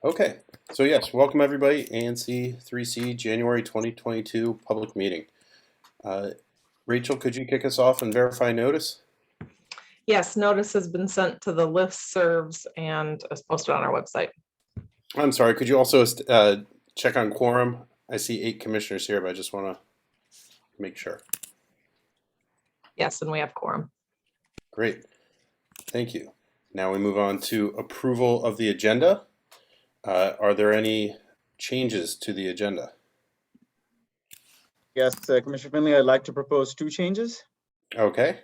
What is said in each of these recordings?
Okay, so yes, welcome everybody, ANC 3C January 2022 public meeting. Rachel, could you kick us off and verify notice? Yes, notice has been sent to the listservs and is posted on our website. I'm sorry, could you also check on quorum? I see 8 commissioners here, but I just want to make sure. Yes, and we have quorum. Great, thank you. Now we move on to approval of the agenda. Are there any changes to the agenda? Yes, Commissioner Finley, I'd like to propose 2 changes. Okay,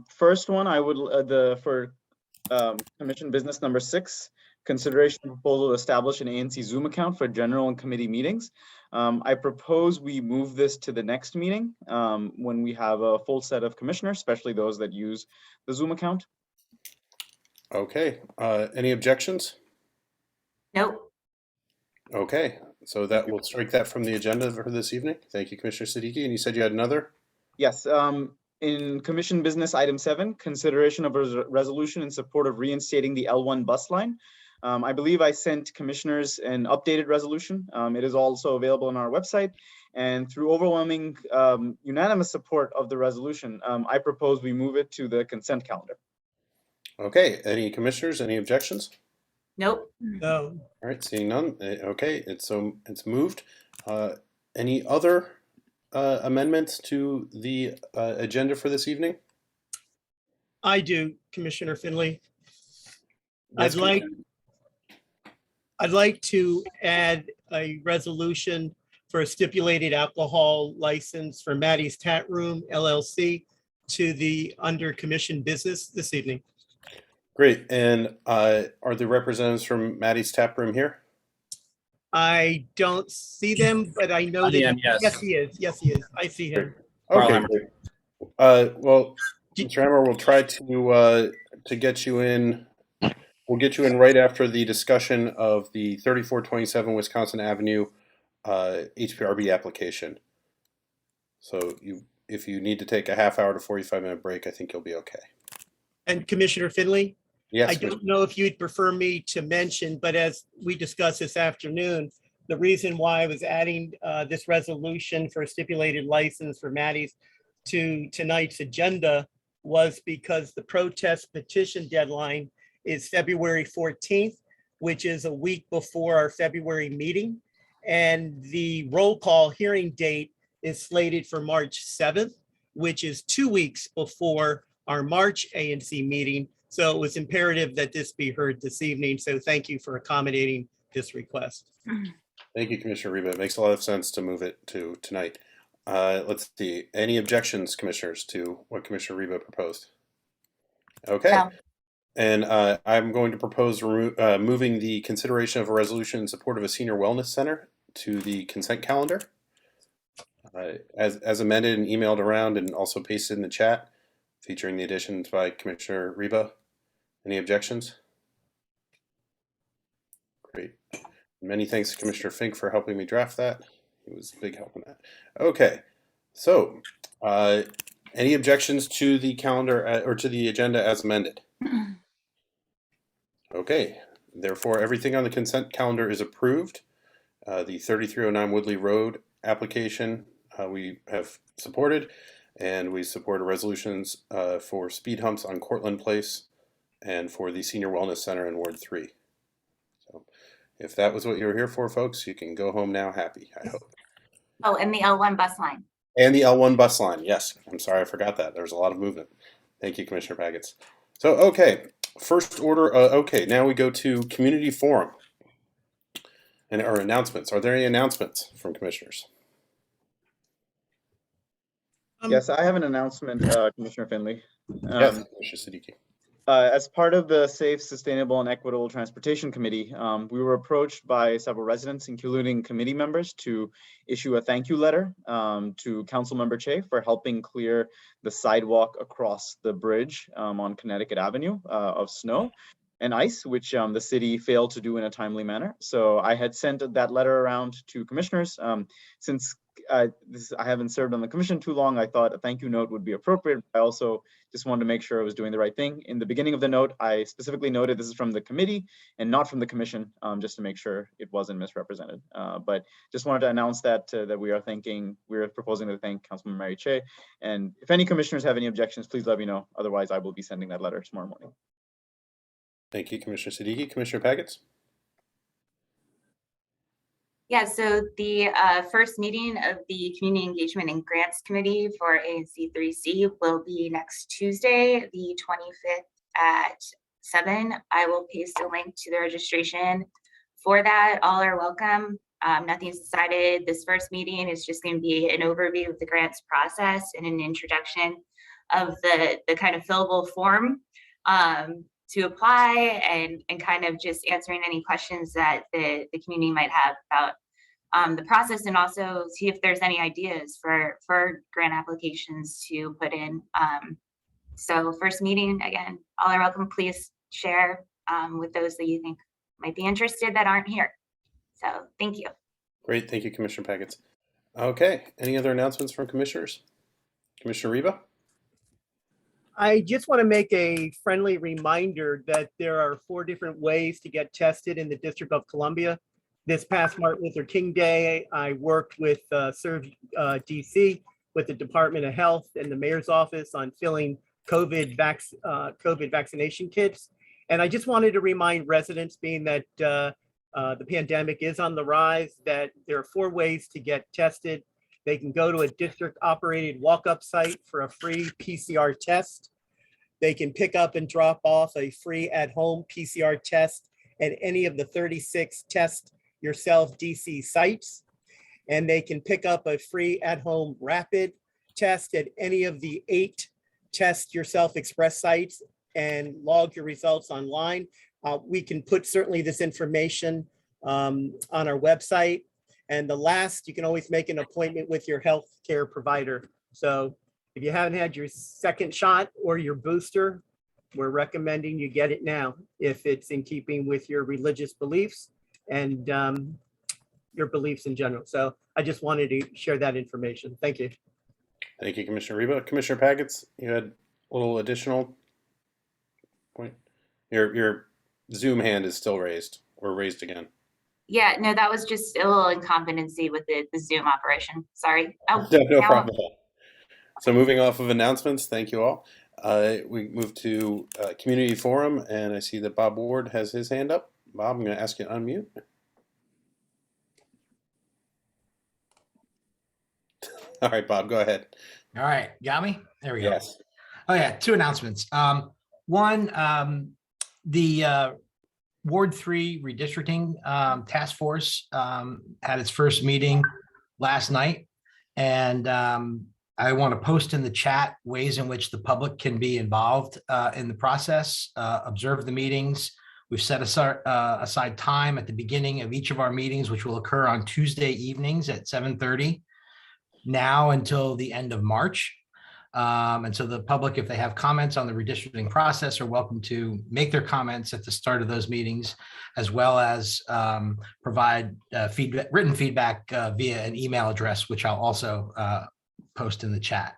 First one, I would for Commission Business number 6, consideration proposal to establish an ANC Zoom account for general and committee meetings. I propose we move this to the next meeting when we have a full set of commissioners, especially those that use the Zoom account. okay. Any objections? Nope. Okay, so that will strike that from the agenda for this evening. Thank you, Commissioner Siddiqui. And you said you had another? Yes, in Commission Business Item 7, consideration of a resolution in support of reinstating the L1 bus line. I believe I sent commissioners an updated resolution. It is also available on our website. And through overwhelming unanimous support of the resolution, I propose we move it to the consent calendar. Okay, any commissioners, any objections? Nope. No. All right, seeing none. Okay, it's moved. Any other amendments to the agenda for this evening? I do, Commissioner Finley. Yes, I'd like to add a resolution for a stipulated alcohol license for Maddie's Tat Room LLC to the under commission business this evening. Great. And are the representatives from Maddie's Tap Room here? I don't see them, but I know that yes, he is. Yes, he is. I see him. Okay. Great. Well, Mr. Hammer, we'll try to get you in. We'll get you in right after the discussion of the 3427 Wisconsin Avenue HPRB application. So if you need to take a half hour to 45-minute break, I think you'll be okay. And Commissioner Finley? Yes. I don't know if you'd prefer me to mention, but as we discussed this afternoon, the reason why I was adding this resolution for a stipulated license for Maddie's to tonight's agenda was because the protest petition deadline is February 14th, which is a week before our February meeting. And the roll call hearing date is slated for March 7th, which is 2 weeks before our March ANC meeting. So it was imperative that this be heard this evening. So thank you for accommodating this request. Thank you, Commissioner Reba. It makes a lot of sense to move it to tonight. Let's see. Any objections, commissioners, to what Commissioner Reba proposed? Okay. No. And I'm going to propose moving the consideration of a resolution in support of a senior wellness center to the consent calendar. As amended and emailed around and also pasted in the chat, featuring the additions by Commissioner Reba. Any objections? Great. Many thanks to Commissioner Fink for helping me draft that. He was a big help in that. Okay, so any objections to the calendar or to the agenda as amended? Okay, therefore everything on the consent calendar is approved. The 3309 Woodley Road application we have supported, and we support resolutions for speed humps on Cortland Place and for the Senior Wellness Center in Ward 3. So if that was what you were here for, folks, you can go home now happy, I hope. Oh, and the L1 bus line. And the L1 bus line, yes. I'm sorry I forgot that. There's a lot of movement. Thank you, Commissioner Baggett. So, okay, first order, okay, now we go to community forum and our announcements. Are there any announcements from commissioners? Yes, I have an announcement, Commissioner Finley. Yes, Commissioner Siddiqui. As part of the Safe, Sustainable, and Equitable Transportation Committee, we were approached by several residents, including committee members, to issue a thank you letter to Councilmember Che for helping clear the sidewalk across the bridge on Connecticut Avenue of snow and ice, which the city failed to do in a timely manner. So I had sent that letter around to commissioners. Since I haven't served on the commission too long. I thought a thank you note would be appropriate. I also just wanted to make sure I was doing the right thing. In the beginning of the note, I specifically noted this is from the committee and not from the commission, just to make sure it wasn't misrepresented. But just wanted to announce that we are proposing to thank Councilmember Mary Che. And if any commissioners have any objections, please let me know. Otherwise, I will be sending that letter tomorrow morning. Thank you, Commissioner Siddiqui. Commissioner Packets? Yeah, so the first meeting of the Community Engagement and Grants Committee for ANC 3C will be next Tuesday, the 25th at 7. I will paste a link to the registration for that. All are welcome. Nothing's decided. This first meeting is just going to be an overview of the grants process and an introduction of the kind of fillable form to apply, and kind of just answering any questions that the community might have about the process, and also see if there's any ideas for grant applications to put in. So first meeting, again, all are welcome. Please share with those that you think might be interested that aren't here. So thank you. Great. Thank you, Commissioner Packets. Okay. Any other announcements from commissioners? Commissioner Reba? I just want to make a friendly reminder that there are 4 different ways to get tested in the District of Columbia. This past Martin Luther King Day, I worked with Serve DC, with the Department of Health and the Mayor's Office on filling COVID vaccination kits. And I just wanted to remind residents, being that the pandemic is on the rise, that there are 4 ways to get tested. They can go to a district-operated walk-up site for a free PCR test. They can pick up and drop off a free at-home PCR test at any of the 36 Test Yourself DC sites. And they can pick up a free at-home rapid test at any of the 8 Test Yourself Express sites and log your results online. We can put certainly this information on our website. And the last, you can always make an appointment with your healthcare provider. So if you haven't had your second shot or your booster, we're recommending you get it now if it's in keeping with your religious beliefs and your beliefs in general. So I just wanted to share that information. Thank you. Thank you, Commissioner Reba. Commissioner Packets, you had a little additional point. Your Zoom hand is still raised, or raised again. Yeah, no, that was just a little incompetency with the Zoom operation. Sorry. Oh, No now- problem. So moving off of announcements, thank you all. We move to Community Forum, and I see that Bob Ward has his hand up. Bob, I'm going to ask you to unmute. All right, Bob, go ahead. All right, got me? There we go. Yes. Oh yeah, 2 announcements. One, the Ward 3 redistricting task force had its first meeting last night, and I want to post in the chat ways in which the public can be involved in the process, observe the meetings. We've set aside time at the beginning of each of our meetings, which will occur on Tuesday evenings at 7:30, now until the end of March. And so the public, if they have comments on the redistricting process, are welcome to make their comments at the start of those meetings, as well as provide written feedback via an email address, which I'll also post in the chat.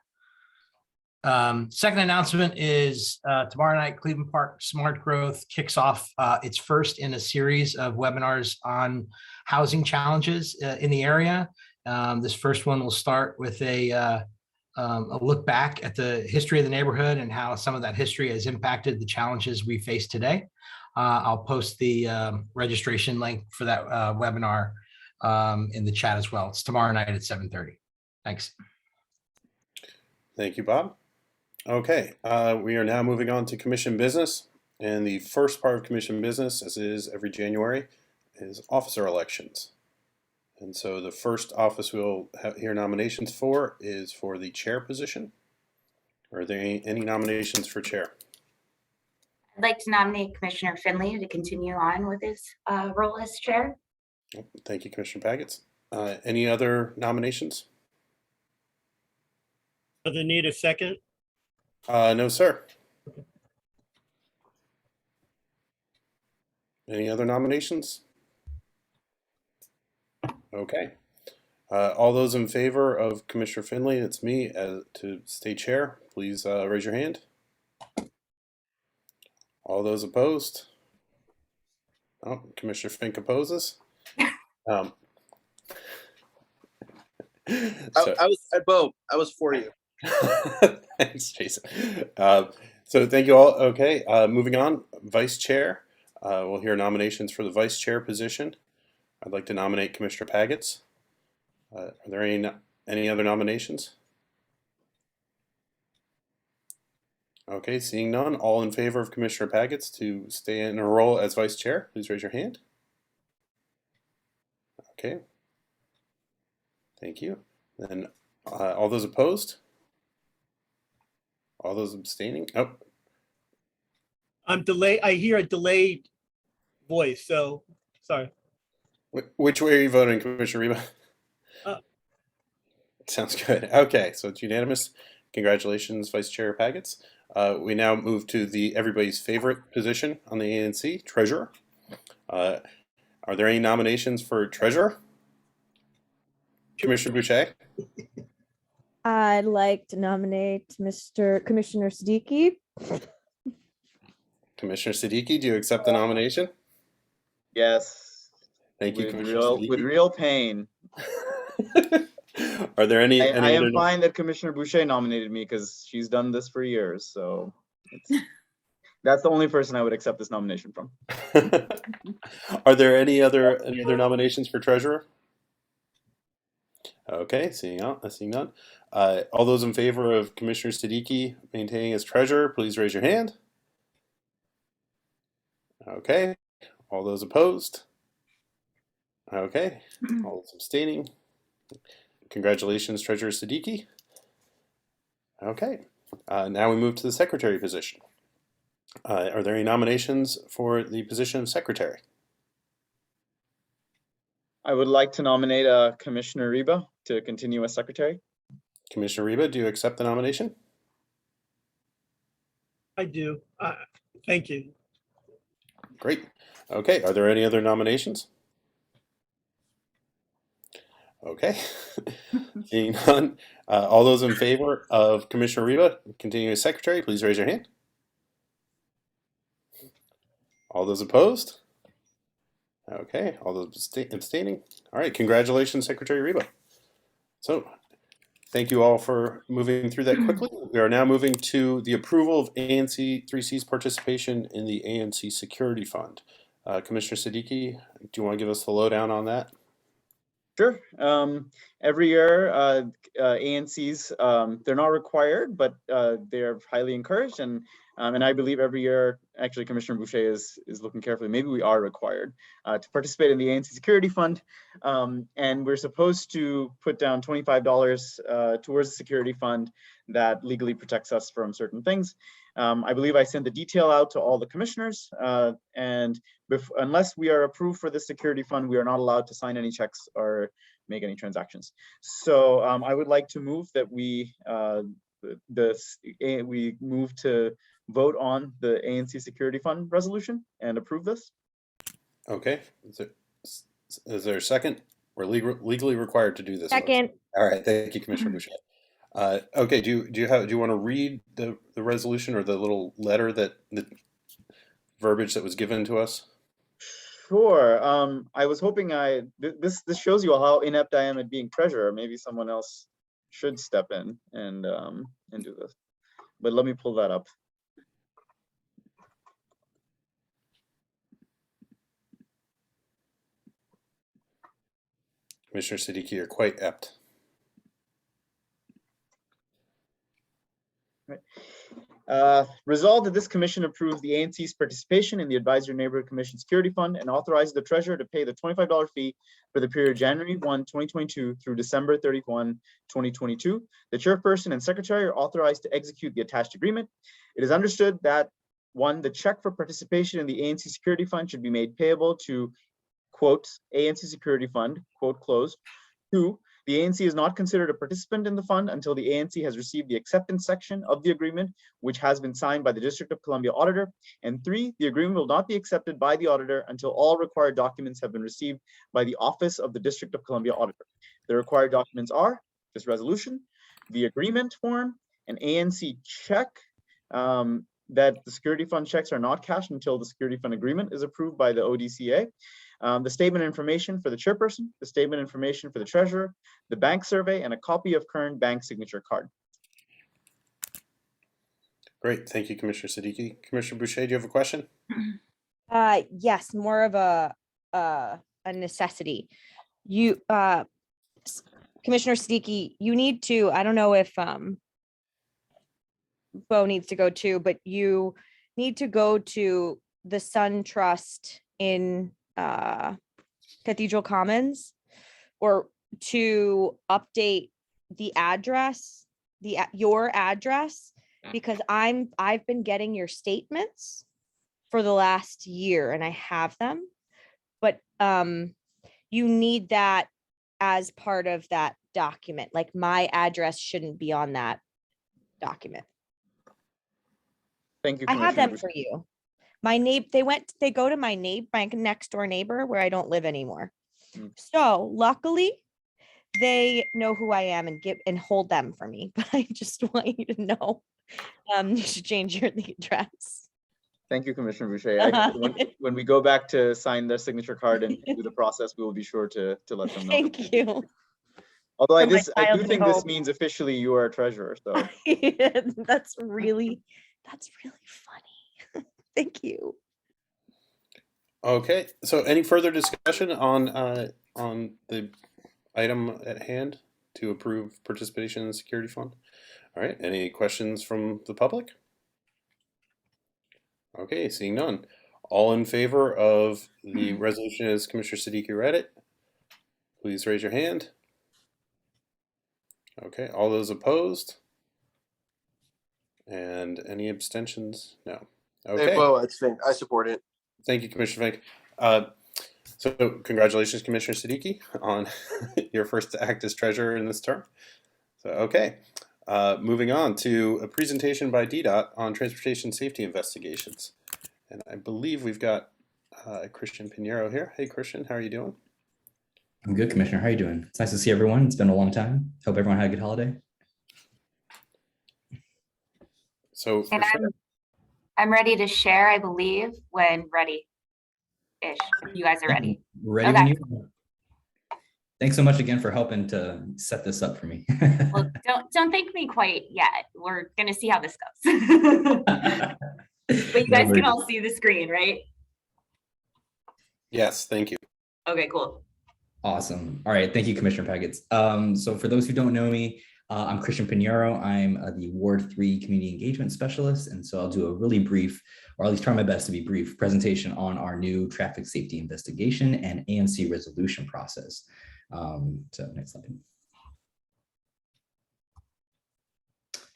Second announcement is tomorrow night, Cleveland Park Smart Growth kicks off its first in a series of webinars on housing challenges in the area. This first one will start with a look back at the history of the neighborhood and how some of that history has impacted the challenges we face today. I'll post the registration link for that webinar in the chat as well. It's tomorrow night at 7:30. Thanks. Thank you, Bob. Okay, we are now moving on to commission business. And the first part of commission business, as it is every January, is officer elections. And so the first office we'll hear nominations for is for the chair position. Are there any nominations for chair? I'd like to nominate Commissioner Finley to continue on with his role as chair. Thank you, Commissioner Packets. Any other nominations? Does it need a second? No, sir. Any other nominations? Okay. All those in favor of Commissioner Finley, it's me, to stay chair, please raise your hand. All those opposed? Oh, Commissioner Fink opposes. So- I was for you. Thanks, Jason. So thank you all. Okay, moving on. Vice Chair. We'll hear nominations for the Vice Chair position. I'd like to nominate Commissioner Pagets. Are there any other nominations? Okay, seeing none. All in favor of Commissioner Pagets to stay in a role as Vice Chair, please raise your hand. Okay. Thank you. Then all those opposed? All those abstaining? Oh, I'm delayed. I hear a delayed voice, so sorry. which way are you voting, Commissioner Reba? Sounds good. Okay, so it's unanimous. Congratulations, Vice Chair Pagets. We now move to everybody's favorite position on the ANC, Treasurer. Are there any nominations for Treasurer? Commissioner Boucher? I'd like to nominate Commissioner Siddiqui. Commissioner Siddiqui, do you accept the nomination? Yes. Thank you, With Commissioner real, with Siddiqui. real pain. Are there any I am other? fine that Commissioner Boucher nominated me because she's done this for years. So that's the only person I would accept this nomination from. Are there any other nominations for Treasurer? Okay, seeing none. All those in favor of Commissioner Siddiqui maintaining as Treasurer, please raise your hand. Okay. All those opposed? Okay. All those abstaining? Congratulations, Treasurer Siddiqui. Okay. Now we move to the Secretary position. Are there any nominations for the position of Secretary? I would like to nominate Commissioner Reba to continue as Secretary. Commissioner Reba, do you accept the nomination? I do. Thank you. Great. Okay, are there any other nominations? Okay. Seeing none, all those in favor of Commissioner Reba continuing as Secretary, please raise your hand. All those opposed? Okay, all those abstaining? All right, congratulations, Secretary Reba. So, thank you all for moving through that quickly. We are now moving to the approval of ANC 3C's participation in the ANC Security Fund. Commissioner Siddiqui, do you want to give us the lowdown on that? Sure. Every year, ANCs, they're not required, but they're highly encouraged. And I believe every year, actually, Commissioner Boucher is looking carefully. Maybe we are required to participate in the ANC Security Fund. And we're supposed to put down $25 towards the security fund that legally protects us from certain things. I believe I sent the detail out to all the commissioners, and unless we are approved for the security fund, we are not allowed to sign any checks or make any transactions. So I would like to move that we move to vote on the ANC Security Fund resolution and approve this. Okay. Is there a second? We're legally required to do this. Second. All right. Thank you, Commissioner Boucher. Okay. Do you want to read the resolution or the little letter the verbiage that was given to us? Sure. I was hoping this shows you how inept I am at being treasurer. Maybe someone else should step in and do this. But let me pull that up. Commissioner Siddiqui, you're quite apt. Resolved that this commission approves the ANC's participation in the Advisory Neighborhood Commission Security Fund and authorizes the treasurer to pay the $25 fee for the period January 1, 2022 through December 31, 2022. The chairperson and secretary are authorized to execute the attached agreement. It is understood that 1, the check for participation in the ANC Security Fund should be made payable to, quote, ANC Security Fund, quote, closed. 2, the ANC is not considered a participant in the fund until the ANC has received the acceptance section of the agreement, which has been signed by the District of Columbia auditor. And 3, the agreement will not be accepted by the auditor until all required documents have been received by the Office of the District of Columbia auditor. The required documents are this resolution, the agreement form, an ANC check, that the security fund checks are not cashed until the security fund agreement is approved by the ODCA, the statement of information for the chairperson, the statement of information for the treasurer, the bank survey, and a copy of current bank signature card. Great, thank you, Commissioner Siddiqui. Commissioner Boucher, do you have a question? Yes, more of a necessity. You, Commissioner Siddiqui, you need to, I don't know if Bo needs to go too, but you need to go to the Sun Trust in Cathedral Commons, or to update the address, your address, because I've been getting your statements for the last year and I have them, but you need that as part of that document. Like, my address shouldn't be on that document. Thank you, I have them Commissioner for you. My they go to my next door neighbor where I don't live anymore. Mm. So luckily they know who I am and hold them for me. But I just want you to know, you should change the address. Thank you, Commissioner Boucher. When we go back to sign their signature card and do the process, we will be sure to let them know. Thank you. Although I do childhood think this hope. means officially you are a treasurer. So That's really funny. Thank you. Okay, so any further discussion on the item at hand to approve participation in the security fund? All right, any questions from the public? Okay, seeing none. All in favor of the resolution as Commissioner Siddiqui read it, please raise your hand. Okay, all those opposed? And any abstentions? No. Okay. Hey, Bo, I support it. Thank you, Commissioner Fink. So congratulations, Commissioner Siddiqui, on your first act as treasurer in this term. So, okay. Moving on to a presentation by DDOT on transportation safety investigations. And I believe we've got Christian Pinheiro here. Hey, Christian, how are you doing? I'm good, Commissioner. How are you doing? It's nice to see everyone. It's been a long time. Hope everyone had a good holiday. So, And I'm ready to share, I believe, when ready-ish, if you guys are ready. Ready Okay. when you are. Thanks so much again for helping to set this up for me. Well, don't thank me quite yet. We're gonna see how this goes. But you guys can all see the screen, right? yes, thank you. Okay, cool. Awesome. All right. Thank you, Commissioner Packets. So for those who don't know me, I'm Christian Pinheiro. I'm the Ward 3 Community Engagement Specialist. And so I'll do a really brief, or at least try my best to be brief, presentation on our new traffic safety investigation and ANC resolution process. So next slide.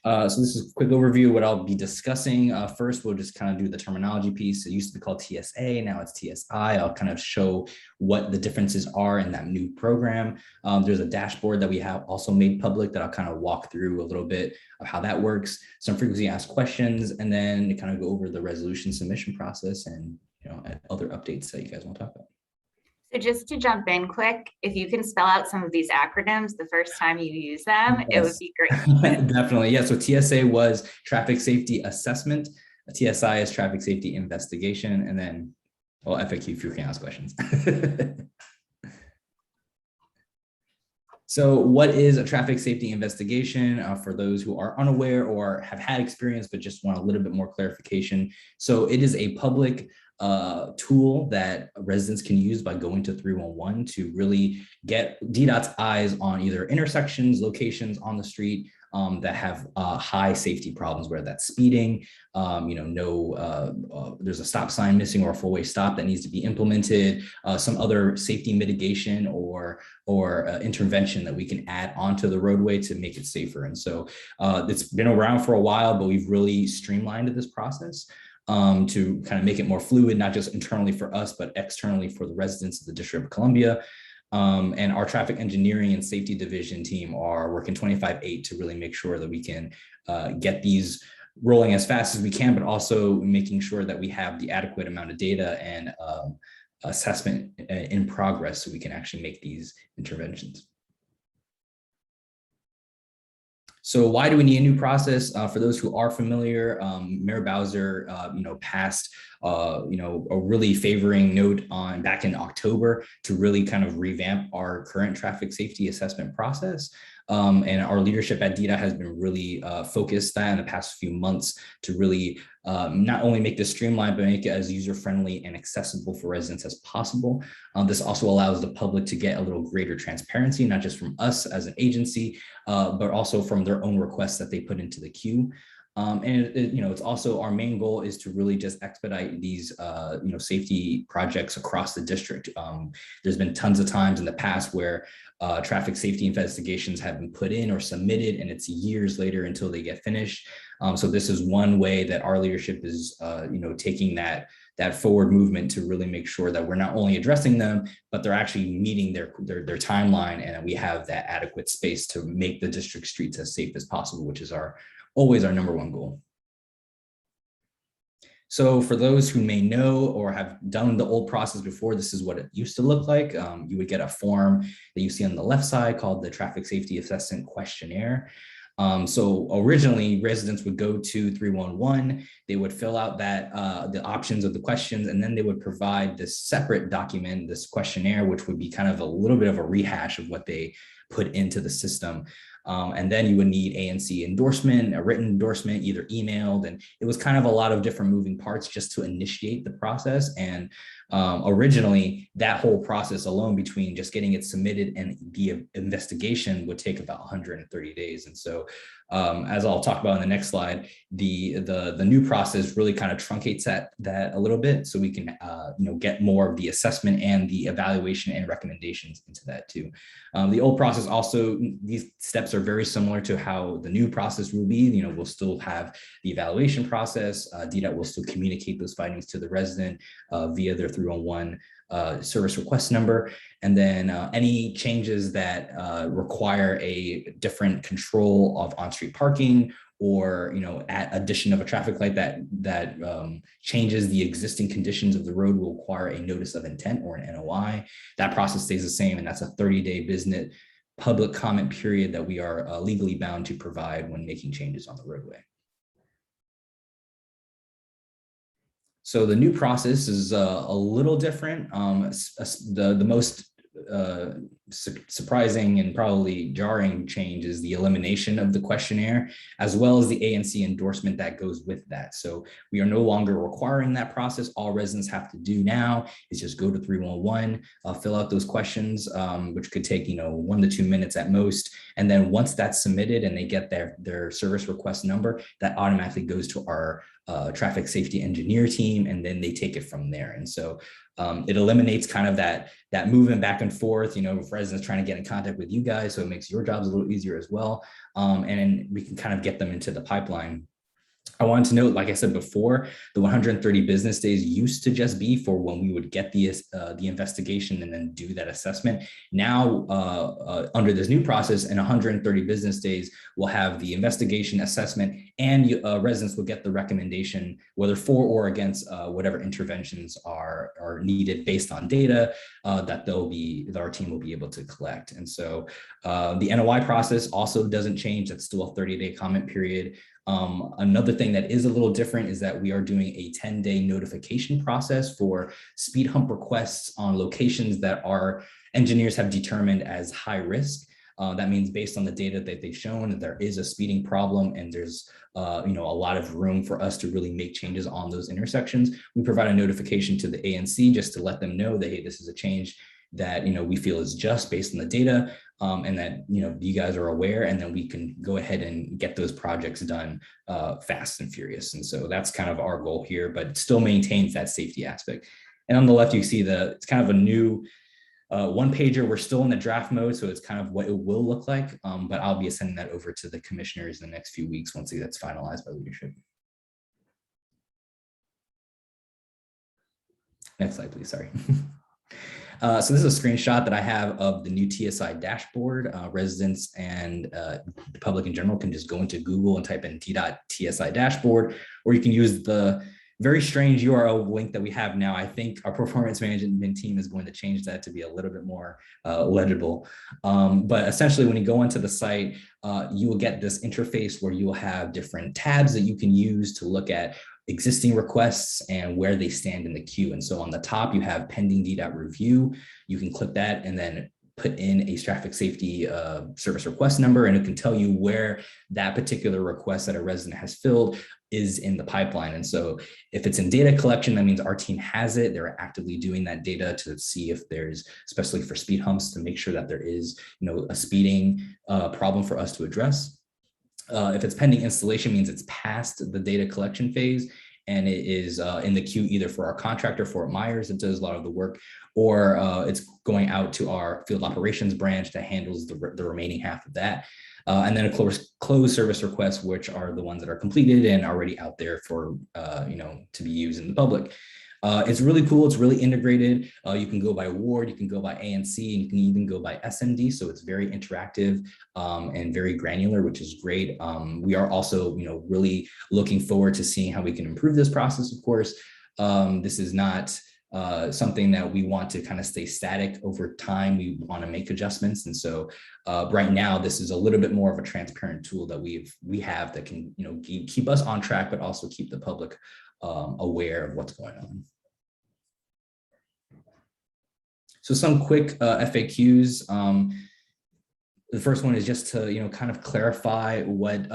So this is a quick overview of what I'll be discussing. First, we'll just kind of do the terminology piece. It used to be called TSA, now it's TSI. I'll kind of show what the differences are in that new program. There's a dashboard that we have also made public that I'll kind of walk through a little bit of how that works, some frequently asked questions, and then kind of go over the resolution submission process and other updates that you guys want to talk about. So just to jump in quick, if you can spell out some of these acronyms the first time you use them, It would be great. Definitely. Yeah. So TSA was traffic safety assessment. TSI is traffic safety investigation. And then, well, FAQ if you can ask questions. So what is a traffic safety investigation for those who are unaware or have had experience but just want a little bit more clarification? So it is a public tool that residents can use by going to 311 to really get DDOT's eyes on either intersections, locations on the street that have high safety problems, whether that's speeding, there's a stop sign missing or a four-way stop that needs to be implemented, some other safety mitigation or intervention that we can add onto the roadway to make it safer. And so it's been around for a while, but we've really streamlined this process to kind of make it more fluid, not just internally for us, but externally for the residents of the District of Columbia. And our traffic engineering and safety division team are working 25/8 to really make sure that we can get these rolling as fast as we can, but also making sure that we have the adequate amount of data and assessment in progress so we can actually make these interventions. So why do we need a new process? For those who are familiar, Mayor Bowser, passed, a really favoring note on back in October to really kind of revamp our current traffic safety assessment process. And our leadership at DDOT has been really focused that in the past few months to really not only make this streamlined, but make it as user-friendly and accessible for residents as possible. This also allows the public to get a little greater transparency, not just from us as an agency, but also from their own requests that they put into the queue. It's also our main goal is to really just expedite these, safety projects across the district. There's been tons of times in the past where traffic safety investigations have been put in or submitted, and it's years later until they get finished. So this is one way that our leadership is, taking that forward movement to really make sure that we're not only addressing them, but they're actually meeting their timeline, and that we have that adequate space to make the district streets as safe as possible, which is always our number one goal. So for those who may know or have done the old process before, this is what it used to look like. You would get a form that you see on the left side called the Traffic Safety Assessment Questionnaire. So originally residents would go to 311, they would fill out the options of the questions, and then they would provide this separate document, this questionnaire, which would be kind of a little bit of a rehash of what they put into the system. And then you would need ANC endorsement, a written endorsement, either emailed, and it was kind of a lot of different moving parts just to initiate the process. And originally, that whole process alone between just getting it submitted and the investigation would take about 130 days. And so, as I'll talk about in the next slide, the new process really kind of truncates that a little bit, so we can get more of the assessment and the evaluation and recommendations into that too. The old process also, these steps are very similar to how the new process will be. We'll still have the evaluation process. DDOT will still communicate those findings to the resident via their 311 service request number. And then any changes that require a different control of on-street parking, or addition of a traffic light that changes the existing conditions of the road, will require a notice of intent or an NOI. That process stays the same, and that's a 30-day business public comment period that we are legally bound to provide when making changes on the roadway. So the new process is a little different. The most surprising and probably jarring change is the elimination of the questionnaire, as well as the ANC endorsement that goes with that. So we are no longer requiring that process. All residents have to do now is just go to 311, fill out those questions, which could take 1 to 2 minutes at most. And then once that's submitted and they get their service request number, that automatically goes to our traffic safety engineer team, and then they take it from there. And so it eliminates kind of that moving back and forth, with residents trying to get in contact with you guys. So it makes your jobs a little easier as well. And we can kind of get them into the pipeline. I wanted to note, like I said before, the 130 business days used to just be for when we would get the investigation and then do that assessment. Now, under this new process, in 130 business days, we'll have the investigation, assessment, and residents will get the recommendation, whether for or against whatever interventions are needed based on data that our team will be able to collect. And so the NOI process also doesn't change. That's still a 30-day comment period. Another thing that is a little different is that we are doing a 10-day notification process for speed hump requests on locations that our engineers have determined as high risk. That means based on the data that they've shown that there is a speeding problem and there's a lot of room for us to really make changes on those intersections. We provide a notification to the ANC just to let them know that, hey, this is a change that we feel is just based on the data, and that you guys are aware, and then we can go ahead and get those projects done fast and furious. And so that's kind of our goal here, but it still maintains that safety aspect. And on the left, you see it's kind of a new one pager. We're still in the draft mode, so it's kind of what it will look like, but I'll be sending that over to the commissioners in the next few weeks once that's finalized by leadership. Next slide, please, sorry. So this is a screenshot that I have of the new TSI dashboard. Residents and the public in general can just go into Google and type in DDOT TSI dashboard, or you can use the very strange URL link that we have now. I think our performance management team is going to change that to be a little bit more legible. But essentially, when you go onto the site, you will get this interface where you will have different tabs that you can use to look at existing requests and where they stand in the queue. And so on the top, you have pending DDOT review. You can click that and then put in a traffic safety service request number, and it can tell you where that particular request that a resident has filled is in the pipeline. And so if it's in data collection, that means our team has it. They're actively doing that data to see if there's, especially for speed humps, to make sure that there is, a speeding problem for us to address. If it's pending installation, means it's past the data collection phase and it is in the queue either for our contractor, Fort Myers, that does a lot of the work, or it's going out to our field operations branch that handles the remaining half of that. And then of course, closed service requests, which are the ones that are completed and already out there for, to be used in the public. It's really cool. It's really integrated. You can go by ward, you can go by ANC, and you can even go by SMD. So it's very interactive and very granular, which is great. We are also, really looking forward to seeing how we can improve this process. Of course, this is not something that we want to kind of stay static over time. We want to make adjustments. And so right now, this is a little bit more of a transparent tool that we have that can, keep us on track, but also keep the public aware of what's going on. So some quick FAQs. The first one is just to, kind of clarify what,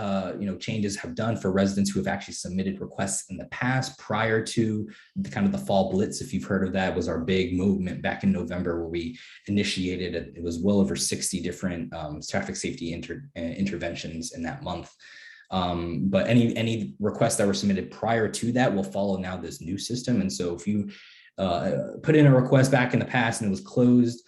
changes have done for residents who have actually submitted requests in the past prior to the kind of the fall blitz. If you've heard of that, was our big movement back in November where we initiated, it was well over 60 different traffic safety interventions in that month. But any requests that were submitted prior to that will follow now this new system. And so if you put in a request back in the past and it was closed,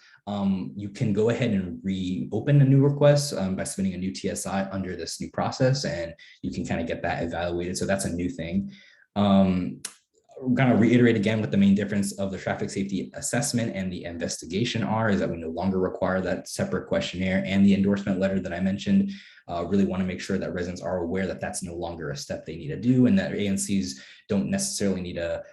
you can go ahead and reopen a new request by submitting a new TSI under this new process, and you can kind of get that evaluated. So that's a new thing. We're going to reiterate again what the main difference of the traffic safety assessment and the investigation are, is that we no longer require that separate questionnaire and the endorsement letter that I mentioned. Really want to make sure that residents are aware that that's no longer a step they need to do, and that ANCs don't necessarily need to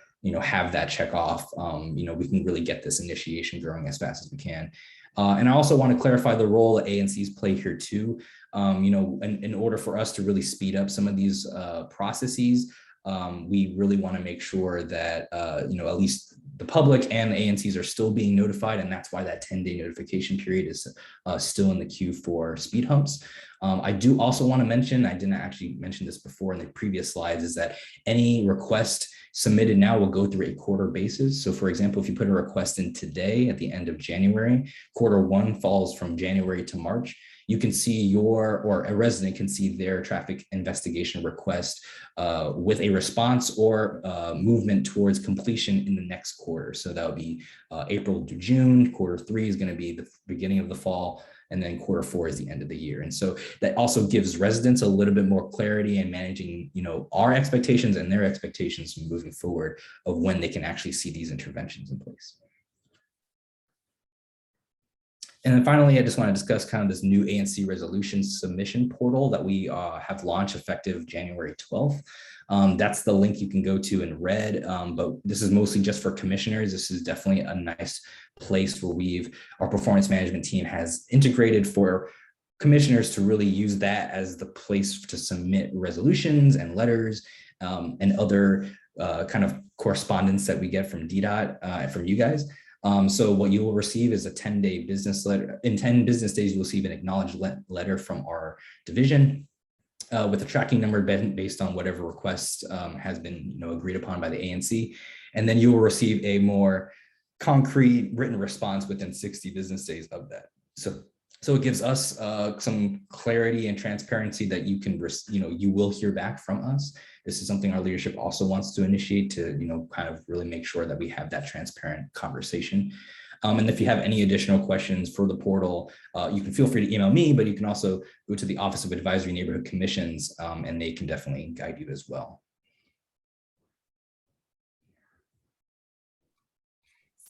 have that check off. We can really get this initiation growing as fast as we can. And I also want to clarify the role that ANCs play here too. In order for us to really speed up some of these processes, we really want to make sure that, at least the public and the ANCs are still being notified. And that's why that 10-day notification period is still in the queue for speed humps. I do also want to mention, I didn't actually mention this before in the previous slides, is that any request submitted now will go through a quarter basis. So for example, if you put a request in today at the end of January, quarter one falls from January to March. You can see or a resident can see their traffic investigation request with a response or movement towards completion in the next quarter. So that would be April to June. Quarter three is going to be the beginning of the fall, and then quarter four is the end of the year. And so that also gives residents a little bit more clarity in managing, our expectations and their expectations moving forward of when they can actually see these interventions in place. And then finally, I just want to discuss kind of this new ANC resolution submission portal that we have launched effective January 12th. That's the link you can go to in red, but this is mostly just for commissioners. This is definitely a nice place where our performance management team has integrated for commissioners to really use that as the place to submit resolutions and letters and other kind of correspondence that we get from DDOT from you guys. So what you will receive is a 10-day business letter. In 10 business days, you'll receive an acknowledged letter from our division with a tracking number based on whatever request has been agreed upon by the ANC. And then you will receive a more concrete written response within 60 business days of that. So it gives us some clarity and transparency that you will hear back from us. This is something our leadership also wants to initiate to, kind of really make sure that we have that transparent conversation. And if you have any additional questions for the portal, you can feel free to email me, but you can also go to the Office of Advisory Neighborhood Commissions, and they can definitely guide you as well.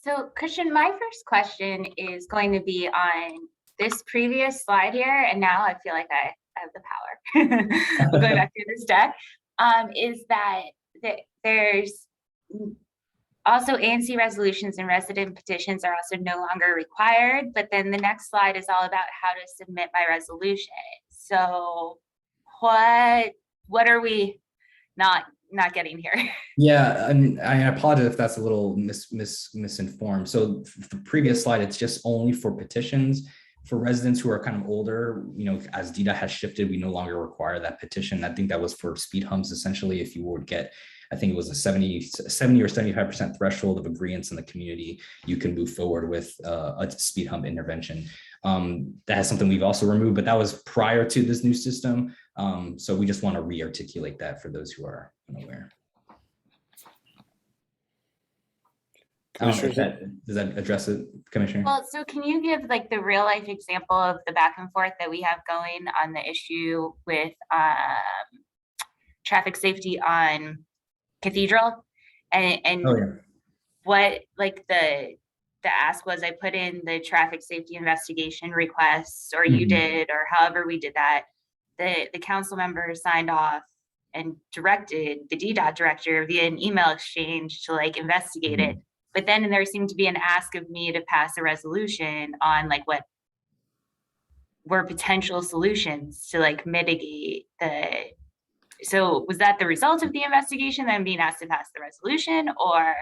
So Christian, my first question is going to be on this previous slide here, and now I feel like I have the power. Going back through this deck, is that there's Also, ANC resolutions and resident petitions are also no longer required, but then the next slide is all about how to submit by resolution. So what are we not getting here? Yeah, and I apologize if that's a little misinformed. So the previous slide, it's just only for petitions. For residents who are kind of older, as DDOT has shifted, we no longer require that petition. I think that was for speed humps, essentially. If you would get, I think it was a 70 or 75% threshold of agreements in the community, you can move forward with a speed hump intervention. That is something we've also removed, but that was prior to this new system. So we just want to re-articulate that for those who are unaware. Does that address it, Commissioner? Well, so can you give like the real life example of the back and forth that we have going on the issue with traffic safety on Cathedral? And Oh, yeah. what like the ask was, I put in the traffic safety investigation requests, or you did, or however we did that. The council members signed off and directed the DDOT director via an email exchange to like investigate it. But then there seemed to be an ask of me to pass a resolution on like what were potential solutions to like mitigate the. So was that the result of the investigation that I'm being asked to pass the resolution, or?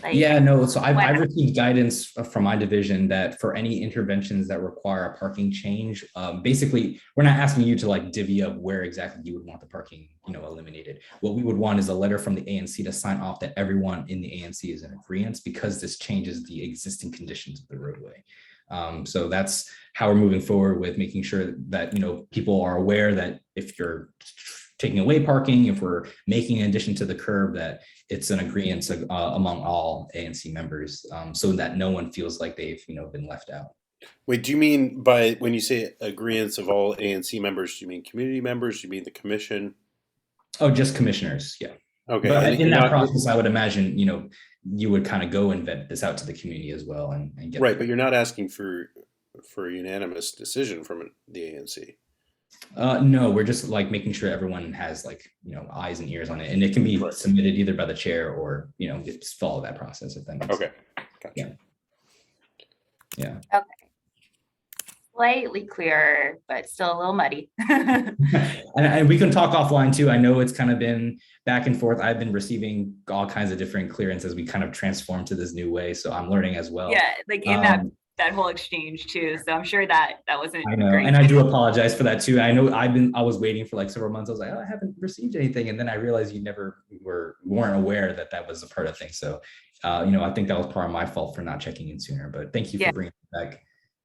Like, yeah, no. So I've received guidance from my division that for any interventions that require a parking change, basically, we're not asking you to like divvy up where exactly you would want the parking, eliminated. What we would want is a letter from the ANC to sign off that everyone in the ANC is in agreement, because this changes the existing conditions of the roadway. So that's how we're moving forward with making sure that, people are aware that if you're taking away parking, if we're making an addition to the curb, that it's an agreement among all ANC members, so that no one feels like they've been left out. Wait, do you mean by when you say agreements of all ANC members, do you mean community members? Do you mean the commission? Oh, just commissioners, yeah. Okay. But in that process, I would imagine you would kind of go and vet this out to the community as well and get right. But you're not asking for a unanimous decision from the ANC. No, we're just like making sure everyone has like, eyes and ears on it, and it can be submitted either by the chair or, just follow that process if that makes sense. Gotcha. Yeah. Okay. Slightly clearer, but still a little muddy. and we can talk offline too. I know it's kind of been back and forth. I've been receiving all kinds of different clearances as we kind of transform to this new way. So I'm learning as well. Yeah, like in that whole exchange too. So I'm sure that wasn't. I know, great. and I do apologize for that too. I know I was waiting for like several months. I was like, oh, I haven't received anything, and then I realized you weren't aware that was a part of things. So, I think that was part of my fault for not checking in sooner. But thank you for bringing it back.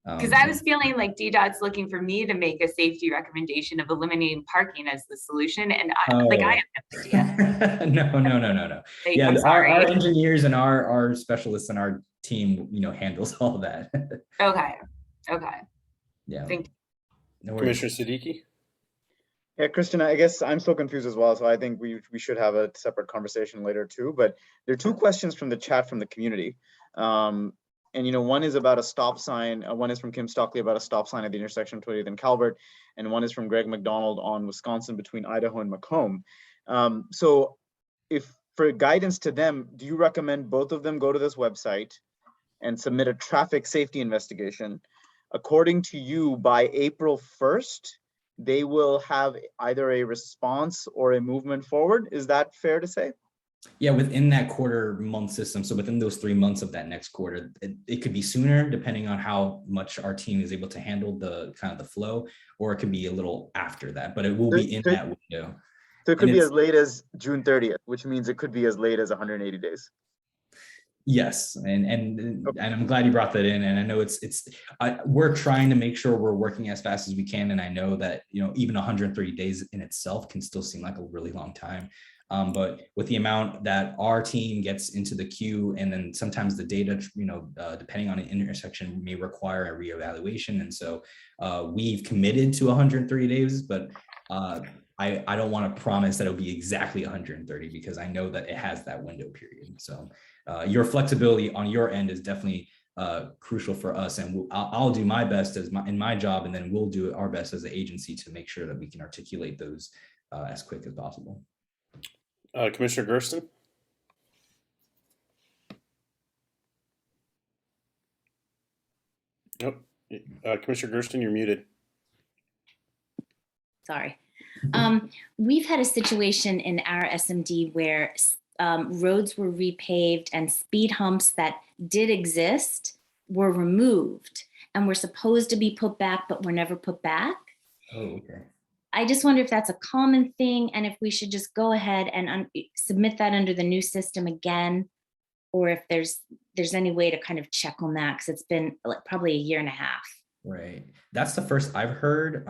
Because I was feeling like DDOT's looking for me to make a safety recommendation of eliminating parking as the solution, and I have no idea. No. Yeah, our engineers and our specialists and our team, handles all that. Okay. Yeah. Thank you. No worries. Commissioner Siddiqui? Yeah, Kristen, I guess I'm still confused as well. So I think we should have a separate conversation later too. But there are two questions from the chat from the community. And one is about a stop sign. One is from Kim Stockley about a stop sign at the intersection of 20th and Calvert, and one is from Greg McDonald on Wisconsin between Idaho and Macomb. So, if for guidance to them, do you recommend both of them go to this website and submit a traffic safety investigation? According to you, by April 1st, they will have either a response or a movement forward. Is that fair to say? Yeah, within that quarter-month system, so within those 3 months of that next quarter, it could be sooner depending on how much our team is able to handle the kind of the flow, or it could be a little after that, but it will be in that window. So it could be as late as June 30th, which means it could be as late as 180 days. Yes, and I'm glad you brought that in. And I know we're trying to make sure we're working as fast as we can. And I know that even 130 days in itself can still seem like a really long time. But with the amount that our team gets into the queue, and then sometimes the data, depending on an intersection, may require a reevaluation. And so we've committed to 130 days, but I don't want to promise that it'll be exactly 130, because I know that it has that window period. So your flexibility on your end is definitely crucial for us, and I'll do my best in my job, and then we'll do our best as an agency to make sure that we can articulate those as quick as possible. Commissioner Gersten? Nope. Commissioner Gersten, you're muted. Sorry. We've had a situation in our SMD where roads were repaved and speed humps that did exist were removed and were supposed to be put back, but were never put back. Oh, okay. I just wonder if that's a common thing and if we should just go ahead and submit that under the new system again, or if there's any way to kind of check on that, because it's been like probably a year and a half. Right. That's the first I've heard,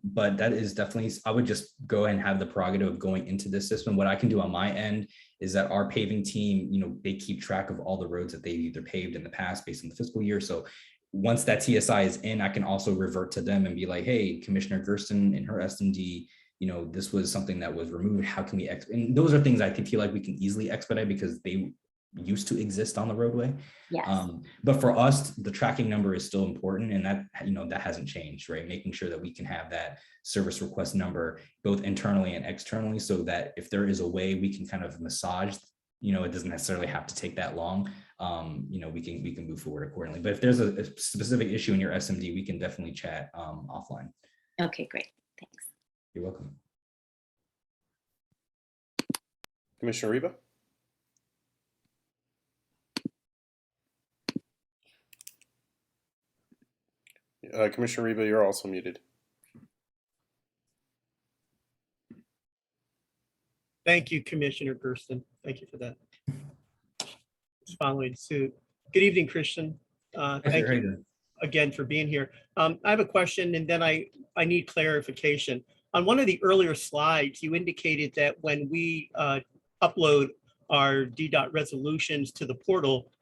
but that is definitely, I would just go ahead and have the prerogative of going into this system. What I can do on my end is that our paving team, they keep track of all the roads that they've either paved in the past based on the fiscal year. So once that TSI is in, I can also revert to them and be like, hey, Commissioner Gersten in her SMD, this was something that was removed. How can we, and those are things I feel like we can easily expedite because they used to exist on the roadway. Yes. But for us, the tracking number is still important, and that that hasn't changed, right? Making sure that we can have that service request number both internally and externally, so that if there is a way we can kind of massage, it doesn't necessarily have to take that long. We can move forward accordingly. But if there's a specific issue in your SMD, we can definitely chat offline. Okay, great. Thanks. You're welcome. Commissioner Reba? Commissioner Reba, you're also muted. Thank you, Commissioner Gersten. Thank you for that. Just following suit. Good evening, Christian. Thank you again for being here. I have a question, and then I need clarification. On one of the earlier slides, you indicated that when we upload our DDOT resolutions to the portal,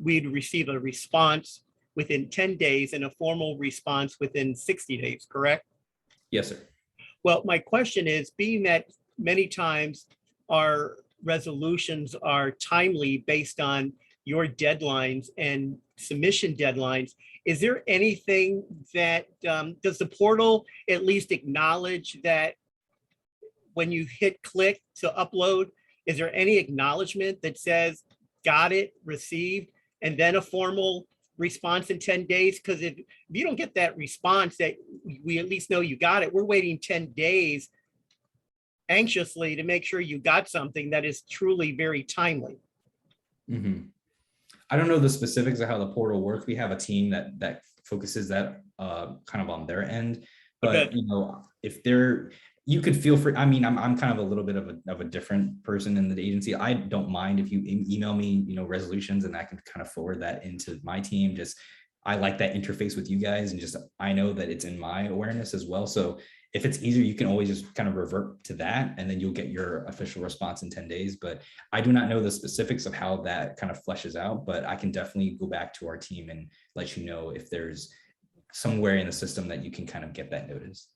we'd receive a response within 10 days and a formal response within 60 days, correct? Yes, sir. Well, my question is, being that many times our resolutions are timely based on your deadlines and submission deadlines, is there anything that, does the portal at least acknowledge that when you hit click to upload, is there any acknowledgement that says, got it, received, and then a formal response in 10 days? Because if you don't get that response that we at least know you got it, we're waiting 10 days anxiously to make sure you got something that is truly very timely. Mm-hmm. I don't know the specifics of how the portal works. We have a team that focuses that kind of on their end, but Okay. If they're, you could feel free. I mean, I'm kind of a little bit of a different person in the agency. I don't mind if you email me, resolutions, and I can kind of forward that into my team. Just, I like that interface with you guys, and just, I know that it's in my awareness as well. So if it's easier, you can always just kind of revert to that, and then you'll get your official response in 10 days. But I do not know the specifics of how that kind of fleshes out, but I can definitely go back to our team and let you know if there's somewhere in the system that you can kind of get that notice.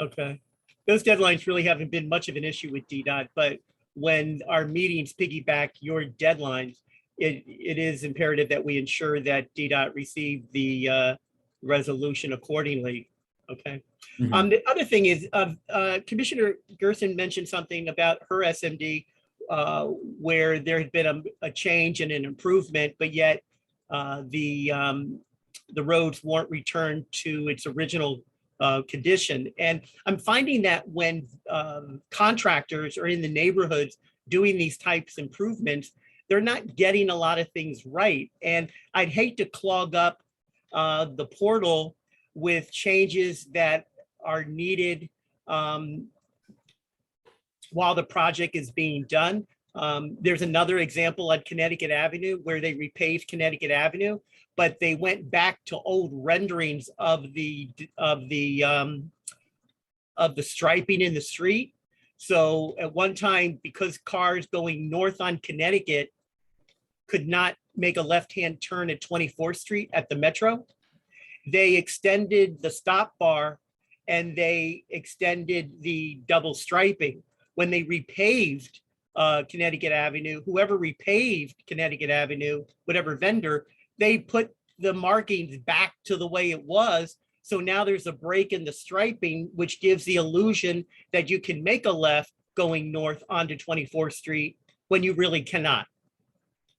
Okay. Those deadlines really haven't been much of an issue with DDOT, but when our meetings piggyback your deadlines, it is imperative that we ensure that DDOT receive the resolution accordingly. Okay. Mm-hmm. The other thing is, Commissioner Gersten mentioned something about her SMD where there had been a change and an improvement, but yet the roads weren't returned to its original condition. And I'm finding that when contractors are in the neighborhoods doing these types of improvements, they're not getting a lot of things right. And I'd hate to clog up the portal with changes that are needed while the project is being done. There's another example at Connecticut Avenue where they repaved Connecticut Avenue, but they went back to old renderings of the striping in the street. So at one time, because cars going north on Connecticut could not make a left-hand turn at 24th Street at the Metro, they extended the stop bar and they extended the double striping. When they repaved Connecticut Avenue, whoever repaved Connecticut Avenue, whatever vendor, they put the markings back to the way it was. So now there's a break in the striping, which gives the illusion that you can make a left going north onto 24th Street when you really cannot.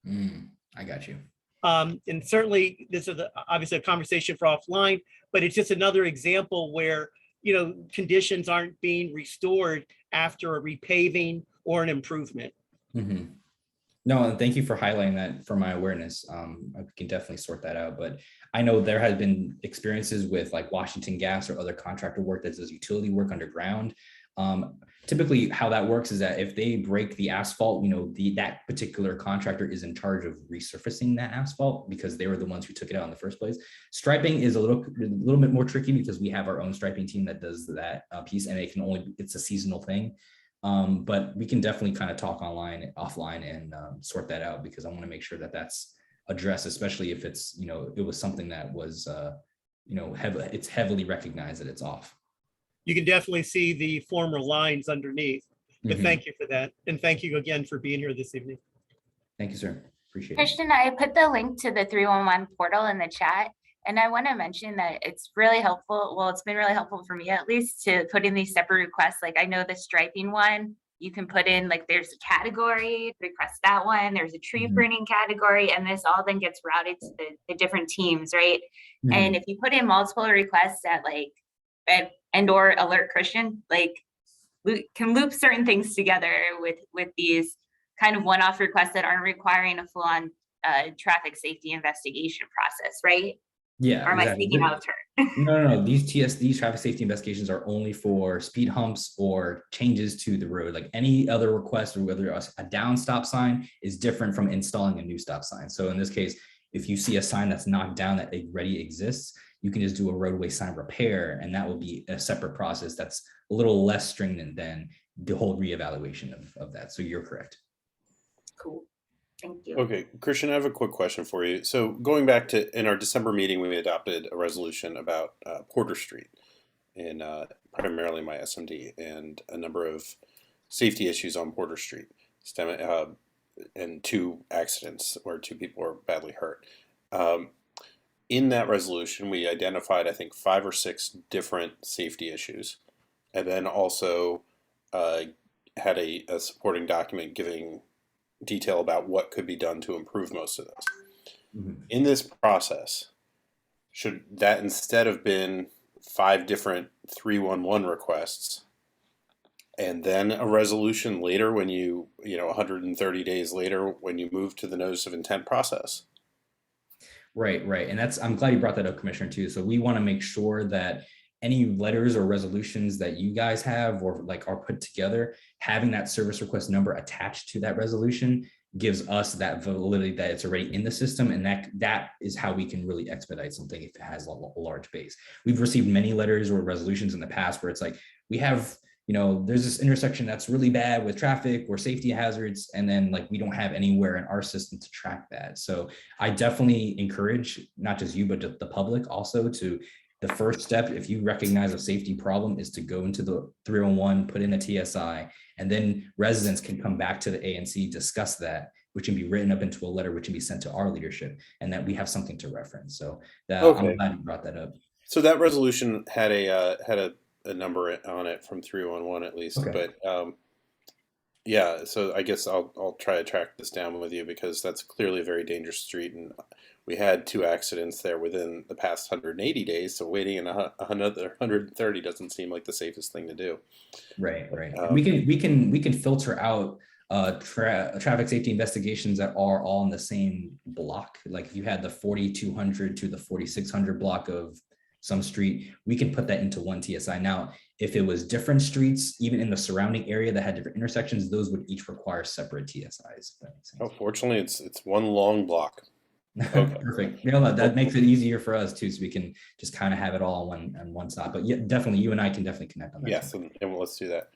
I got you. And certainly this is obviously a conversation for offline, but it's just another example where, you know, conditions aren't being restored after a repaving or an improvement. Mhm. No, and thank you for highlighting that for my awareness. I can definitely sort that out. But I know there has been experiences with like Washington Gas or other contractor work that does utility work underground. Typically, how that works is that if they break the asphalt, you know, that particular contractor is in charge of resurfacing that asphalt because they were the ones who took it out in the first place. Striping is a little bit more tricky because we have our own striping team that does that piece, and it's a seasonal thing. But we can definitely kind of talk offline and sort that out because I want to make sure that that's addressed, especially if it's, you know, it was something that was, you know, it's heavily recognized that it's off. You can definitely see the former lines underneath. But thank you for that. And thank you again for being here this evening. Thank you, sir. Appreciate it. Christian, I put the link to the 311 portal in the chat. And I want to mention that it's really helpful. Well, it's been really helpful for me, at least, to put in these separate requests. Like I know the striping one, you can put in like there's a category, request that one. There's a tree pruning category, and this all then gets routed to the different teams, right? And if you put in multiple requests at like and or alert Christian, like we can loop certain things together with these kind of one-off requests that aren't requiring a full-on traffic safety investigation process, right? Yeah. Or am I speaking out of turn? No. These traffic safety investigations are only for speed humps or changes to the road. Like any other request, or whether a down stop sign is different from installing a new stop sign. So in this case, if you see a sign that's knocked down that already exists, you can just do a roadway sign repair, and that will be a separate process that's a little less stringent than the whole reevaluation of that. So you're correct. Cool. Thank you. Okay, Christian, I have a quick question for you. So going back to in our December meeting, we adopted a resolution about Porter Street and primarily my SMD and a number of safety issues on Porter Street, and 2 accidents where 2 people were badly hurt. In that resolution, we identified, I think, 5 or 6 different safety issues, and then also had a supporting document giving detail about what could be done to improve most of those. In this process, should that instead have been 5 different 311 requests and then a resolution later when you 130 days later when you move to the notice of intent process? Right. And I'm glad you brought that up, Commissioner, too. So we want to make sure that any letters or resolutions that you guys have or like are put together, having that service request number attached to that resolution gives us that validity that it's already in the system. And that is how we can really expedite something if it has a large base. We've received many letters or resolutions in the past where it's like, we have, there's this intersection that's really bad with traffic or safety hazards. And then like, we don't have anywhere in our system to track that. So I definitely encourage not just you, but the public also to, the first step, if you recognize a safety problem, is to go into the 301, put in a TSI, and then residents can come back to the ANC, discuss that, which can be written up into a letter, which can be sent to our leadership, and that we have something to reference. So I'm glad you brought that up. So that resolution had a number on it from 311 at least, Okay. But yeah. So I guess I'll try to track this down with you because that's clearly a very dangerous street, and we had 2 accidents there within the past 180 days. So waiting another 130 doesn't seem like the safest thing to do. Right. We can filter out traffic safety investigations that are all in the same block. Like if you had the 4200 to the 4600 block of some street, we can put that into one TSI. Now, if it was different streets, even in the surrounding area that had different intersections, those would each require separate TSIs. Oh, fortunately, it's one long block. Okay. Perfect. That makes it easier for us too, so we can just kind of have it all on one stop. But yeah, definitely, you and I can definitely connect on that. Yes, and let's do that.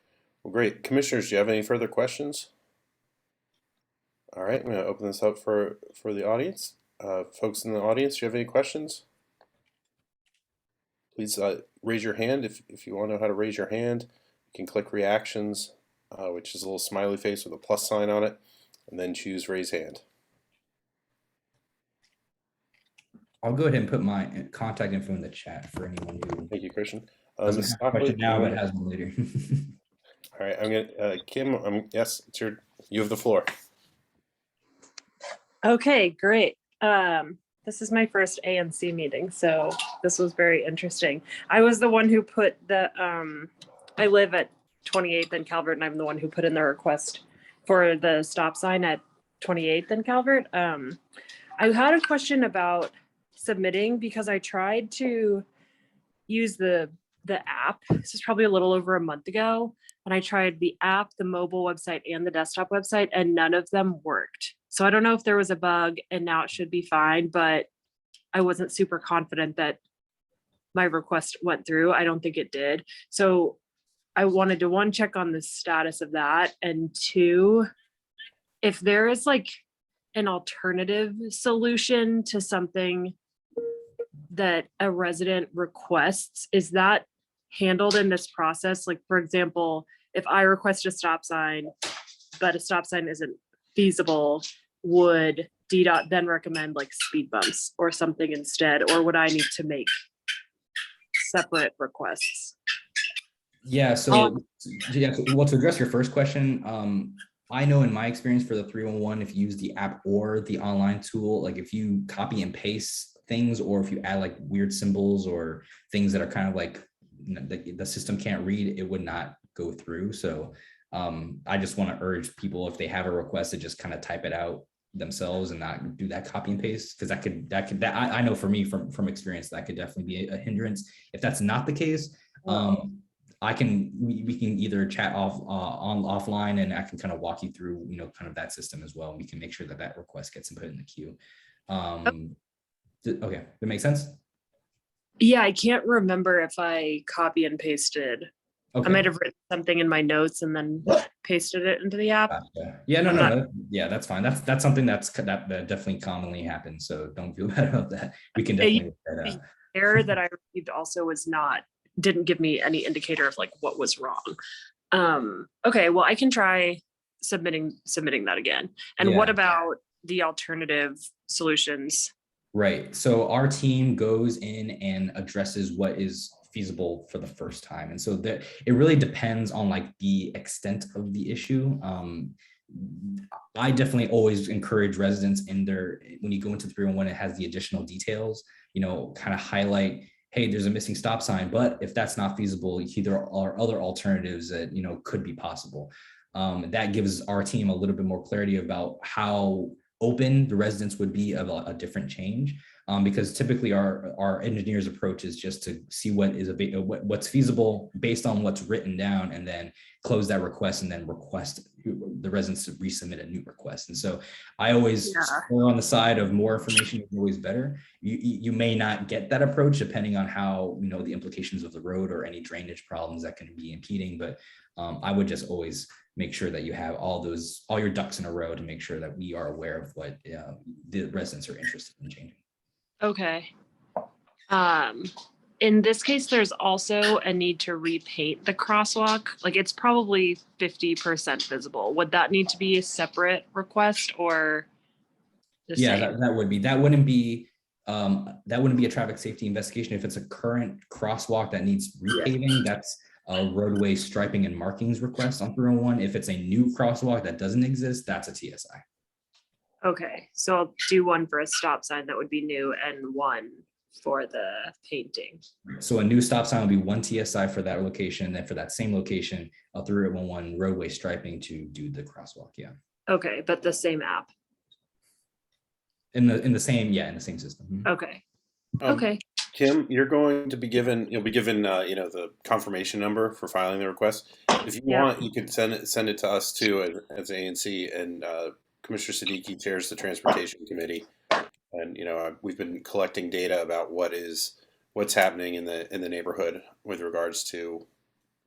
Well, great. Commissioners, do you have any further questions? All right, I'm going to open this up for the audience. Folks in the audience, do you have any questions? Please raise your hand if you want to know how to raise your hand. You can click reactions, which is a little smiley face with a plus sign on it, and then choose raise hand. I'll go ahead and put my contact info in the chat for anyone who. Thank you, Christian. Doesn't have a question now, but has one later. All right, I'm gonna Kim. Yes, you have the floor. Okay, great. This is my first ANC meeting, so this was very interesting. I was the one who put the, I live at 28th and Calvert, and I'm the one who put in the request for the stop sign at 28th and Calvert. I had a question about submitting because I tried to use the app. This is probably a little over a month ago. And I tried the app, the mobile website, and the desktop website, and none of them worked. So I don't know if there was a bug and now it should be fine, but I wasn't super confident that my request went through. I don't think it did. So I wanted to, one, check on the status of that, and two, if there is like an alternative solution to something that a resident requests, is that handled in this process? Like, for example, if I request a stop sign, but a stop sign isn't feasible, would DDOT then recommend like speed bumps or something instead? Or would I need to make separate requests? Yeah, so well, to address your first question, I know in my experience for the 311, if you use the app or the online tool, like if you copy and paste things, or if you add like weird symbols or things that are kind of like the system can't read, it would not go through. So I just want to urge people, if they have a request, to just kind of type it out themselves and not do that copy and paste, because I know for me from experience that could definitely be a hindrance. If that's not the case, we can either chat offline, and I can kind of walk you through, kind of that system as well. We can make sure that request gets put in the queue. Okay, that makes sense. Yeah, I can't remember if I copy and pasted. Okay. I might have written something in my notes and then pasted it into the app. Gotcha. Yeah, no, yeah, that's fine. That's something that definitely commonly happens. So don't feel bad about that. We can definitely. The error that I received also didn't give me any indicator of like what was wrong. Okay, well, I can try submitting that again. And what about the alternative solutions? Right. So our team goes in and addresses what is feasible for the first time. And so that it really depends on like the extent of the issue. I definitely always encourage residents when you go into 311, it has the additional details, kind of highlight, hey, there's a missing stop sign, but if that's not feasible, there are other alternatives that, could be possible. That gives our team a little bit more clarity about how open the residents would be of a different change, because typically our engineer's approach is just to see what's feasible based on what's written down, and then close that request and then request the residents to resubmit a new request. And so I always err on the side of more information is always better. You may not get that approach depending on how, the implications of the road or any drainage problems that can be impeding, but I would just always make sure that you have all your ducks in a row to make sure that we are aware of what the residents are interested in changing. Okay. In this case, there's also a need to repaint the crosswalk. Like, it's probably 50% visible. Would that need to be a separate request or the same? That would be. That wouldn't be a traffic safety investigation. If it's a current crosswalk that needs repaving, that's a roadway striping and markings request on 301. If it's a new crosswalk that doesn't exist, that's a TSI. Okay, so I'll do one for a stop sign that would be new and one for the painting. So a new stop sign would be one TSI for that location. Then for that same location, a 311 roadway striping to do the crosswalk. Yeah. Okay, but the same app. In the same system. Okay. Okay. Kim, you'll be given the confirmation number for filing the request. If you want, you could send it to us too as ANC, and Commissioner Siddiqui chairs the Transportation Committee, and we've been collecting data about what's happening in the neighborhood with regards to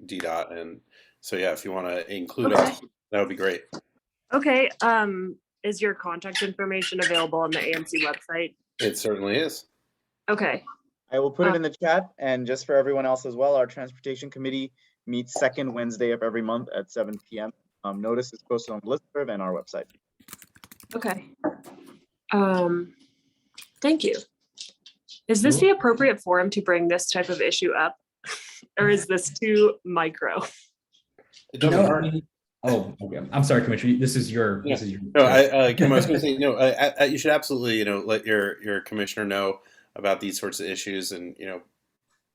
DDOT, and so if you want to include us, that would be great. Okay. Is your contact information available on the ANC website? It certainly is. Okay. I will put it in the chat, and just for everyone else as well, our Transportation Committee meets second Wednesday of every month at 7 p.m. Notice is posted on the listserv and our website. Okay. Thank you. Is this the appropriate forum to bring this type of issue up, or is this too micro? It doesn't hurt. Oh, okay. I'm sorry, Commissioner. This is your. Yeah. This is your. No, Kim, I was going to say, no, you should absolutely, let your commissioner know about these sorts of issues, and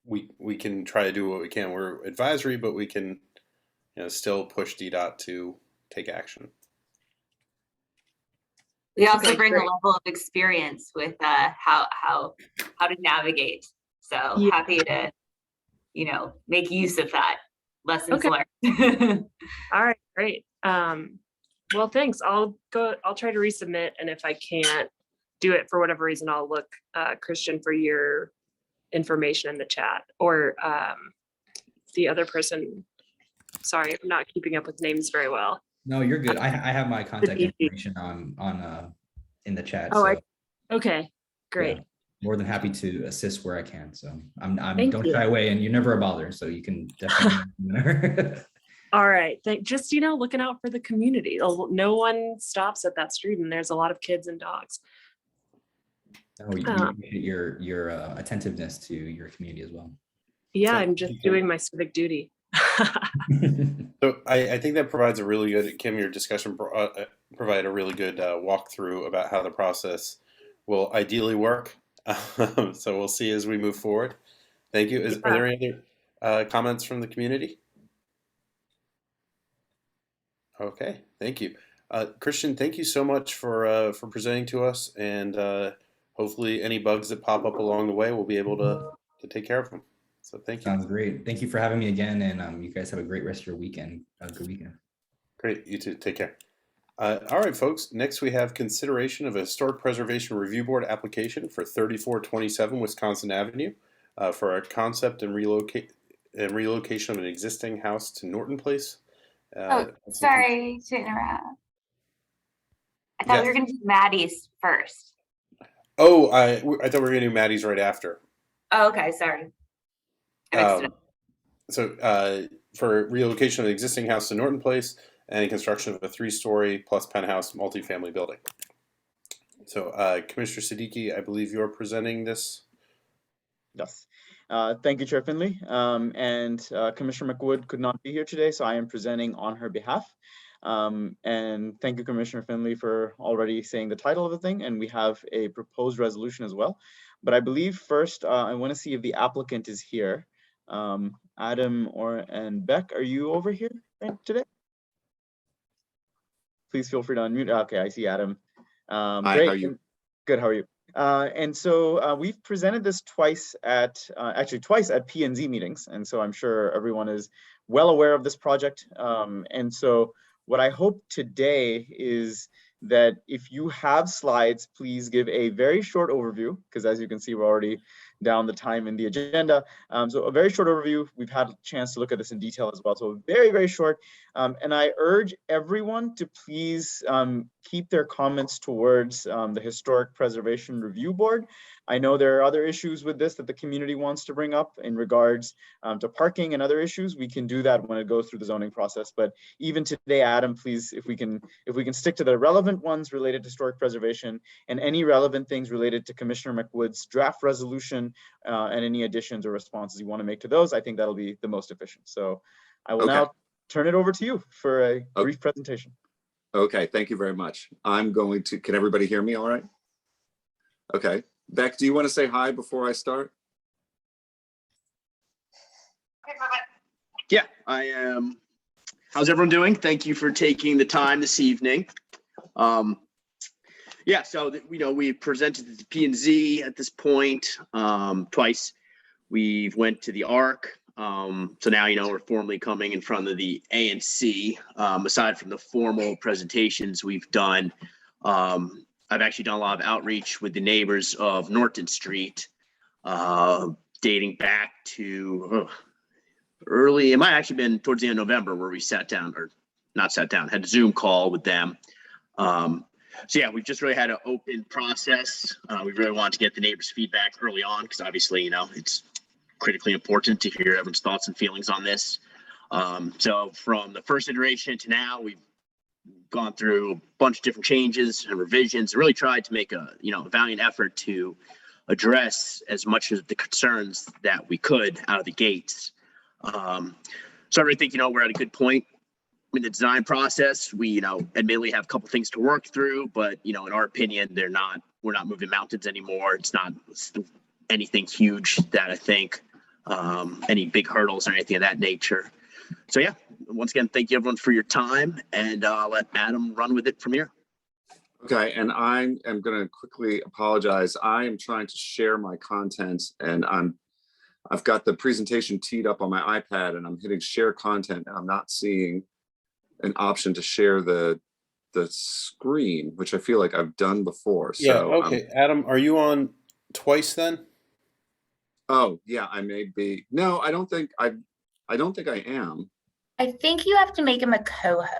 we can try to do what we can. We're advisory, but we can, still push DDOT to take action. We also Okay, bring great. a level of experience with how to navigate. So Yeah. happy to, make use of that lessons Okay. learned. All right, great. Well, thanks. I'll try to resubmit, and if I can't do it for whatever reason, I'll look, Christian, for your information in the chat, or the other person. Sorry, I'm not keeping up with names very well. No, you're good. I have my contact DDOT. information on in the chat. Oh, so, okay, great. yeah, more than happy to assist where I can. So I'm Thank don't you. shy away, and you're never a bother. So you can definitely. All right, just looking out for the community. No one stops at that street, and there's a lot of kids and dogs. We appreciate your attentiveness to your community as well. Yeah, So, I'm just doing my civic duty. So I think that provides a really good, Kim, your discussion provide a really good walkthrough about how the process will ideally work. So we'll see as we move forward. Thank you. Are there any other comments from the community? Okay, thank you. Christian, thank you so much for presenting to us, and hopefully any bugs that pop up along the way, we'll be able to take care of them. So thank you. Sounds great. Thank you for having me again, and you guys have a great rest of your weekend. A good weekend. Great, you too. Take care. All right, folks. Next, we have consideration of a Historic Preservation Review Board application for 3427 Wisconsin Avenue for a concept and relocation of an existing house to Norton Place. Sorry to interrupt. I thought we were going to do Maddie's first. Oh, I thought we were going to do Maddie's right after. Oh, okay, sorry. So for relocation of an existing house to Norton Place and construction of a 3-story plus penthouse multifamily building. So Commissioner Siddiqui, I believe you're presenting this. Yes. Thank you, Chair Finley. And Commissioner McWood could not be here today, so I am presenting on her behalf. And thank you, Commissioner Finley, for already saying the title of the thing. And we have a proposed resolution as well. But I believe first, I want to see if the applicant is here. Adam and Beck, are you over here today? Please feel free to unmute. Okay, I see Adam. Hi, great. how are you? Good, how are you? And so we've presented this twice at P&Z meetings. And so I'm sure everyone is well aware of this project. And so what I hope today is that if you have slides, please give a very short overview, because as you can see, we're already down the time in the agenda. So a very short overview. We've had a chance to look at this in detail as well. So very, very short. And I urge everyone to please keep their comments towards the Historic Preservation Review Board. I know there are other issues with this that the community wants to bring up in regards to parking and other issues. We can do that when it goes through the zoning process. But even today, Adam, please, if we can stick to the relevant ones related to historic preservation and any relevant things related to Commissioner McWood's draft resolution and any additions or responses you want to make to those, I think that'll be the most efficient. So I will now turn it over to you for a brief presentation. Okay, thank you very much. I'm going to, can everybody hear me all right? Okay. Beck, do you want to say hi before I start? Yeah, I am. How's everyone doing? Thank you for taking the time this evening. Yeah, so we presented to the P&Z at this point twice. We've went to the ARC. So now, we're formally coming in front of the ANC. Aside from the formal presentations we've done, I've actually done a lot of outreach with the neighbors of Norton Street, dating back to early, it might have actually been towards the end of November where we sat down, or not sat down, had a Zoom call with them. So yeah, we've just really had an open process. We really wanted to get the neighbors' feedback early on because obviously, it's critically important to hear everyone's thoughts and feelings on this. So from the first iteration to now, we've gone through a bunch of different changes and revisions, really tried to make a valiant effort to address as much of the concerns that we could out of the gates. So I really think we're at a good point mean, the design process, we, admittedly have a couple things to work through, but, in our opinion, we're not moving mountains anymore. It's not anything huge that I think, any big hurdles or anything of that nature. So yeah, once again, thank you everyone for your time, and I'll let Adam run with it from here. Okay, and I am going to quickly apologize. I am trying to share my content, and I've got the presentation teed up on my iPad, and I'm hitting share content, and I'm not seeing an option to share the screen, which I feel like I've done before. Yeah, So okay. Adam, are you on twice then? oh yeah, I may be. No, I don't think I am. I think you have to make him a co-host.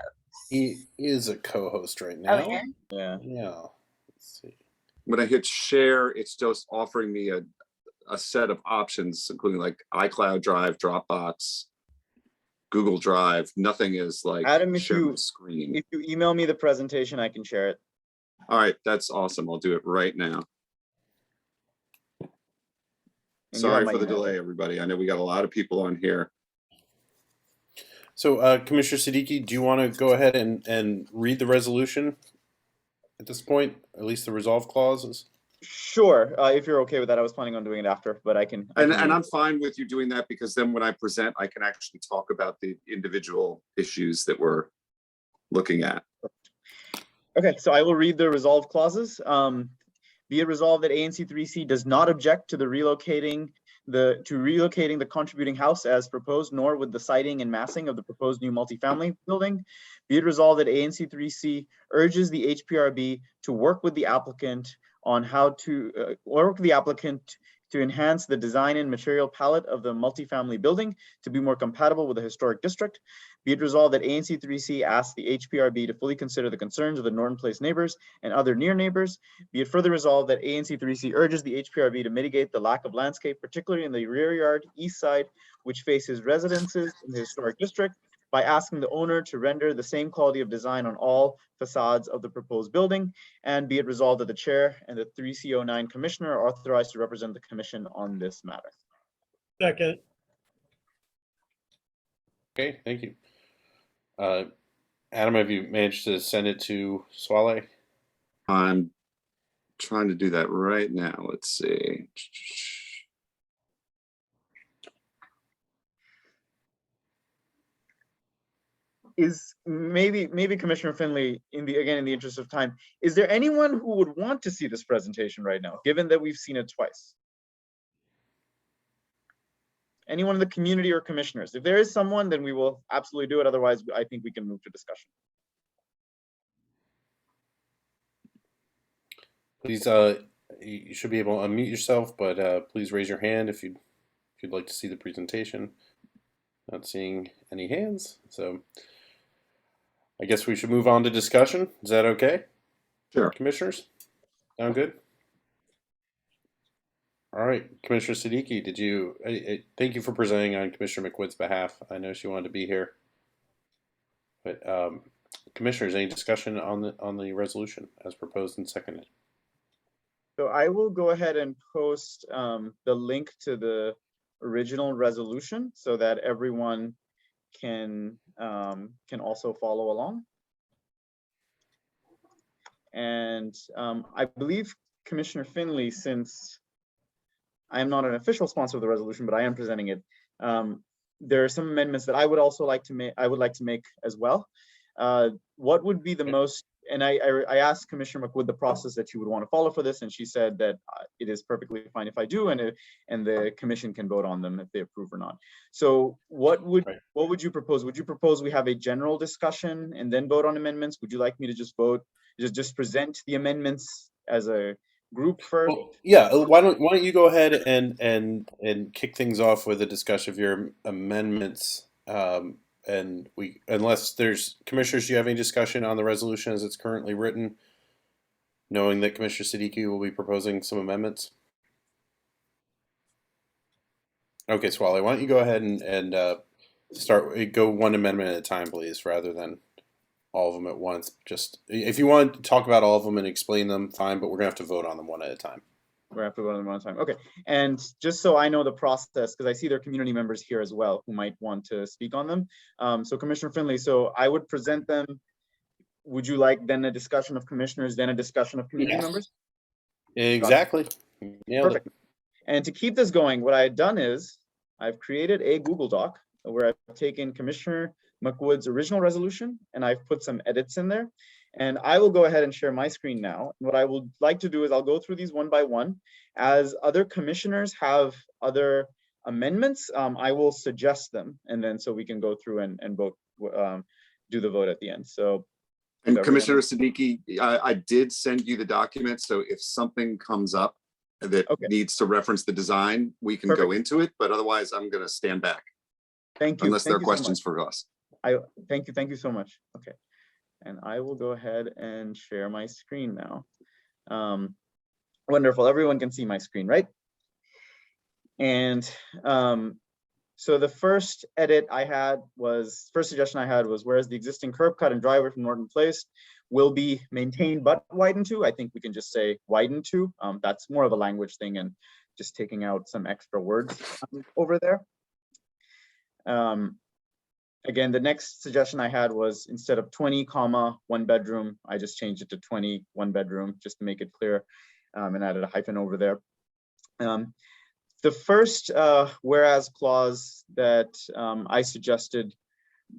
He is a co-host right now. Oh, yeah? Yeah. Yeah. Let's see. When I hit share, it's just offering me a set of options, including like iCloud Drive, Dropbox, Google Drive. Nothing is like Adam, if share you my screen. if you email me the presentation, I can share it. All right, that's awesome. I'll do it right now. And you have Sorry my for the email. delay, everybody. I know we got a lot of people on here. So, Commissioner Siddiqui, do you want to go ahead and read the resolution at this point, at least the resolve clauses? Sure, if you're okay with that. I was planning on doing it after, but I can. And read I'm it. fine with you doing that, because then when I present, I can actually talk about the individual issues that we're looking at. Okay, so I will read the resolve clauses. Be it resolved that ANC3C does not object to relocating the contributing house as proposed, nor with the siding and massing of the proposed new multifamily building. Be it resolved that ANC3C urges the HPRB to work with the applicant on how to to enhance the design and material palette of the multifamily building to be more compatible with the historic district. Be it resolved that ANC3C asks the HPRB to fully consider the concerns of the Norton Place neighbors and other near neighbors. Be it further resolved that ANC3C urges the HPRB to mitigate the lack of landscape, particularly in the rear yard east side, which faces residences in the historic district, by asking the owner to render the same quality of design on all facades of the proposed building. And be it resolved that the chair and the 3C09 commissioner are authorized to represent the commission on this matter. Second. Okay, thank you. Adam, have you managed to send it to Swale? I'm trying to do that right now. Let's see. Is maybe Commissioner Finley, in the interest of time, is there anyone who would want to see this presentation right now, given that we've seen it twice? Anyone in the community or commissioners? If there is someone, then we will absolutely do it. Otherwise, I think we can move to discussion. Please, you should be able to unmute yourself, but please raise your hand if you'd like to see the presentation. Not seeing any hands, so I guess we should move on to discussion. Is that okay? Sure. Commissioners, sound good? All right, Commissioner Siddiqui, did you? Thank you for presenting on Commissioner McQuitt's behalf. I know she wanted to be here, but commissioners, any discussion on the resolution as proposed and seconded? So I will go ahead and post the link to the original resolution so that everyone can also follow along. And I believe Commissioner Finley, since I am not an official sponsor of the resolution, but I am presenting it, there are some amendments that I would also like to make. I would like to make as well. What would be the most? And I asked Commissioner McWood the process that she would want to follow for this, and she said that it is perfectly fine if I do, and the commission can vote on them if they approve or not. So what would you propose? Would you propose we have a general discussion and then vote on amendments? Would you like me to just just present the amendments as a group first? Well, yeah. Why don't you go ahead and kick things off with a discussion of your amendments. And unless there's commissioners, do you have any discussion on the resolution as it's currently written, knowing that Commissioner Siddiqui will be proposing some amendments? Okay, Swale, why don't you go ahead and go one amendment at a time, please, rather than all of them at once. Just if you want to talk about all of them and explain them, fine, but we're gonna have to vote on them one at a time. We're have to go on one time. Okay. And just so I know the process, because I see there are community members here as well who might want to speak on them. So Commissioner Finley, so I would present them. Would you like then a discussion of commissioners, then a discussion of community Yes. members? Exactly. Nailed Perfect. And to keep this going, what I had done is I've created a Google Doc where I've taken Commissioner McWood's original resolution and I've put some edits in there. And I will go ahead and share my screen now. What I would like to do is I'll go through these one by one. As other commissioners have other amendments, I will suggest them. And then so we can go through and vote, do the vote at the end. So. And Commissioner Siddiqui, I did send you the document. So if something comes up that needs to reference the design, we can go into it. But otherwise, I'm going to stand back. Thank you. Unless there are questions for us. Thank you so much. Okay. And I will go ahead and share my screen now. Wonderful. Everyone can see my screen, right? And so the first suggestion I had was, whereas the existing curb cut and driveway from Norton Place will be maintained but widened to, I think we can just say widened to. That's more of a language thing and just taking out some extra words over there. Again, the next suggestion I had was instead of 20, 1 bedroom, I just changed it to 20, 1 bedroom, just to make it clear, and added a hyphen over there. The first whereas clause that I suggested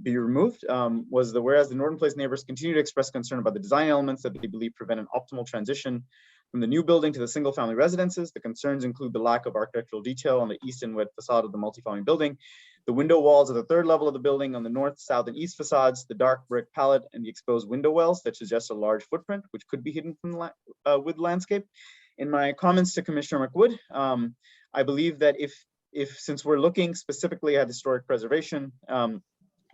be removed was the whereas the Norton Place neighbors continue to express concern about the design elements that they believe prevent an optimal transition from the new building to the single family residences. The concerns include the lack of architectural detail on the east and west facade of the multifamily building, the window walls of the third level of the building on the north, south, and east facades, the dark brick palette, and the exposed window wells that suggest a large footprint, which could be hidden from with landscape. In my comments to Commissioner McWood, I believe that if since we're looking specifically at historic preservation,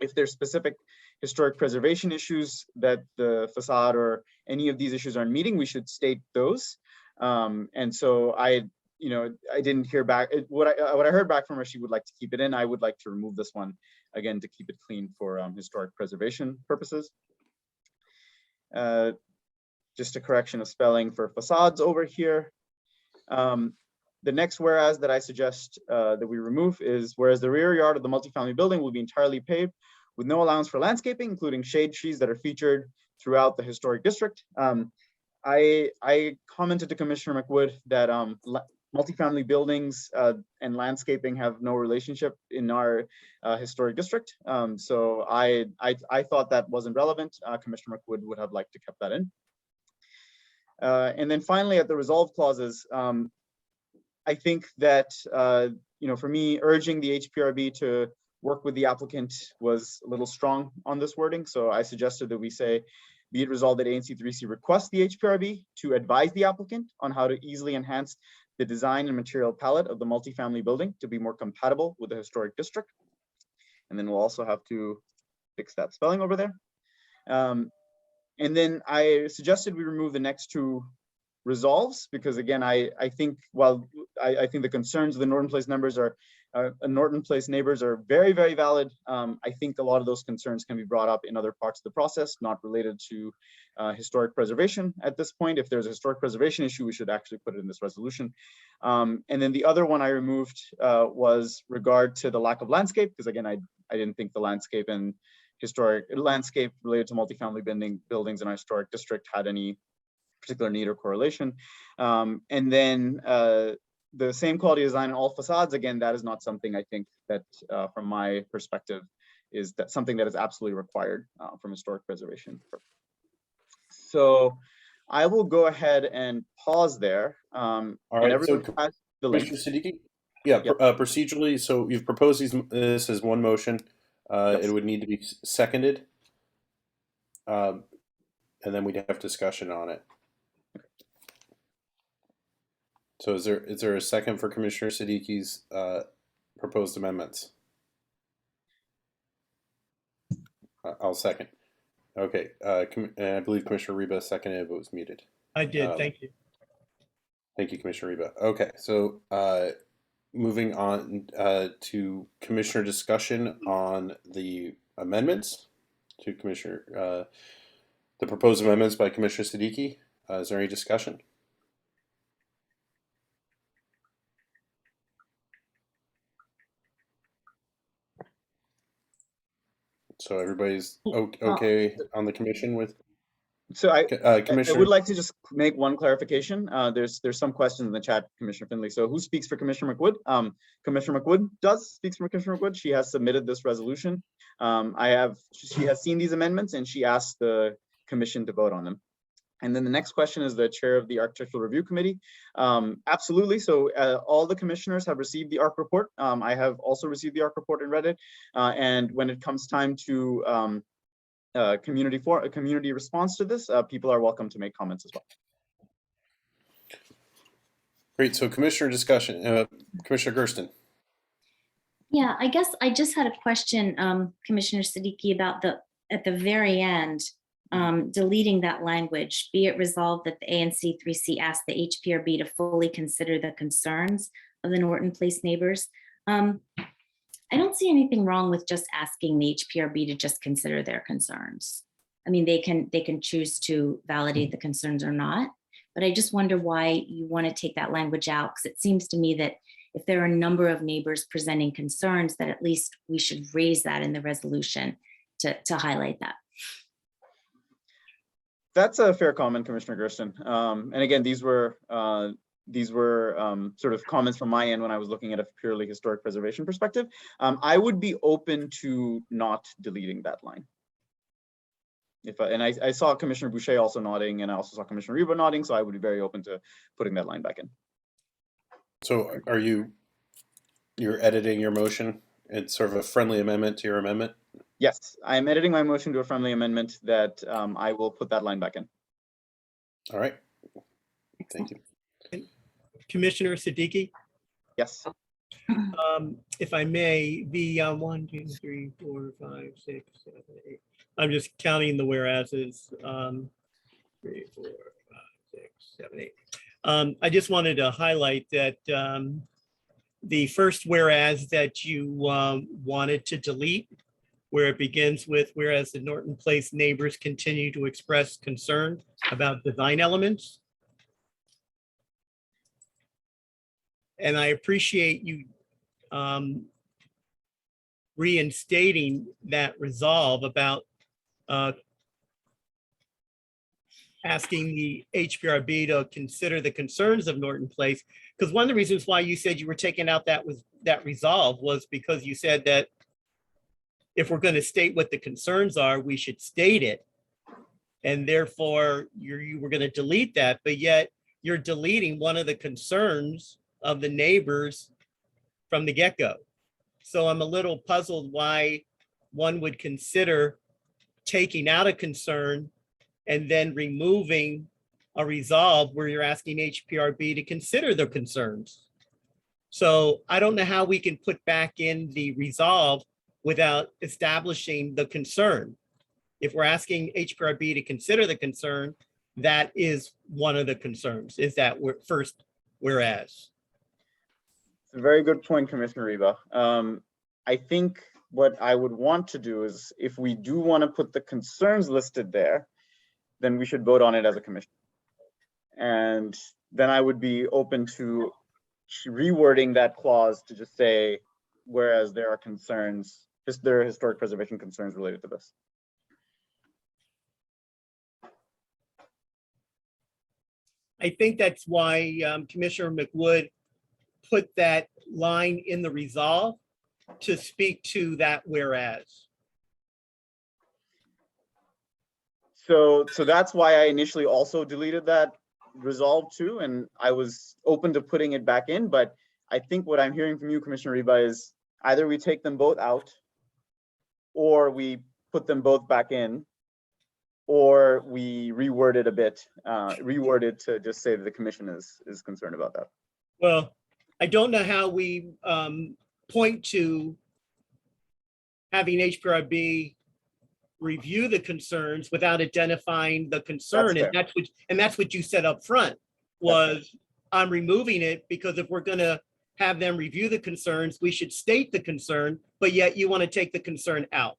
if there's specific historic preservation issues that the facade or any of these issues aren't meeting, we should state those. And so I didn't hear back. What I heard back from her, she would like to keep it in. I would like to remove this one again to keep it clean for historic preservation purposes. Just a correction of spelling for facades over here. The next whereas that I suggest that we remove is whereas the rear yard of the multifamily building will be entirely paved with no allowance for landscaping, including shade trees that are featured throughout the historic district. I commented to Commissioner McWood that multifamily buildings and landscaping have no relationship in our historic district. So I thought that wasn't relevant. Commissioner McWood would have liked to keep that in. And then finally, at the resolve clauses, I think that, for me, urging the HPRB to work with the applicant was a little strong on this wording. So I suggested that we say, be it resolved that ANC 3C requests the HPRB to advise the applicant on how to easily enhance the design and material palette of the multifamily building to be more compatible with the historic district. And then we'll also have to fix that spelling over there. And then I suggested we remove the next two resolves because again, I think while I think the concerns of the Norton Place neighbors are very, very valid. I think a lot of those concerns can be brought up in other parts of the process, not related to historic preservation at this point. If there's a historic preservation issue, we should actually put it in this resolution. And then the other one I removed was regard to the lack of landscape, because again, I didn't think the landscape and historic landscape related to multifamily buildings in our historic district had any particular need or correlation. And then the same quality design in all facades, again, that is not something I think that from my perspective is that something that is absolutely required from historic preservation. So I will go ahead and pause there. All right, so Commissioner Siddiqui, procedurally, so you've proposed this as one motion. Yes. It would need to be seconded, and then we'd have discussion on it. So is there a second for Commissioner Siddiqui's proposed amendments? I'll second. Okay, and I believe Commissioner Reba seconded, but was muted. I did, thank you. Thank you, Commissioner Reba. Okay, so moving on to Commissioner discussion on the amendments to Commissioner, the proposed amendments by Commissioner Siddiqui. Is there any discussion? So everybody's okay on the commission with So I Commissioner? would like to just make one clarification. There's some questions in the chat, Commissioner Finley. So who speaks for Commissioner McWood? Commissioner McWood speaks for Commissioner McWood. She has submitted this resolution. She has seen these amendments and she asked the commission to vote on them. And then the next question is the chair of the Architectural Review Committee. Absolutely. So all the commissioners have received the ARC report. I have also received the ARC report and read it. And when it comes time to community response to this, people are welcome to make comments as well. Great. So commissioner discussion, Commissioner Gersten. Yeah, I guess I just had a question, Commissioner Siddiqui, about at the very end, deleting that language, be it resolved that the ANC 3C asked the HPRB to fully consider the concerns of the Norton Place neighbors. I don't see anything wrong with just asking the HPRB to just consider their concerns. I mean, they can choose to validate the concerns or not, but I just wonder why you want to take that language out, because it seems to me that if there are a number of neighbors presenting concerns, that at least we should raise that in the resolution to highlight that. That's a fair comment, Commissioner Gersten. And again, these were sort of comments from my end when I was looking at a purely historic preservation perspective. I would be open to not deleting that line. I saw Commissioner Boucher also nodding, and I also saw Commissioner Reba nodding, so I would be very open to putting that line back in. So are you're editing your motion? It's sort of a friendly amendment to your amendment? Yes, I'm editing my motion to a friendly amendment that I will put that line back in. All right. Thank you. Commissioner Siddiqui, Yes. if I may, the 1, 2, 3, 4, 5, 6, 7, 8. I'm just counting the whereases. 3, 4, 5, 6, 7, 8. I just wanted to highlight that the first whereas that you wanted to delete, where it begins with, whereas the Norton Place neighbors continue to express concern about design elements. And I appreciate you reinstating that resolve about asking the HPRB to consider the concerns of Norton Place. Because one of the reasons why you said you were taking out that resolve was because you said that if we're going to state what the concerns are, we should state it. And therefore you were going to delete that, but yet you're deleting one of the concerns of the neighbors from the get-go. So I'm a little puzzled why one would consider taking out a concern and then removing a resolve where you're asking HPRB to consider the concerns. So I don't know how we can put back in the resolve without establishing the concern. If we're asking HPRB to consider the concern, that is one of the concerns, is that first whereas. It's a very good point, Commissioner Reba. I think what I would want to do is, if we do want to put the concerns listed there, then we should vote on it as a commission. And then I would be open to rewording that clause to just say, whereas there are concerns, there are historic preservation concerns related to this. I think that's why Commissioner McWood put that line in the resolve to speak to that whereas. So that's why I initially also deleted that resolve too, and I was open to putting it back in, but I think what I'm hearing from you, Commissioner Reba, is either we take them both out or we put them both back in, or we reword it a bit, reword it to just say that the commission is concerned about that. Well, I don't know how we point to having HPRB review the concerns without identifying the concern. And that's what you said up front was, I'm removing it because if we're going to have them review the concerns, we should state the concern, but yet you want to take the concern out.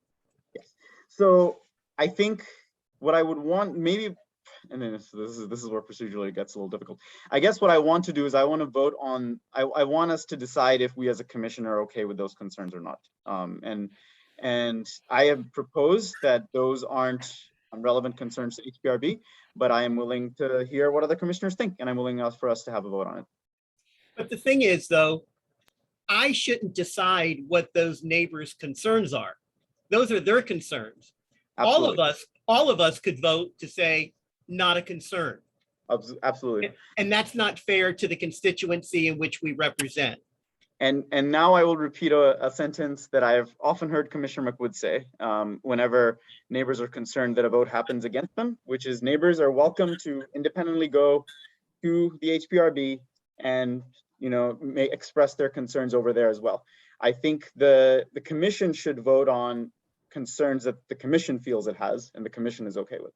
Yes. So I think what I would want, maybe, and then this is where procedurally it gets a little difficult. I guess what I want to do is I want to vote on, I want us to decide if we as a commission are okay with those concerns or not. And And I have proposed that those aren't relevant concerns to HPRB, but I am willing to hear what other commissioners think, and I'm willing for us to have a vote on it. But the thing is, though, I shouldn't decide what those neighbors' concerns are. Those are their concerns. Absolutely. All of us could vote to say, not a concern. Absolutely. And that's not fair to the constituency in which we represent. And now I will repeat a sentence that I've often heard Commissioner McWood say whenever neighbors are concerned that a vote happens against them, which is neighbors are welcome to independently go to the HPRB and may express their concerns over there as well. I think the commission should vote on concerns that the commission feels it has and the commission is okay with.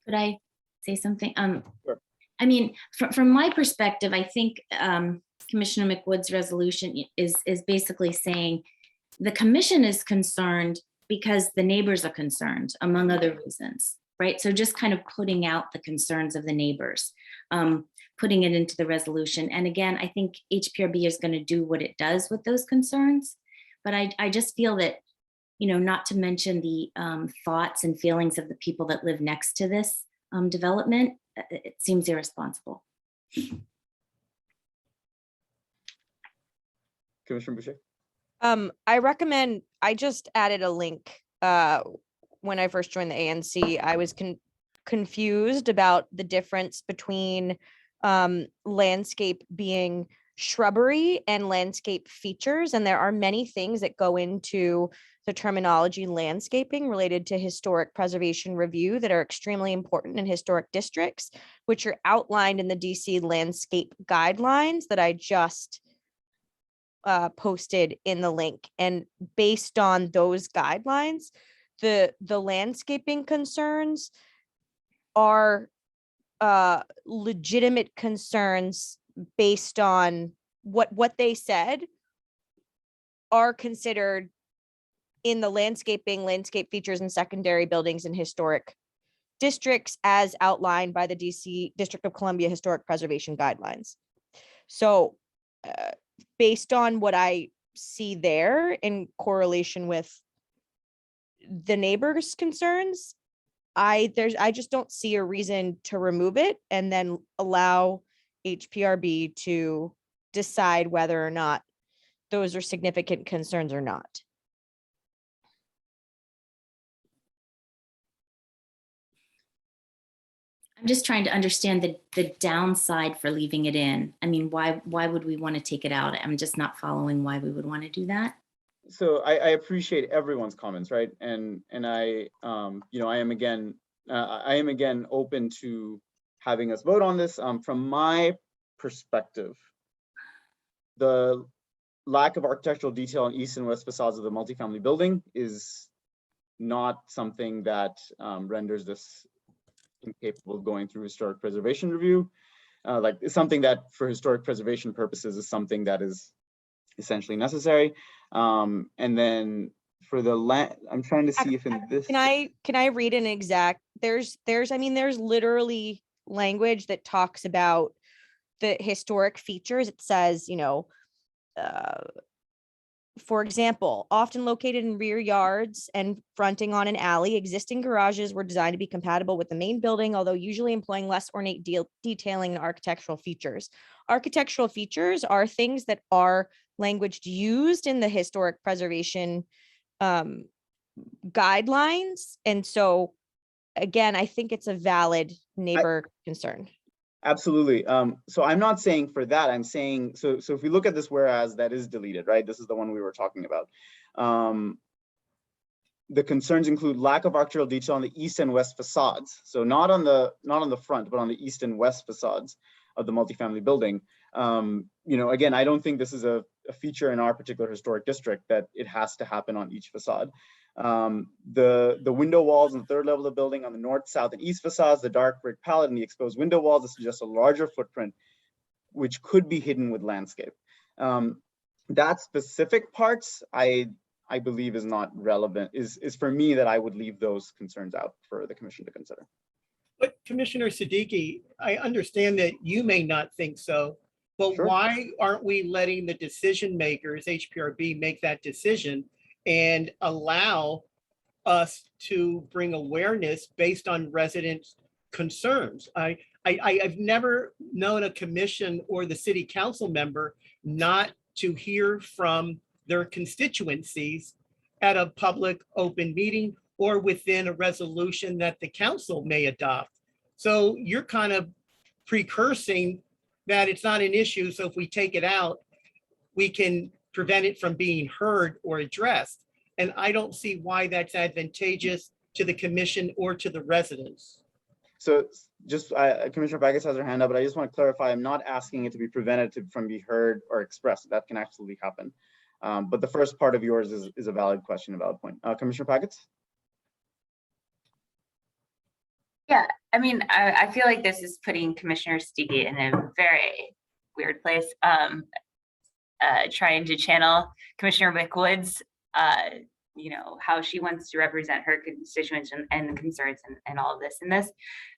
Could I say something? Sure. I mean, from my perspective, I think Commissioner McWood's resolution is basically saying the commission is concerned because the neighbors are concerned, among other reasons, right? So just kind of putting out the concerns of the neighbors, putting it into the resolution. And again, I think HPRB is going to do what it does with those concerns. But I just feel that, not to mention the thoughts and feelings of the people that live next to this development, it seems irresponsible. Commissioner Boucher? I just added a link. When I first joined the ANC, I was confused about the difference between landscape being shrubbery and landscape features. And there are many things that go into the terminology landscaping related to historic preservation review that are extremely important in historic districts, which are outlined in the DC landscape guidelines that I just posted in the link. And based on those guidelines, the landscaping concerns are legitimate concerns based on what they said are considered in the landscape features and secondary buildings in historic districts as outlined by the DC District of Columbia Historic Preservation Guidelines. So based on what I see there in correlation with the neighbors' concerns, I just don't see a reason to remove it and then allow HPRB to decide whether or not those are significant concerns or not. I'm just trying to understand the downside for leaving it in. I mean, why would we want to take it out? I'm just not following why we would want to do that. So I appreciate everyone's comments, right? And I I am again open to having us vote on this. From my perspective, the lack of architectural detail on east and west facades of the multifamily building is not something that renders this incapable of going through historic preservation review. Like it's something that for historic preservation purposes is something that is essentially necessary. And then for the land, I'm trying to see if in this. Can I read an exact, there's literally language that talks about the historic features. It says, for example, often located in rear yards and fronting on an alley, existing garages were designed to be compatible with the main building, although usually employing less ornate detailing and architectural features. Architectural features are things that are language used in the historic preservation guidelines. And so, again, I think it's a valid neighbor concern. Absolutely. So I'm not saying for that, I'm saying, so if we look at this whereas that is deleted, right? This is the one we were talking about. The concerns include lack of architectural detail on the east and west facades. So not on the front, but on the east and west facades of the multifamily building. Again, I don't think this is a feature in our particular historic district that it has to happen on each facade. The window walls on the third level of the building on the north, south, and east facades, the dark brick palette and the exposed window walls, this is just a larger footprint, which could be hidden with landscape. That specific parts, I believe is not relevant, is for me that I would leave those concerns out for the commission to consider. But Commissioner Siddiqui, I understand that you may not think so, But Sure. why aren't we letting the decision makers, HPRB, make that decision and allow us to bring awareness based on residents' concerns? I've never known a commission or the city council member not to hear from their constituencies at a public open meeting or within a resolution that the council may adopt. So you're kind of precursing that it's not an issue. So if we take it out, we can prevent it from being heard or addressed. And I don't see why that's advantageous to the commission or to the residents. So just Commissioner Baggett has her hand up, but I just want to clarify, I'm not asking it to be prevented from being heard or expressed. That can absolutely happen. But the first part of yours is a valid question, a valid point. Commissioner Baggett? Yeah, I mean, I feel like this is putting Commissioner Stuckey in a very weird place. Trying to channel Commissioner McWood's, you know, how she wants to represent her constituents and the concerns and all of this. And this,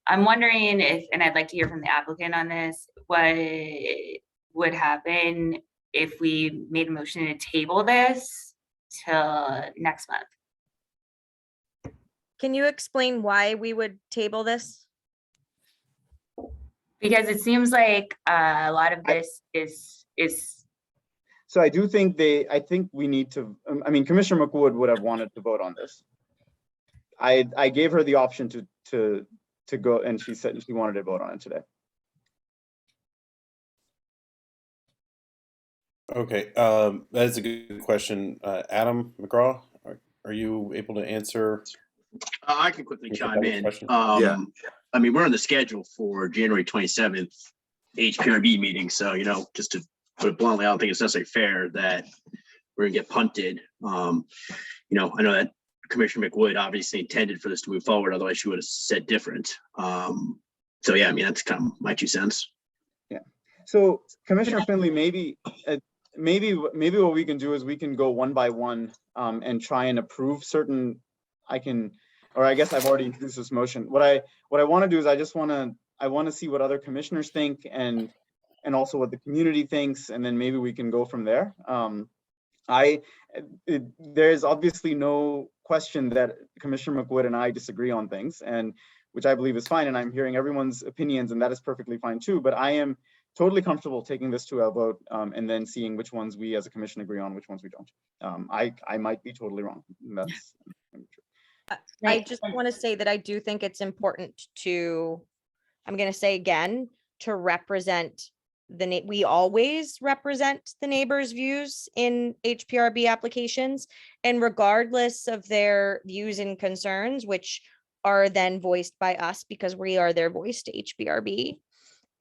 I'm wondering if, and I'd like to hear from the applicant on this, what would happen if we made a motion to table this till next month? Can you explain why we would table this? Because it seems like a lot of this is. So I do think I think we need to, I mean, Commissioner McWood would have wanted to vote on this. I gave her the option to go, and she said she wanted to vote on it today. Okay, that is a good question. Adam McGraw, are you able to answer? I can quickly chime in. Yeah. I mean, we're on the schedule for January 27th HPRB meeting. So, you know, just to put it bluntly, I don't think it's necessarily fair that we're gonna get punted. You know, I know that Commissioner McWood obviously intended for this to move forward, otherwise she would have said different. So yeah, I mean, that's kind of my 2 cents. Yeah. So Commissioner Finley, maybe what we can do is we can go one by one and try and approve certain. I guess I've already introduced this motion. What I want to do is I want to see what other commissioners think and also what the community thinks, and then maybe we can go from there. There's obviously no question that Commissioner McWood and I disagree on things, and which I believe is fine, and I'm hearing everyone's opinions, and that is perfectly fine too. But I am totally comfortable taking this to a vote and then seeing which ones we as a commission agree on, which ones we don't. I might be totally wrong. That's true. I just want to say that I do think it's important to, I'm going to say again, to represent we always represent the neighbors' views in HPRB applications, and regardless of their views and concerns, which are then voiced by us because we are their voice to HPRB.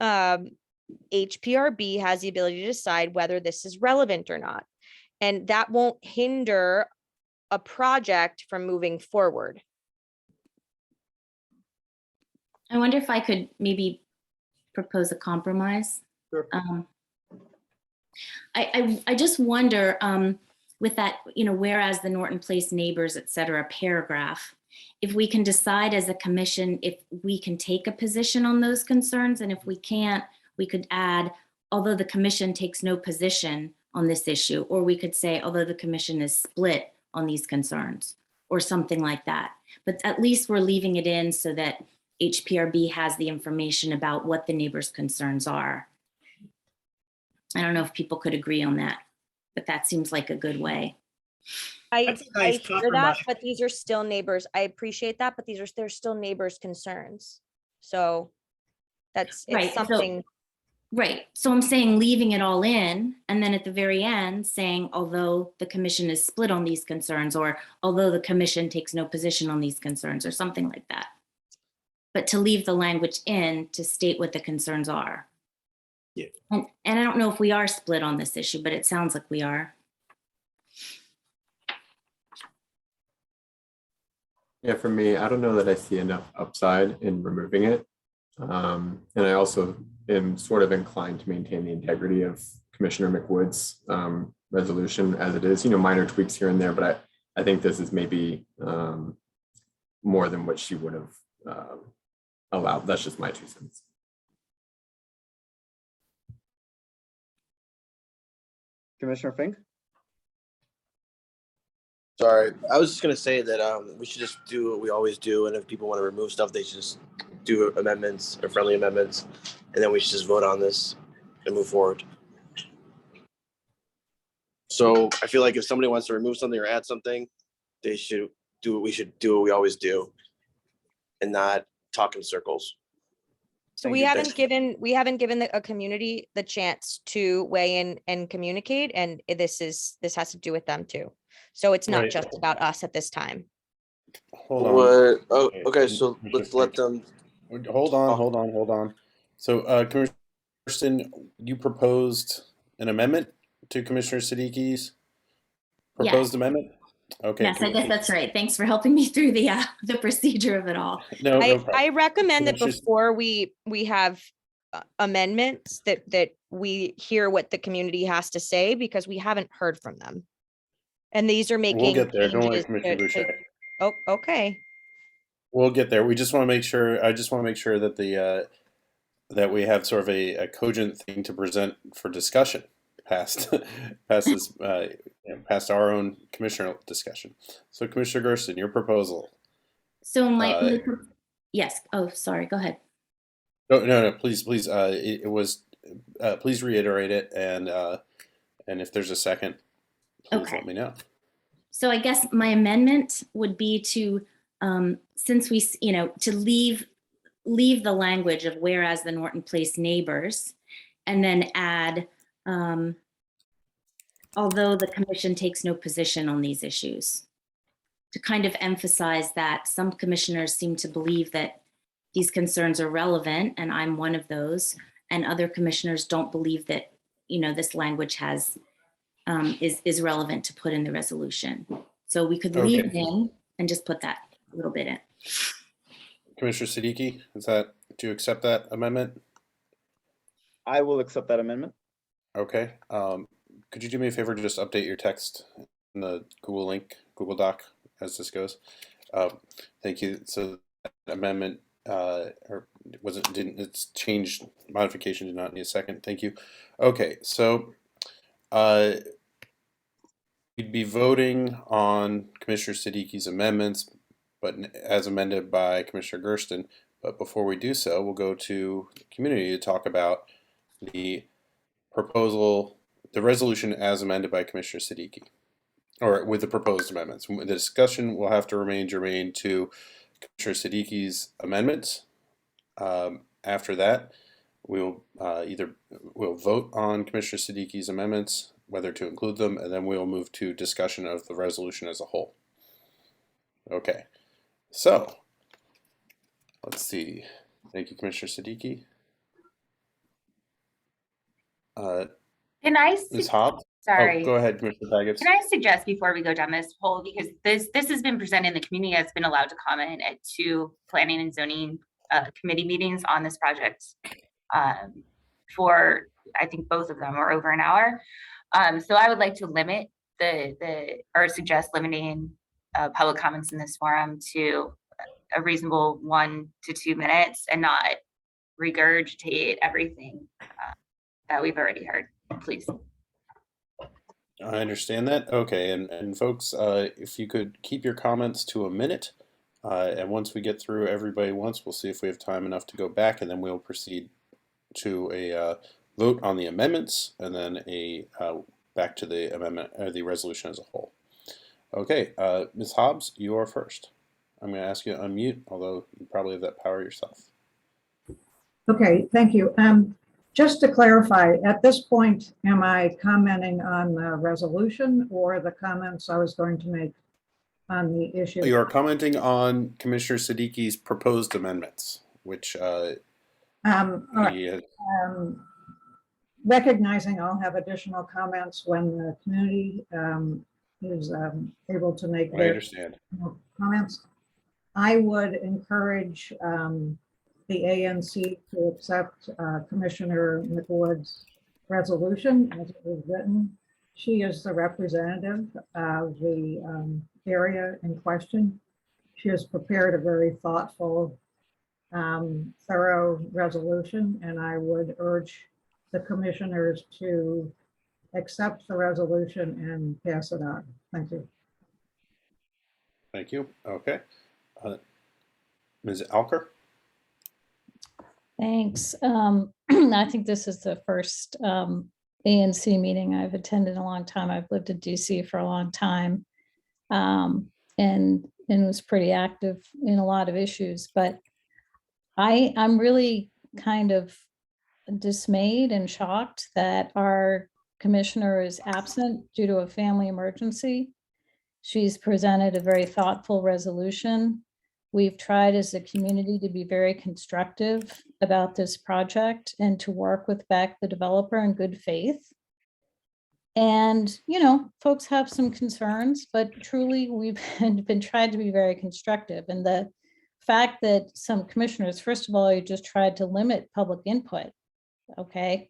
HPRB has the ability to decide whether this is relevant or not, and that won't hinder a project from moving forward. I wonder if I could maybe propose a compromise. Sure. I just wonder with that, you know, whereas the Norton Place neighbors, et cetera, paragraph, if we can decide as a commission if we can take a position on those concerns, and if we can't, we could add, although the commission takes no position on this issue, or we could say, although the commission is split on these concerns, or something like that. But at least we're leaving it in so that HPRB has the information about what the neighbors' concerns are. I don't know if people could agree on that, but that seems like a good way. I That's a nice hear that, compromise. but these are still neighbors. I appreciate that, but they're still neighbors' concerns. So it's Right, so- something. Right. So I'm saying leaving it all in, and then at the very end saying, although the commission is split on these concerns, or although the commission takes no position on these concerns, or something like that. But to leave the language in to state what the concerns are. Yeah. And I don't know if we are split on this issue, but it sounds like we are. Yeah, for me, I don't know that I see enough upside in removing it. And I also am sort of inclined to maintain the integrity of Commissioner McWood's resolution as it is, you know, minor tweaks here and there, but I think this is maybe more than what she would have allowed. That's just my 2 cents. Commissioner Fink? Sorry, I was just gonna say that we should just do what we always do, and if people want to remove stuff, they should just do amendments or friendly amendments, and then we should just vote on this and move forward. So I feel like if somebody wants to remove something or add something, they should do what we always do, and not talk in circles. So Thank we you. haven't given a community the chance to weigh in and communicate, and this has to do with them too. So it's not Right. just about us at this time. Hold on. What? Oh, okay, so let's let them. Hold on. So, Commissioner Thurston, you proposed an amendment to Commissioner Siddiqui's proposed amendment? Okay. Yes, I guess that's right. Thanks for helping me through the procedure of it all. No I problem. recommend that Commissioner- before we have amendments, that we hear what the community has to say, because we haven't heard from them. And these are making We'll get there. Don't worry, changes Commissioner Boucher. Oh, okay. We'll get there. We just want to make sure, I just want to make sure that that we have sort of a cogent thing to present for discussion past this, past our own commissioner discussion. So Commissioner Gersten, your proposal. So yes. Oh, sorry. Go ahead. No, please, it was, please reiterate it, and if there's a second, please let me know. So I guess my amendment would be to, since we, to leave the language of whereas the Norton Place neighbors, and then add, although the commission takes no position on these issues, to kind of emphasize that some commissioners seem to believe that these concerns are relevant, and I'm one of those, and other commissioners don't believe that, this language is relevant to put in the resolution. So we could leave it in and just put that little bit in. Commissioner Siddiqui, do you accept that amendment? I will accept that amendment. Okay. Could you do me a favor to just update your text in the Google Doc as this goes? Thank you. So that amendment, it's changed, modification did not need a second. Thank you. Okay, so we'd be voting on Commissioner Siddiqui's amendments, but as amended by Commissioner Gersten. But before we do so, we'll go to the community to talk about the proposal, the resolution as amended by Commissioner Siddiqui, or with the proposed amendments. The discussion will have to remain germane to Commissioner Siddiqui's amendments. After that, we'll vote on Commissioner Siddiqui's amendments, whether to include them, and then we'll move to discussion of the resolution as a whole. Okay, so let's see. Thank you, Commissioner Siddiqui. Can I? Ms. Hobbs? Sorry. Oh, go ahead, Commissioner Baggett. Can I suggest before we go down this hole, because this has been presented and the community has been allowed to comment at 2 planning and zoning committee meetings on this project for, I think both of them are over an hour. So I would like to limit or suggest limiting public comments in this forum to a reasonable 1 to 2 minutes and not regurgitate everything that we've already heard, please. I understand that. Okay, and folks, if you could keep your comments to a minute, and once we get through everybody once, we'll see if we have time enough to go back, and then we'll proceed to a vote on the amendments, and then back to the amendment or the resolution as a whole. Okay, Ms. Hobbs, you are first. I'm going to ask you to unmute, although you probably have that power yourself. Okay, thank you. Just to clarify, at this point, am I commenting on the resolution or the comments I was going to make on the issue? You are commenting on Commissioner Siddiqui's proposed amendments, which recognizing I'll have additional comments when the community is able to make their comments. I would encourage the ANC to accept Commissioner McWood's resolution as it was written. She is the representative of the area in question. She has prepared a very thoughtful, thorough resolution, and I would urge the commissioners to accept the resolution and pass it on. Thank you. Thank you. Okay. Ms. Alker? Thanks. I think this is the first ANC meeting I've attended in a long time. I've lived in DC for a long time, and was pretty active in a lot of issues. But I'm really kind of dismayed and shocked that our commissioner is absent due to a family emergency. She's presented a very thoughtful resolution. We've tried as a community to be very constructive about this project and to work with Beck, the developer, in good faith. And, you know, folks have some concerns, but truly we've been trying to be very constructive. And the fact that some commissioners, first of all, you just tried to limit public input, okay?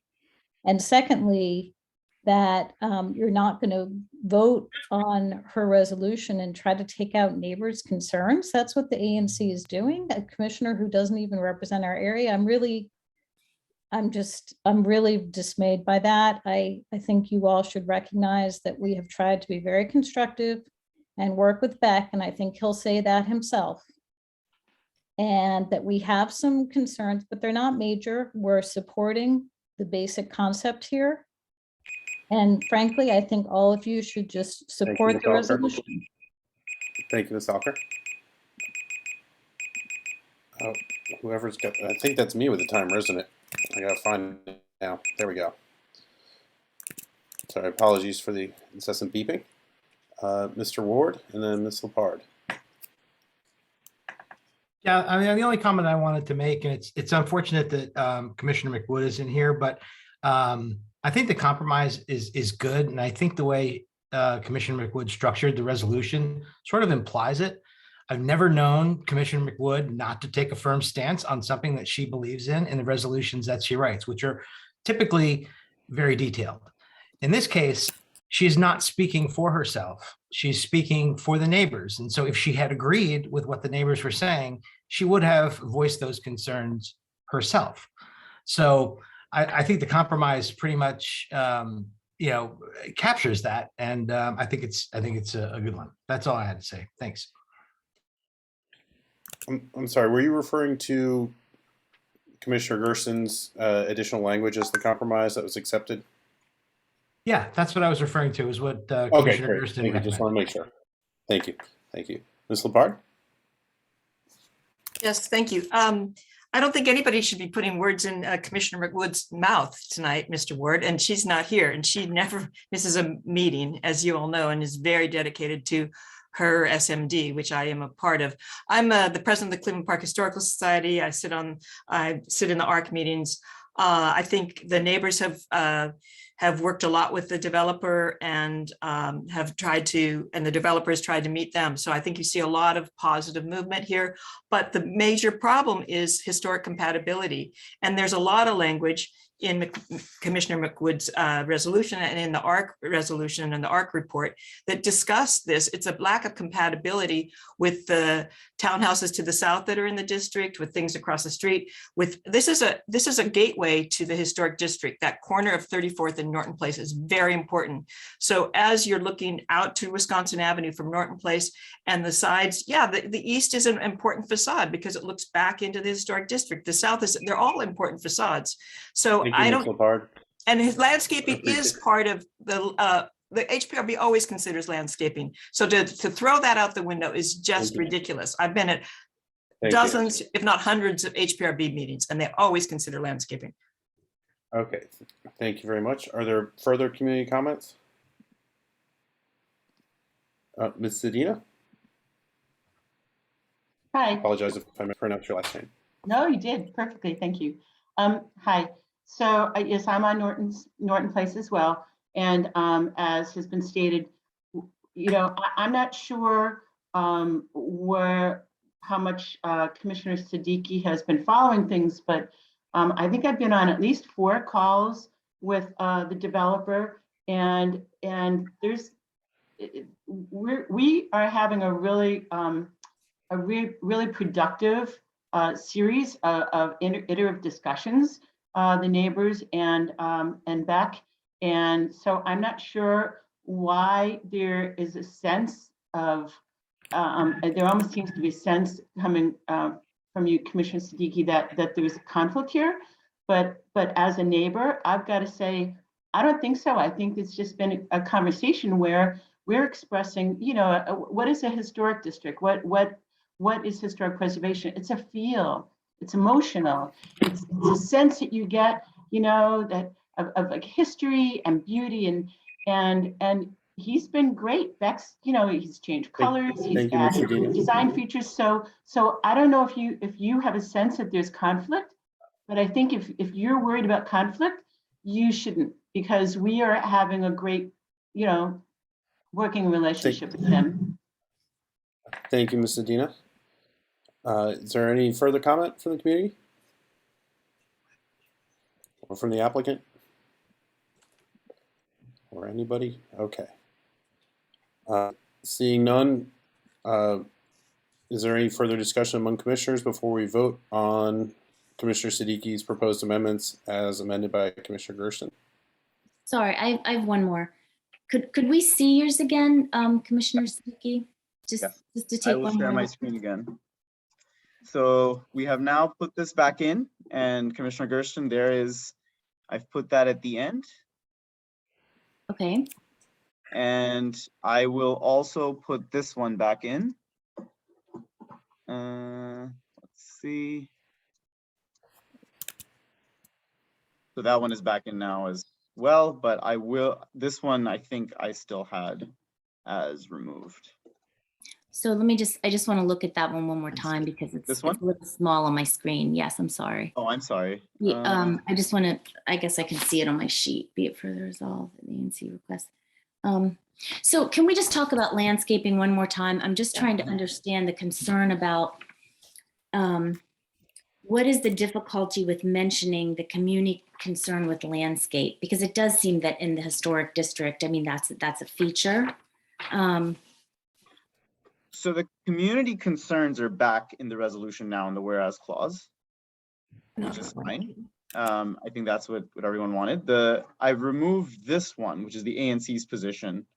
And secondly, that you're not going to vote on her resolution and try to take out neighbors' concerns. That's what the ANC is doing. A commissioner who doesn't even represent our area. I'm really dismayed by that. I think you all should recognize that we have tried to be very constructive and work with Beck, and I think he'll say that himself. And that we have some concerns, but they're not major. We're supporting the basic concept here. And frankly, I think all of you should just support the resolution. Thank you, Ms. Alker. Whoever's got, I think that's me with the timer, isn't it? I gotta find it now. There we go. Sorry, apologies for the incessant beeping. Mr. Ward and then Ms. Lepard. Yeah, I mean, the only comment I wanted to make, and it's unfortunate that Commissioner McWood isn't here, but I think the compromise is good. And I think the way Commissioner McWood structured the resolution sort of implies it. I've never known Commissioner McWood not to take a firm stance on something that she believes in the resolutions that she writes, which are typically very detailed. In this case, she is not speaking for herself. She's speaking for the neighbors. And so if she had agreed with what the neighbors were saying, she would have voiced those concerns herself. So I think the compromise pretty much, captures that, and I think it's a good one. That's all I had to say. Thanks. I'm sorry. Were you referring to Commissioner Gerson's additional language as the compromise that was accepted? Yeah, that's what I was referring to. Is what Okay, Commissioner great. Gerson Thank you. Just recommended. want to make sure. Thank you. Thank you, Ms. Lepard. Yes, thank you. I don't think anybody should be putting words in Commissioner McWood's mouth tonight, Mr. Ward, and she's not here, and she never misses a meeting, as you all know, and is very dedicated to her SMD, which I am a part of. I'm the president of the Cleveland Park Historical Society. I sit in the ARC meetings. I think the neighbors have worked a lot with the developer and the developer has tried to meet them. So I think you see a lot of positive movement here, but the major problem is historic compatibility. And there's a lot of language in Commissioner McWood's resolution and in the ARC resolution and the ARC report that discuss this. It's a lack of compatibility with the townhouses to the south that are in the district, with things across the street. This is a gateway to the historic district. That corner of 34th and Norton Place is very important. So as you're looking out to Wisconsin Avenue from Norton Place and the sides, yeah, the east is an important facade because it looks back into the historic district. The south they're all important facades. So Thank you, Ms. Lepard. and his landscaping is part of the HPRB always considers landscaping. So to throw that out the window is just ridiculous. I've been at dozens, if not hundreds of HPRB meetings, and they always consider landscaping. Okay, thank you very much. Are there further community comments? Ms. Sedina? Hi. I apologize if I mispronounced your last name. No, you did perfectly. Thank you. Hi. So yes, I'm on Norton Place as well. And as has been stated, I'm not sure how much Commissioner Siddiqui has been following things, but I think I've been on at least 4 calls with the developer, and we are having a really productive series of iterative discussions, the neighbors and Beck, And so I'm not sure why there is a sense of, there almost seems to be a sense coming from you, Commissioner Siddiqui, that there was a conflict here. But as a neighbor, I've got to say, I don't think so. I think it's just been a conversation where we're expressing, you know, what is a historic district? What is historic preservation? It's a feel. It's emotional. It's a sense that you get, you know, that of like history and beauty, and he's been great. Beck's, you know, he's changed colors, he's added design features. So I don't know if you have a sense that there's conflict, but I think if you're worried about conflict, you shouldn't, because we are having a great, you know, working relationship with him. Thank you, Ms. Adina. Is there any further comment from the community? Or from the applicant? Or anybody? Okay. Seeing none, is there any further discussion among commissioners before we vote on Commissioner Siddiqui's proposed amendments as amended by Commissioner Gersten? Sorry, I have one more. Could we see yours again, Commissioner Siddiqui? Just to take I will one share more. my screen again. So we have now put this back in, and Commissioner Gersten, there is, I've put that at the end. Okay. And I will also put this one back in. Let's see. So that one is back in now as well, but I will, this one I think I still had as removed. So I just want to look at that one more time because it's a little small on my screen. Yes, I'm sorry. Oh, I'm sorry. Yeah, I just want to, I guess I can see it on my sheet, be it further resolved, the ANC request. So can we just talk about landscaping one more time? I'm just trying to understand the concern about what is the difficulty with mentioning the community concern with landscape? Because it does seem that in the historic district, I mean, that's a feature. So the community concerns are back in the resolution now in the whereas clause, which is fine. I think that's what everyone wanted. I've removed this one, which is the ANC's position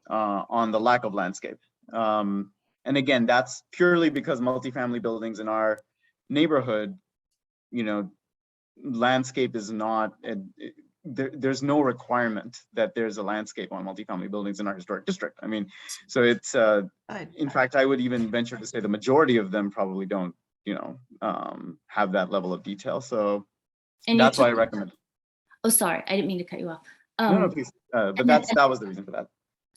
on the lack of landscape. And again, that's purely because multifamily buildings in our neighborhood, you know, landscape is not, there's no requirement that there's a landscape on multifamily buildings in our historic district. I mean, so it's, in fact, I would even venture to say the majority of them probably don't, you know, have that level of detail. So that's why I recommend. Oh, sorry, I didn't mean to cut you off. No, please. But that was the reason for that.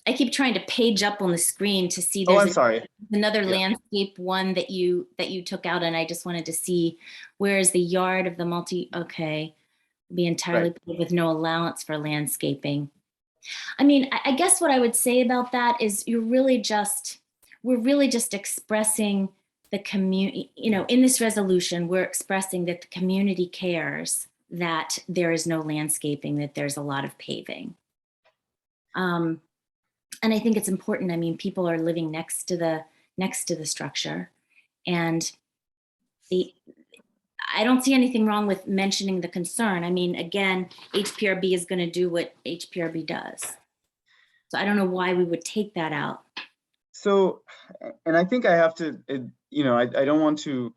I keep trying to page up on the screen to see. Oh, I'm sorry. Another landscape one that you took out, and I just wanted to see where is the yard of the okay, be entirely with no allowance for landscaping. I mean, I guess what I would say about that is we're really just expressing the community, you know, in this resolution, we're expressing that the community cares that there is no landscaping, that there's a lot of paving. And I think it's important. I mean, people are living next to the structure, and I don't see anything wrong with mentioning the concern. I mean, again, HPRB is going to do what HPRB does. So I don't know why we would take that out. So, and I think I have to, you know, I don't want to,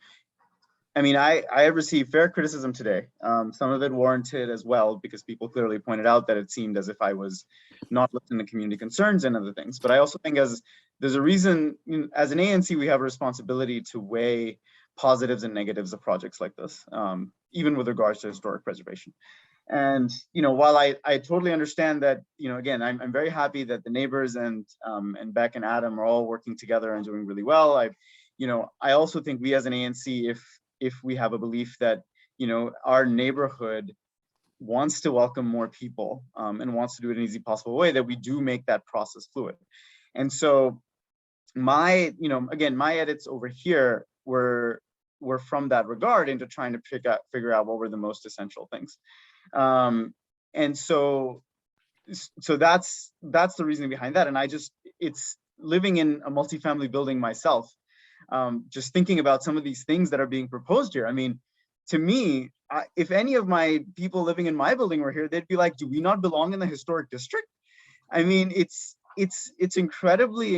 I mean, I have received fair criticism today, some of it warranted as well, because people clearly pointed out that it seemed as if I was not listening to community concerns and other things. But I also think there's a reason, you know, as an ANC, we have a responsibility to weigh positives and negatives of projects like this, even with regards to historic preservation. And, you know, while I totally understand that, you know, again, I'm very happy that the neighbors and Beck and Adam are all working together and doing really well. You know, I also think we as an ANC, if we have a belief that, you know, our neighborhood wants to welcome more people and wants to do it in an easy possible way, that we do make that process fluid. And so my, you know, again, my edits over here were from that regard into trying to figure out what were the most essential things. And so that's the reason behind that. And it's living in a multifamily building myself, just thinking about some of these things that are being proposed here. I mean, to me, if any of my people living in my building were here, they'd be like, do we not belong in the historic district? I mean, it's incredibly,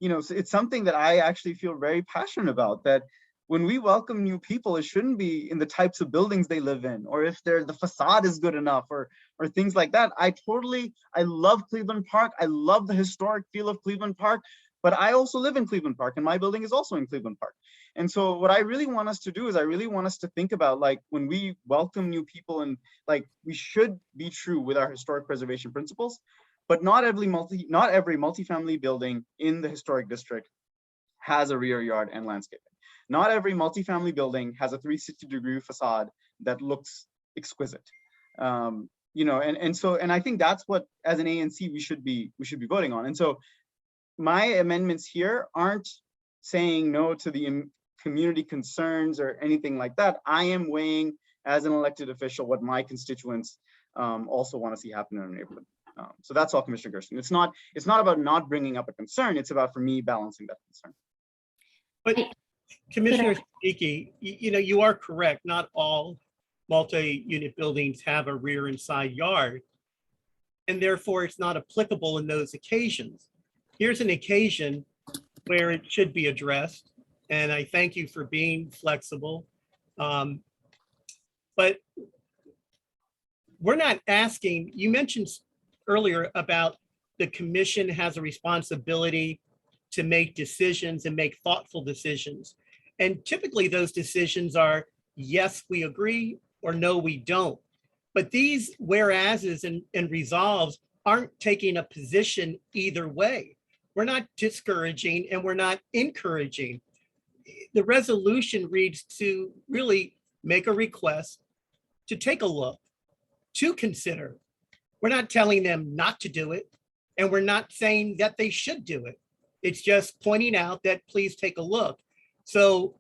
it's something that I actually feel very passionate about, that when we welcome new people, it shouldn't be in the types of buildings they live in, or if the facade is good enough, or things like that. I love Cleveland Park. I love the historic feel of Cleveland Park, but I also live in Cleveland Park, and my building is also in Cleveland Park. And so what I really want us to do is I really want us to think about, like, when we welcome new people, and like, we should be true with our historic preservation principles, but not every multifamily building in the historic district has a rear yard and landscaping. Not every multifamily building has a 360-degree facade that looks exquisite. And I think that's what, as an ANC, we should be voting on. And so my amendments here aren't saying no to the community concerns or anything like that. I am weighing, as an elected official, what my constituents also want to see happen in our neighborhood. So that's all, Commissioner Gersten. It's not about not bringing up a concern. It's about, for me, balancing that concern. But Commissioner Siddiqui, you are correct. Not all multi-unit buildings have a rear and side yard, and therefore it's not applicable in those occasions. Here's an occasion where it should be addressed, and I thank you for being flexible. But we're not asking, you mentioned earlier about the commission has a responsibility to make decisions and make thoughtful decisions. And typically those decisions are, yes, we agree, or no, we don't. But these whereases and resolves aren't taking a position either way. We're not discouraging and we're not encouraging. The resolution reads to really make a request to take a look, to consider. We're not telling them not to do it, and we're not saying that they should do it. It's just pointing out that please take a look. So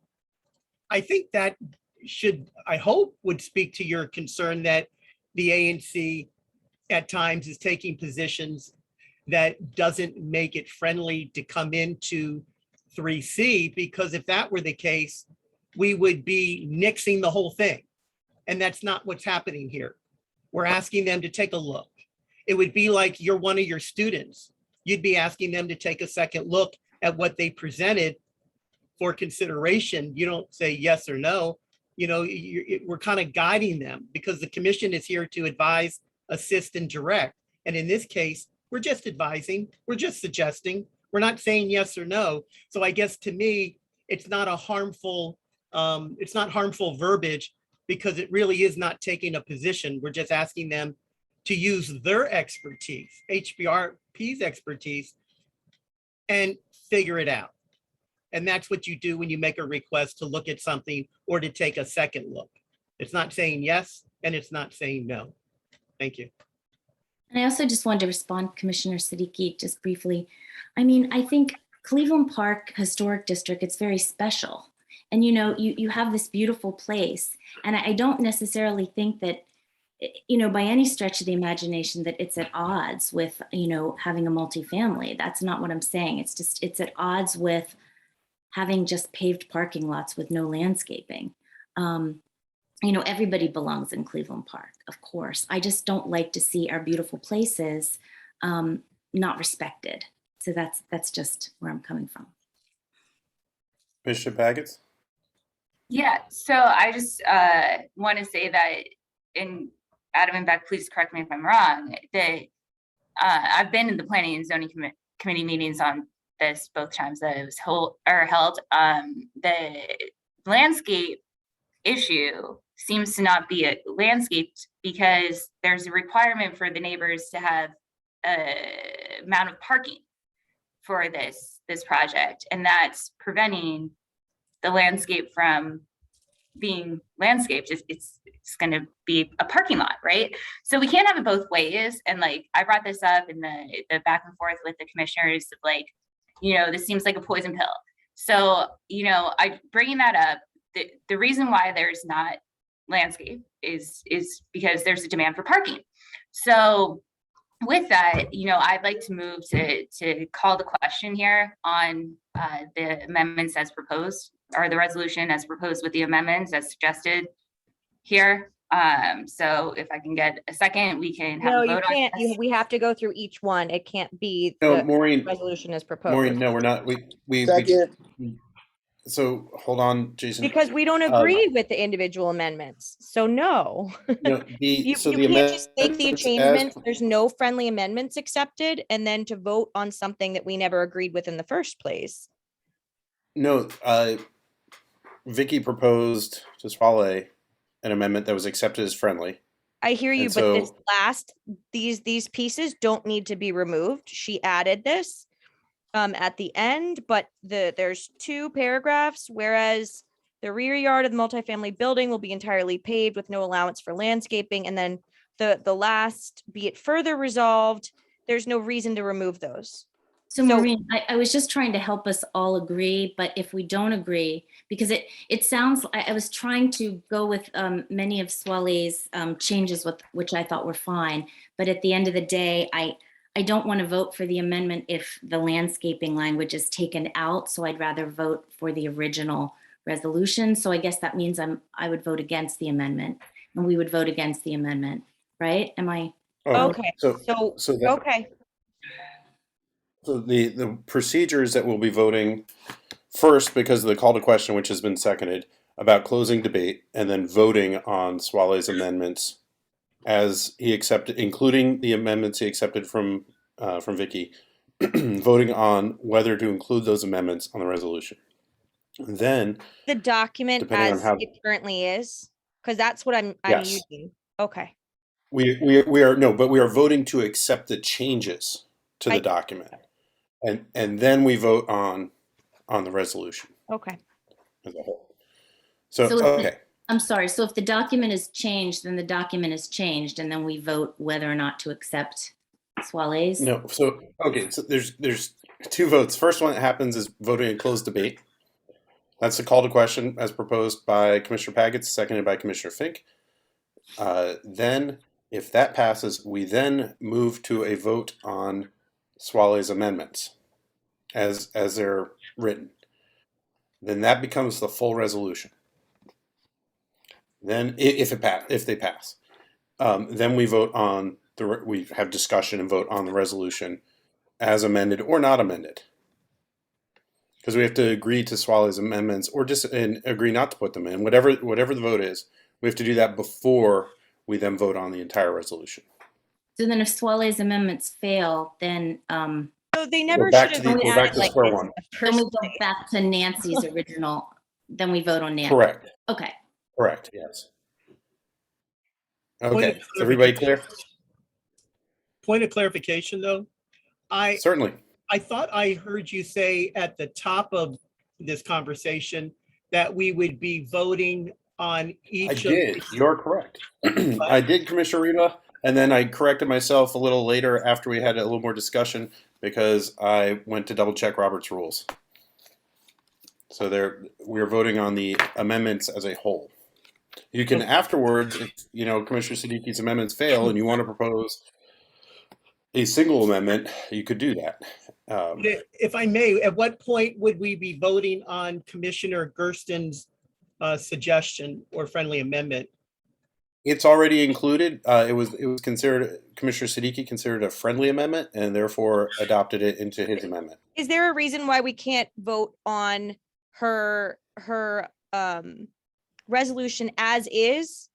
I think that should, I hope, would speak to your concern that the ANC at times is taking positions that doesn't make it friendly to come into 3C, because if that were the case, we would be nixing the whole thing. And that's not what's happening here. We're asking them to take a look. It would be like you're one of your students. You'd be asking them to take a second look at what they presented for consideration. You don't say yes or no. We're kind of guiding them, because the commission is here to advise, assist, and direct. And in this case, we're just advising, we're just suggesting, we're not saying yes or no. So I guess to me, it's not harmful verbiage, because it really is not taking a position. We're just asking them to use their expertise, HBRP's expertise, and figure it out. And that's what you do when you make a request to look at something or to take a second look. It's not saying yes, and it's not saying no. Thank you. And I also just wanted to respond, Commissioner Siddiqui, just briefly. I mean, I think Cleveland Park Historic District, it's very special. And you have this beautiful place. And I don't necessarily think that, by any stretch of the imagination, that it's at odds with, having a multifamily. That's not what I'm saying. It's at odds with having just paved parking lots with no landscaping. Everybody belongs in Cleveland Park, of course. I just don't like to see our beautiful places not respected. So that's just where I'm coming from. Bishop Baggett? Yeah, so I just want to say that, in Adam and Beck, please correct me if I'm wrong, that I've been in the planning and zoning committee meetings on this both times that it was held. The landscape issue seems to not be landscaped because there's a requirement for the neighbors to have a amount of parking for this project, and that's preventing the landscape from being landscaped. It's going to be a parking lot, right? So we can't have it both ways. And I brought this up in the back and forth with the commissioners of this seems like a poison pill. So, I bringing that up, the reason why there's not landscape is because there's a demand for parking. So with that, I'd like to move to call the question here on the amendments as proposed or the resolution as proposed with the amendments as suggested here. So if I can get a second, we can have No, a you vote on can't. this. We have to go through each one. It can't be No, the Maureen, resolution as Maureen, proposed. no, we're not. We Second. so hold on, Jason. Because we don't agree with the individual amendments. So no. No, You the can't just make the amendments changements. There's no friendly amendments accepted and then to vote on something that we never agreed with in the first place. No, Vicky proposed to Swale an amendment that was accepted as friendly. I hear you, And but this so- last, these pieces don't need to be removed. She added this at the end, but there's 2 paragraphs, whereas the rear yard of the multifamily building will be entirely paved with no allowance for landscaping. And then the last, be it further resolved, there's no reason to remove those. So Maureen, I was just trying to help us all agree, but if we don't agree, because it sounds, I was trying to go with many of Swale's changes, which I thought were fine. But at the end of the day, I don't want to vote for the amendment if the landscaping language is taken out. So I'd rather vote for the original resolution. So I guess that means I would vote against the amendment, and we would vote against the amendment, right? Am I? Okay. So that, okay. So the procedures that we'll be voting first, because of the call to question, which has been seconded, about closing debate and then voting on Swale's amendments as he accepted, including the amendments he accepted from Vicky, voting on whether to include those amendments on the resolution. And then The document depending on as how it currently is, because that's what I'm Yes. using. Okay. we are voting to accept the changes to the document. And then we vote on the resolution Okay. as a whole. So if okay. I'm sorry. So if the document is changed, then the document is changed, and then we vote whether or not to accept Swale's. No, so okay, so there's 2 votes. First one that happens is voting in closed debate. That's the call to question as proposed by Commissioner Paget, seconded by Commissioner Fink. Then, if that passes, we then move to a vote on Swale's amendments as they're written. Then that becomes the full resolution. Then, if they pass, then we vote on we have discussion and vote on the resolution as amended or not amended. Because we have to agree to Swale's amendments or just agree not to put them in. Whatever the vote is, we have to do that before we then vote on the entire resolution. So then if Swale's amendments fail, then So they never We're back should to have we're back to square one. then we go back to Nancy's original. Then we vote on Nancy. Correct. Okay. Correct. Yes. Point Okay. of Is everybody clear? Point of clarification, though. Certainly. I thought I heard you say at the top of this conversation that we would be voting on each I of did. You're correct. I did, Commissioner Reba, and then I corrected myself a little later after we had a little more discussion because I went to double check Robert's rules. So we're voting on the amendments as a whole. You can afterwards, if Commissioner Siddiqui's amendments fail and you want to propose a single amendment, you could do that. If I may, at what point would we be voting on Commissioner Gerston's suggestion or friendly amendment? It's already included. It was considered, Commissioner Siddiqui considered a friendly amendment and therefore adopted it into his amendment. Is there a reason why we can't vote on her resolution as is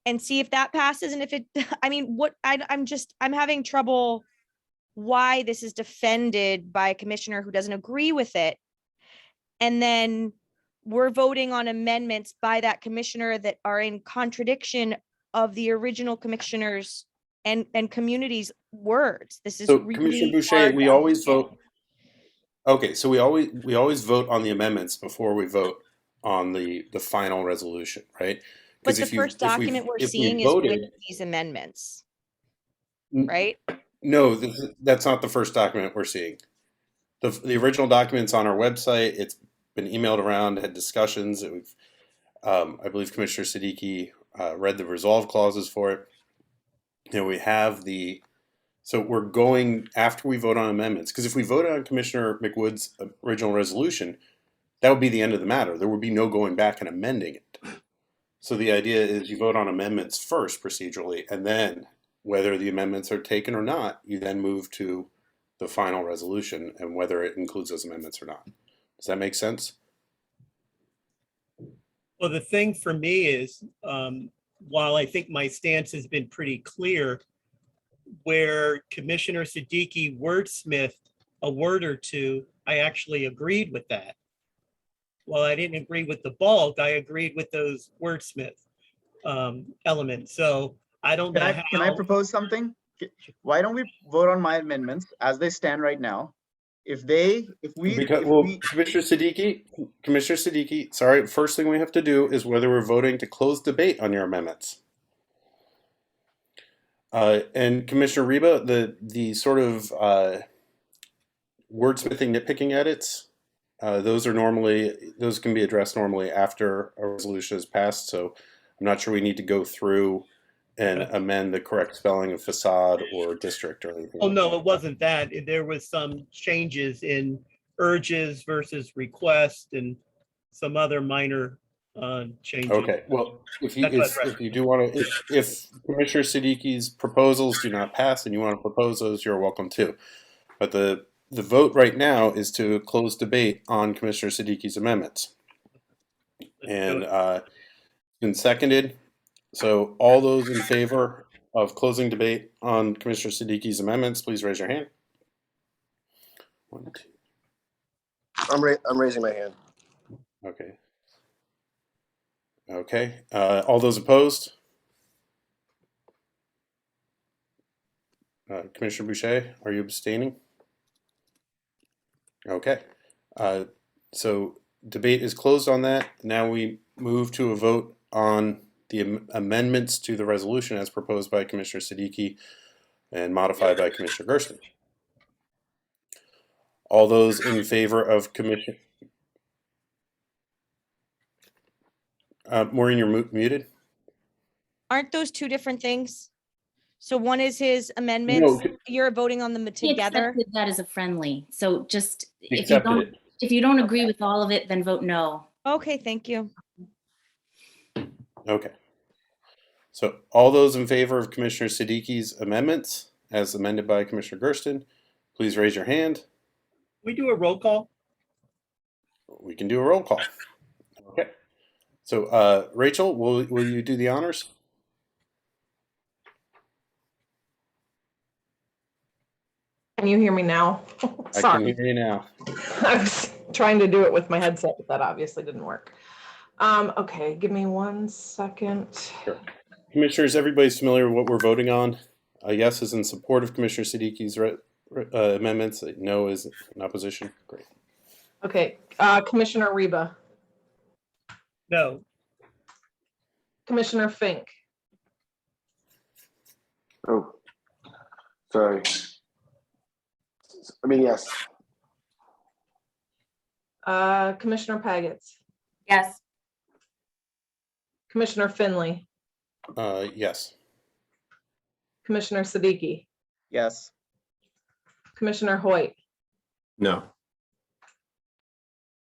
and see if that passes? And if it, I mean, I'm having trouble why this is defended by a commissioner who doesn't agree with it. And then we're voting on amendments by that commissioner that are in contradiction of the original commissioner's and community's words. This is So really Commissioner Boucher, hard we to always understand. vote. Okay, so we always vote on the amendments before we vote on the final resolution, right? But the first document we're seeing is with these amendments, right? No, that's not the first document we're seeing. The original document's on our website. It's been emailed around, had discussions. I believe Commissioner Siddiqui read the resolve clauses for it. We have so we're going after we vote on amendments, because if we vote on Commissioner McWood's original resolution, that would be the end of the matter. There would be no going back and amending it. So the idea is you vote on amendments first procedurally, and then whether the amendments are taken or not, you then move to the final resolution and whether it includes those amendments or not. Does that make sense? Well, the thing for me is, while I think my stance has been pretty clear, where Commissioner Siddiqui wordsmithed a word or two, I actually agreed with that. While I didn't agree with the bulk, I agreed with those wordsmith elements. So I don't know. Can I propose something? Why don't we vote on my amendments as they stand right now? Commissioner Siddiqui, sorry, first thing we have to do is whether we're voting to close debate on your amendments. And Commissioner Reba, the sort of wordsmithing, nitpicking edits, those can be addressed normally after a resolution is passed. So I'm not sure we need to go through and amend the correct spelling of facade or district or anything. Oh, no, it wasn't that. There was some changes in urges versus request and some other minor changes. Okay, well, if you do want to, if Commissioner Siddiqui's proposals do not pass and you want to propose those, you're welcome to. But the vote right now is to close debate on Commissioner Siddiqui's amendments. And it's been seconded. So all those in favor of closing debate on Commissioner Siddiqui's amendments, please raise your hand. 1, 2. I'm raising my hand. Okay. Okay. All those opposed? Commissioner Boucher, are you abstaining? Okay. So debate is closed on that. Now we move to a vote on the amendments to the resolution as proposed by Commissioner Siddiqui and modified by Commissioner Gersten. All those in favor of Commissioner... Maureen, you're muted. Aren't those two different things? So one is his amendments. No. You're voting on them He together. accepted that as a friendly. So just if Accepted you don't agree with all of it, then vote no. Okay, thank you. Okay. So all those in favor of Commissioner Siddiqui's amendments as amended by Commissioner Gersten, please raise your hand. We do a roll call? We can do a roll call. Okay. So Rachel, will you do the honors? Can you hear me now? I Sorry. can hear you now. I was trying to do it with my headset, but that obviously didn't work. Okay, give me 1 second. Sure. Commissioners, everybody's familiar with what we're voting on. Yes is in support of Commissioner Siddiqui's amendments. No is in opposition. Great. Okay, Commissioner Reba. No. Commissioner Fink. Oh, sorry. I mean, yes. Commissioner Pagets. Yes. Commissioner Finley. Yes. Commissioner Siddiqui. Yes. Commissioner Hoyt. No.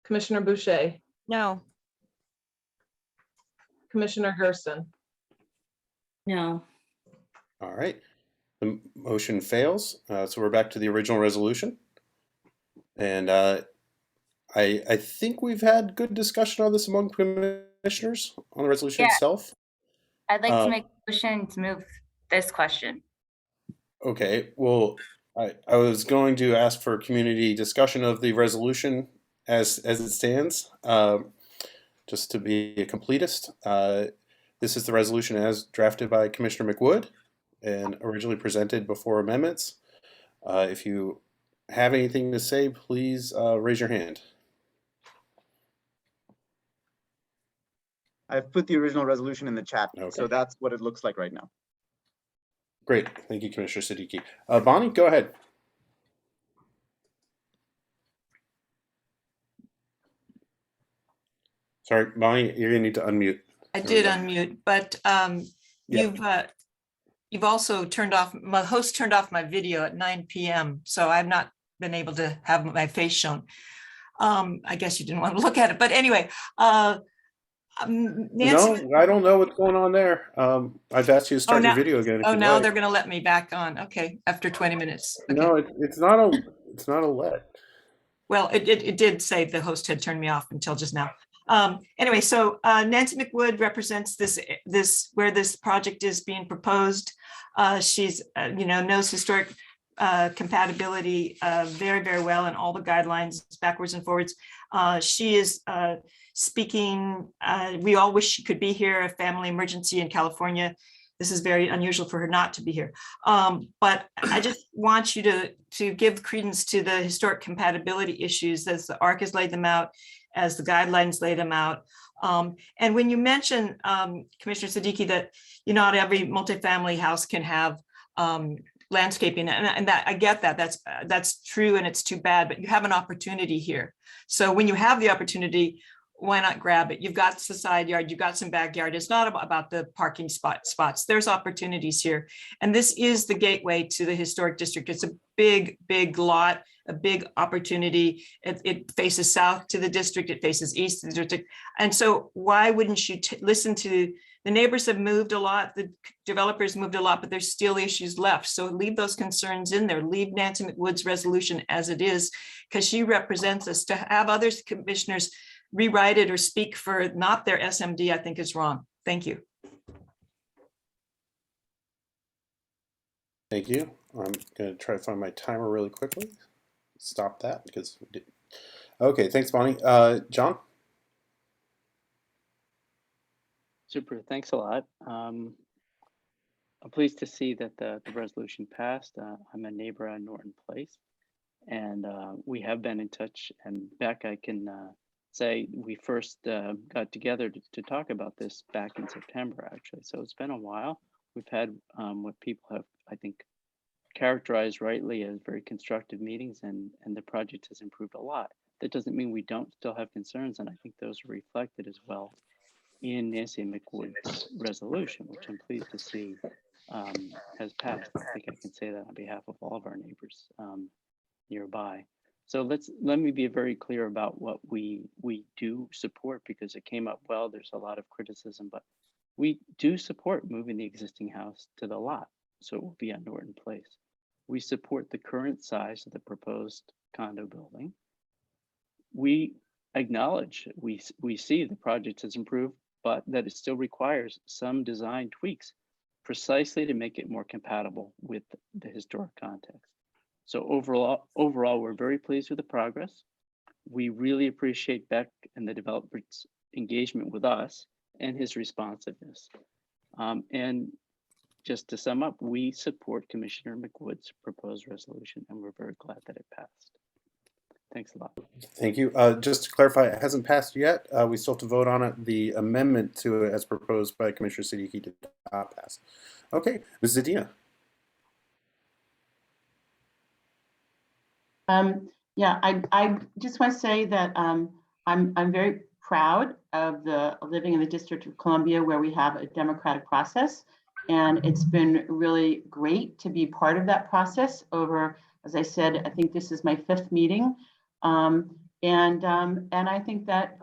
Commissioner Boucher. No. Commissioner Gersten. No. All right. The motion fails. So we're back to the original resolution. And I think we've had good discussion on this among commissioners on the resolution itself. I'd like to make a motion to move this question. Okay, well, I was going to ask for community discussion of the resolution as it stands, just to be a completist. This is the resolution as drafted by Commissioner McWood and originally presented before amendments. If you have anything to say, please raise your hand. I've put the original resolution in the chat, Okay. so that's what it looks like right now. Great, thank you, Commissioner Siddiqui. Bonnie, go ahead. Sorry, Bonnie, you're gonna need to unmute. I did unmute, but you've also turned off, my host turned off my video at 9 p.m. So I've not been able to have my face shown. I guess you didn't want to look at it, but anyway, Nancy. No, I don't know what's going on there. I've asked you to start your video again. If Oh, you'd now like. they're going to let me back on. Okay, after 20 minutes. Okay. No, it's not a let. Well, it did say the host had turned me off until just now. Anyway, so Nancy McWood represents this where this project is being proposed. She's knows historic compatibility very, very well, and all the guidelines backwards and forwards. She is speaking. We all wish she could be here. A family emergency in California. This is very unusual for her not to be here. But I just want you to give credence to the historic compatibility issues as the ARC has laid them out, as the guidelines laid them out. And when you mention, Commissioner Siddiqui, that not every multifamily house can have landscaping, and that I get that, that's true, and it's too bad, but you have an opportunity here. So when you have the opportunity, why not grab it? You've got the side yard, you've got some backyard. It's not about the parking spots. There's opportunities here. And this is the gateway to the historic district. It's a big, big lot, a big opportunity. It faces south to the district. It faces east to the district. And so why wouldn't you listen to the neighbors? Have moved a lot, the developers moved a lot, but there's still issues left. So leave those concerns in there. Leave Nancy McWood's resolution as it is, because she represents us. To have other commissioners rewrite it or speak for not their SMD, I think is wrong. Thank you. Thank you. I'm going to try to find my timer really quickly. Stop that because we did. Okay, thanks, Bonnie. John? Super, thanks a lot. I'm pleased to see that the resolution passed. I'm a neighbor on Norton Place, and we have been in touch. And Beck, I can say we first got together to talk about this back in September, actually. So it's been a while. We've had what people have, I think, characterized rightly as very constructive meetings, and the project has improved a lot. That doesn't mean we don't still have concerns, and I think those are reflected as well in Nancy McWood's resolution, which I'm pleased to see has passed. I think I can say that on behalf of all of our neighbors nearby. So let me be very clear about what we do support, because it came up well. There's a lot of criticism, but we do support moving the existing house to the lot, so it will be on Norton Place. We support the current size of the proposed condo building. We acknowledge, we see the project has improved, but that it still requires some design tweaks precisely to make it more compatible with the historic context. So overall, we're very pleased with the progress. We really appreciate Beck and the developer's engagement with us and his responsiveness. And just to sum up, we support Commissioner McWood's proposed resolution, and we're very glad that it passed. Thanks a lot. Thank you. Just to clarify, it hasn't passed yet. We still have to vote on it. The amendment to it as proposed by Commissioner Siddiqui did not pass. Okay, Ms. Zadina. Yeah, I just want to say that I'm very proud of living in the District of Columbia, where we have a democratic process, and it's been really great to be part of that process over, as I said, I think this is my 5th meeting, and I think that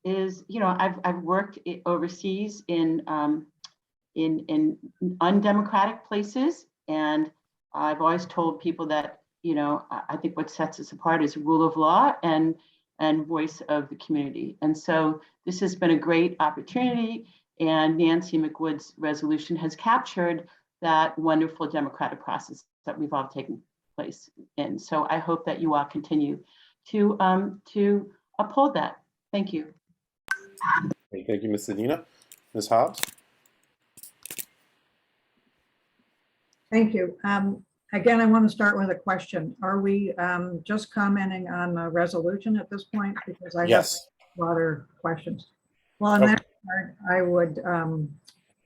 is, I've worked overseas in undemocratic places, and I've always told people that, I think what sets us apart is rule of law and voice of the community. And so this has been a great opportunity, and Nancy McWood's resolution has captured that wonderful democratic process that we've all taken place in. So I hope that you all continue to uphold that. Thank you. Thank you, Ms. Zadina. Ms. Hobbs? Thank you. Again, I want to start with a question. Are we just commenting on the resolution at this point? Because I have broader questions. Well, in that regard, I would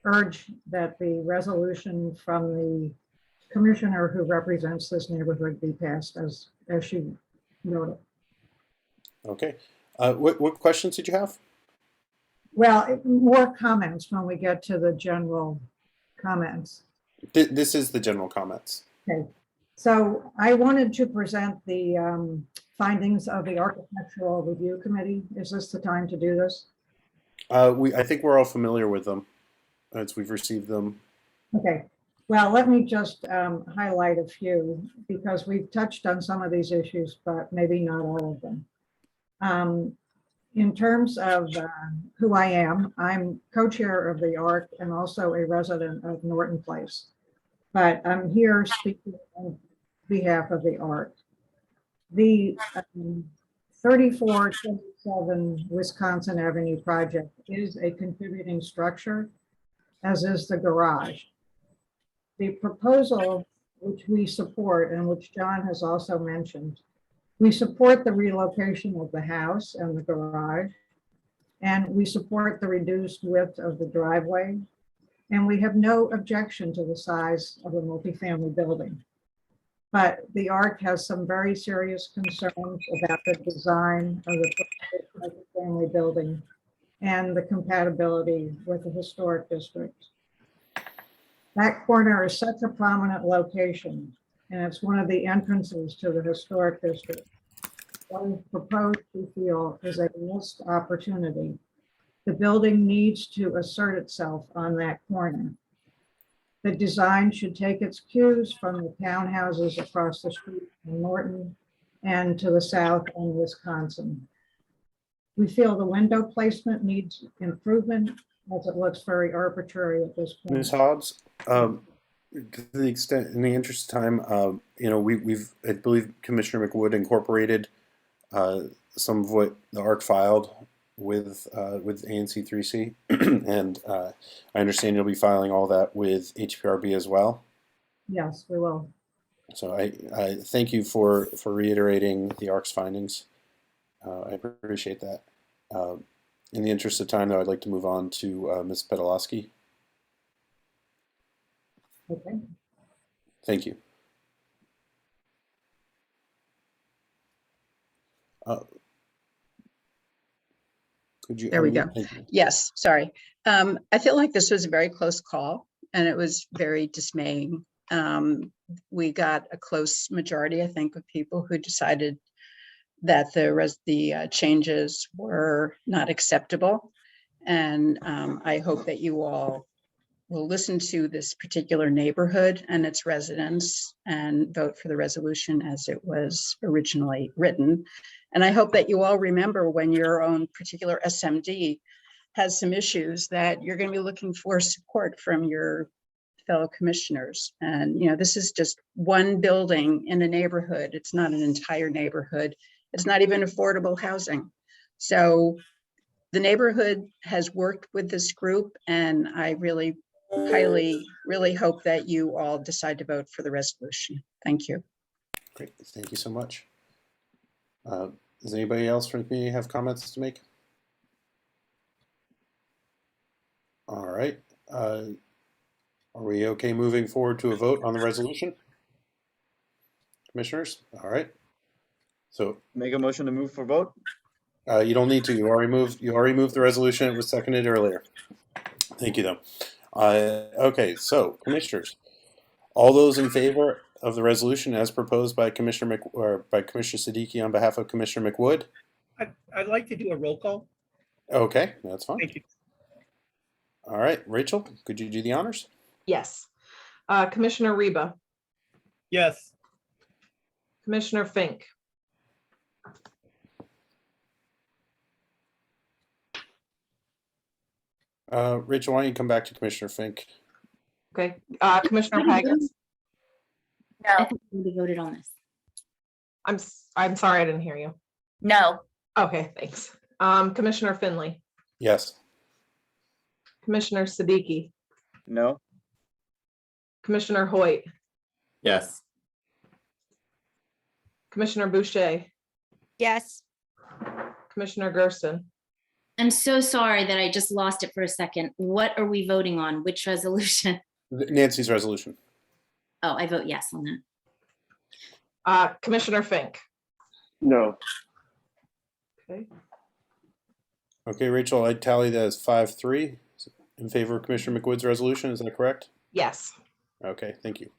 urge that the resolution from the commissioner who represents this neighborhood be passed as she noted. Okay. What questions did you have? Well, more comments when we get to the general comments. This is the general comments. Okay, so I wanted to present the findings of the Architectural Review Committee? Is this the time to do this? I think we're all familiar with them as we've received them. Okay, well, let me just highlight a few because we've touched on some of these issues, but maybe not all of them. In terms of who I am, I'm co-chair of the ARC and also a resident of Norton Place, but I'm here speaking on behalf of the ARC. The 3427 Wisconsin Avenue project is a contributing structure, as is the garage. The proposal, which we support and which John has also mentioned, we support the relocation of the house and the garage, and we support the reduced width of the driveway, and we have no objection to the size of a multifamily building. But the ARC has some very serious concerns about the design of the multifamily building and the compatibility with the historic district. That corner is such a prominent location, and it's one of the entrances to the historic district. What is proposed, we feel, is a missed opportunity. The building needs to assert itself on that corner. The design should take its cues from the townhouses across the street in Norton and to the south in Wisconsin. We feel the window placement needs improvement as it looks very arbitrary at this point. Ms. Hobbs, to the extent, in the interest of time, you know, I believe Commissioner McWood incorporated some of what the ARC filed with ANC 3C, and I understand you'll be filing all that with HPRB as well. Yes, we will. So I thank you for reiterating the ARC's findings. I appreciate that. In the interest of time, though, I'd like to move on to Ms. Pedalowski. Okay. Thank you. Could you? There we go. Yes, sorry. I feel like this was a very close call and it was very dismaying. We got a close majority, I think, of people who decided that the changes were not acceptable. And I hope that you all will listen to this particular neighborhood and its residents and vote for the resolution as it was originally written. And I hope that you all remember when your own particular SMD has some issues that you're going to be looking for support from your fellow commissioners. And, you know, this is just one building in a neighborhood. It's not an entire neighborhood. It's not even affordable housing. So the neighborhood has worked with this group, and I really hope that you all decide to vote for the resolution. Thank you. Great, thank you so much. Does anybody else from me have comments to make? All right. Are we okay moving forward to a vote on the resolution? Commissioners? All right. So make a motion to move for vote. You don't need to. You already moved the resolution. It was seconded earlier. Thank you, though. Okay, so commissioners, all those in favor of the resolution as proposed by Commissioner Siddiqui on behalf of Commissioner McWood? I'd like to do a roll call. Okay, that's fine. Thank you. All right, Rachel, could you do the honors? Yes. Commissioner Reba. Yes. Commissioner Fink. Rachel, why don't you come back to Commissioner Fink? Okay. Commissioner Pagas. No. I think we voted on this. I'm sorry, I didn't hear you. No. Okay, thanks. Commissioner Finley. Yes. Commissioner Siddiqui. No. Commissioner Hoyt. Yes. Commissioner Boucher. Yes. Commissioner Gersten. I'm so sorry that I just lost it for a second. What are we voting on? Which resolution? Nancy's resolution. Oh, I vote yes on that. Commissioner Fink. No. Okay. Okay, Rachel, I tally that as 5-3 in favor of Commissioner McWood's resolution. Is that correct? Yes. Okay, thank you.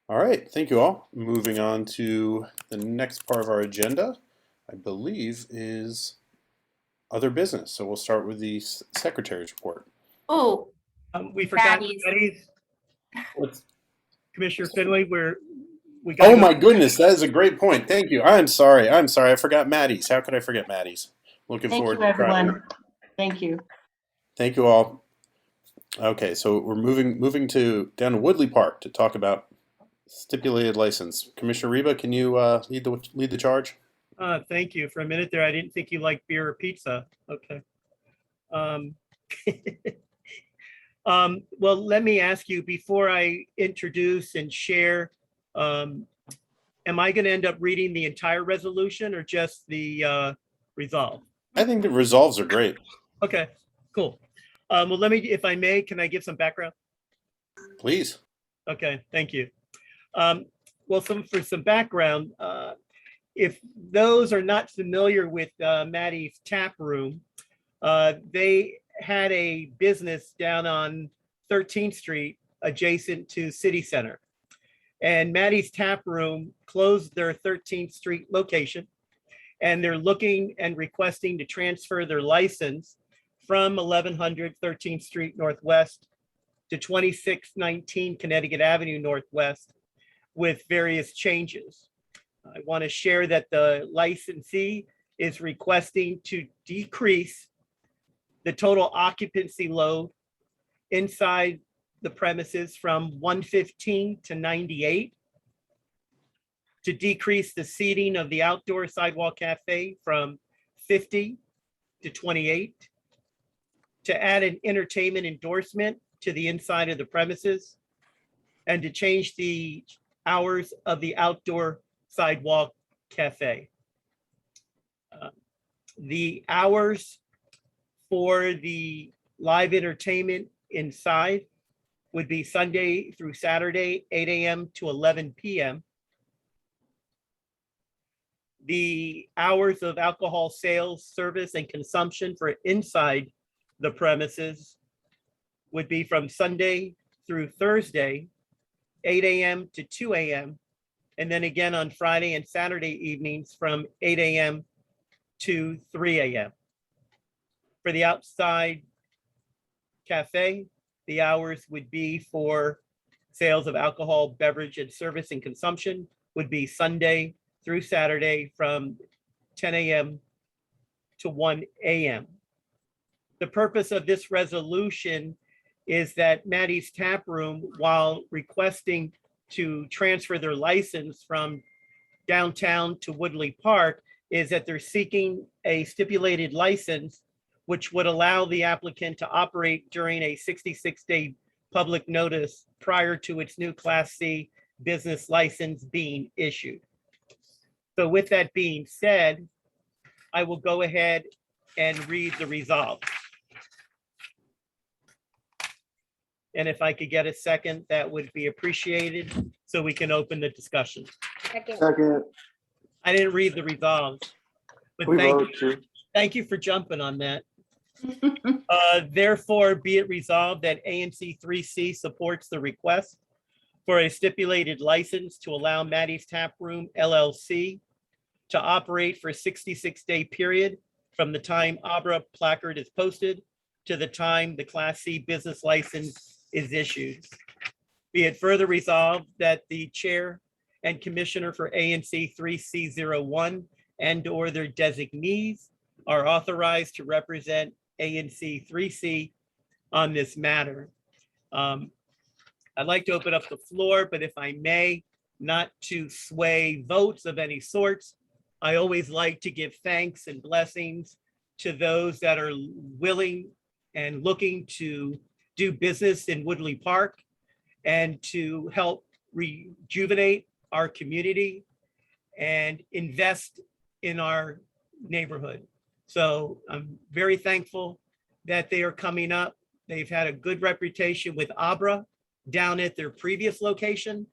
All right, thank you all. Moving on to the next part of our agenda, I believe is other business. So we'll start with the secretary's report. Oh, We forgot Maddie's. Maddie's. Commissioner Finley, we Oh my goodness, that is a great point. Thank you. I'm sorry. I forgot Maddie's. How could I forget Maddie's? Looking Thank forward you, to trying. everyone. Thank you. Thank you all. Okay, so we're moving to down to Woodley Park to talk about stipulated license. Commissioner Reba, can you lead the charge? Thank you. For a minute there, I didn't think you liked beer or pizza. Okay. Well, let me ask you before I introduce and share, am I going to end up reading the entire resolution or just the resolve? I think the resolves are great. Okay, cool. Well, let me, if I may, can I give some background? Please. Okay, thank you. Well, for some background, if those are not familiar with Maddie's Tap Room, they had a business down on 13th Street adjacent to City Center. And Maddie's Tap Room closed their 13th Street location, and they're looking and requesting to transfer their license from 1100 13th Street Northwest to 2619 Connecticut Avenue Northwest with various changes. I want to share that the licensee is requesting to decrease the total occupancy load inside the premises from 115 to 98, to decrease the seating of the outdoor sidewalk cafe from 50 to 28, to add an entertainment endorsement to the inside of the premises, and to change the hours of the outdoor sidewalk cafe. The hours for the live entertainment inside would be Sunday through Saturday, 8 a.m. to 11 p.m. The hours of alcohol sales, service, and consumption for inside the premises would be from Sunday through Thursday, 8 a.m. to 2 a.m. And then again on Friday and Saturday evenings from 8 a.m. to 3 a.m. For the outside cafe, the hours would be for sales of alcohol, beverage, and service and consumption would be Sunday through Saturday from 10 a.m. to 1 a.m. The purpose of this resolution is that Maddie's Tap Room, while requesting to transfer their license from downtown to Woodley Park, is that they're seeking a stipulated license which would allow the applicant to operate during a 66-day public notice prior to its new Class C business license being issued. So with that being said, I will go ahead and read the resolve. And if I could get a second, that would be appreciated so we can open the discussion. Second. I didn't read the resolve, but thank you for jumping on that. Therefore, be it resolved that ANC 3C supports the request for a stipulated license to allow Maddie's Tap Room LLC to operate for a 66-day period from the time ABRA placard is posted to the time the Class C business license is issued. Be it further resolved that the chair and commissioner for ANC 3C01 and/or their designees are authorized to represent ANC 3C on this matter. I'd like to open up the floor, but if I may, not to sway votes of any sorts, I always like to give thanks and blessings to those that are willing and looking to do business in Woodley Park and to help rejuvenate our community and invest in our neighborhood. So I'm very thankful that they are coming up. They've had a good reputation with ABRA down at their previous location,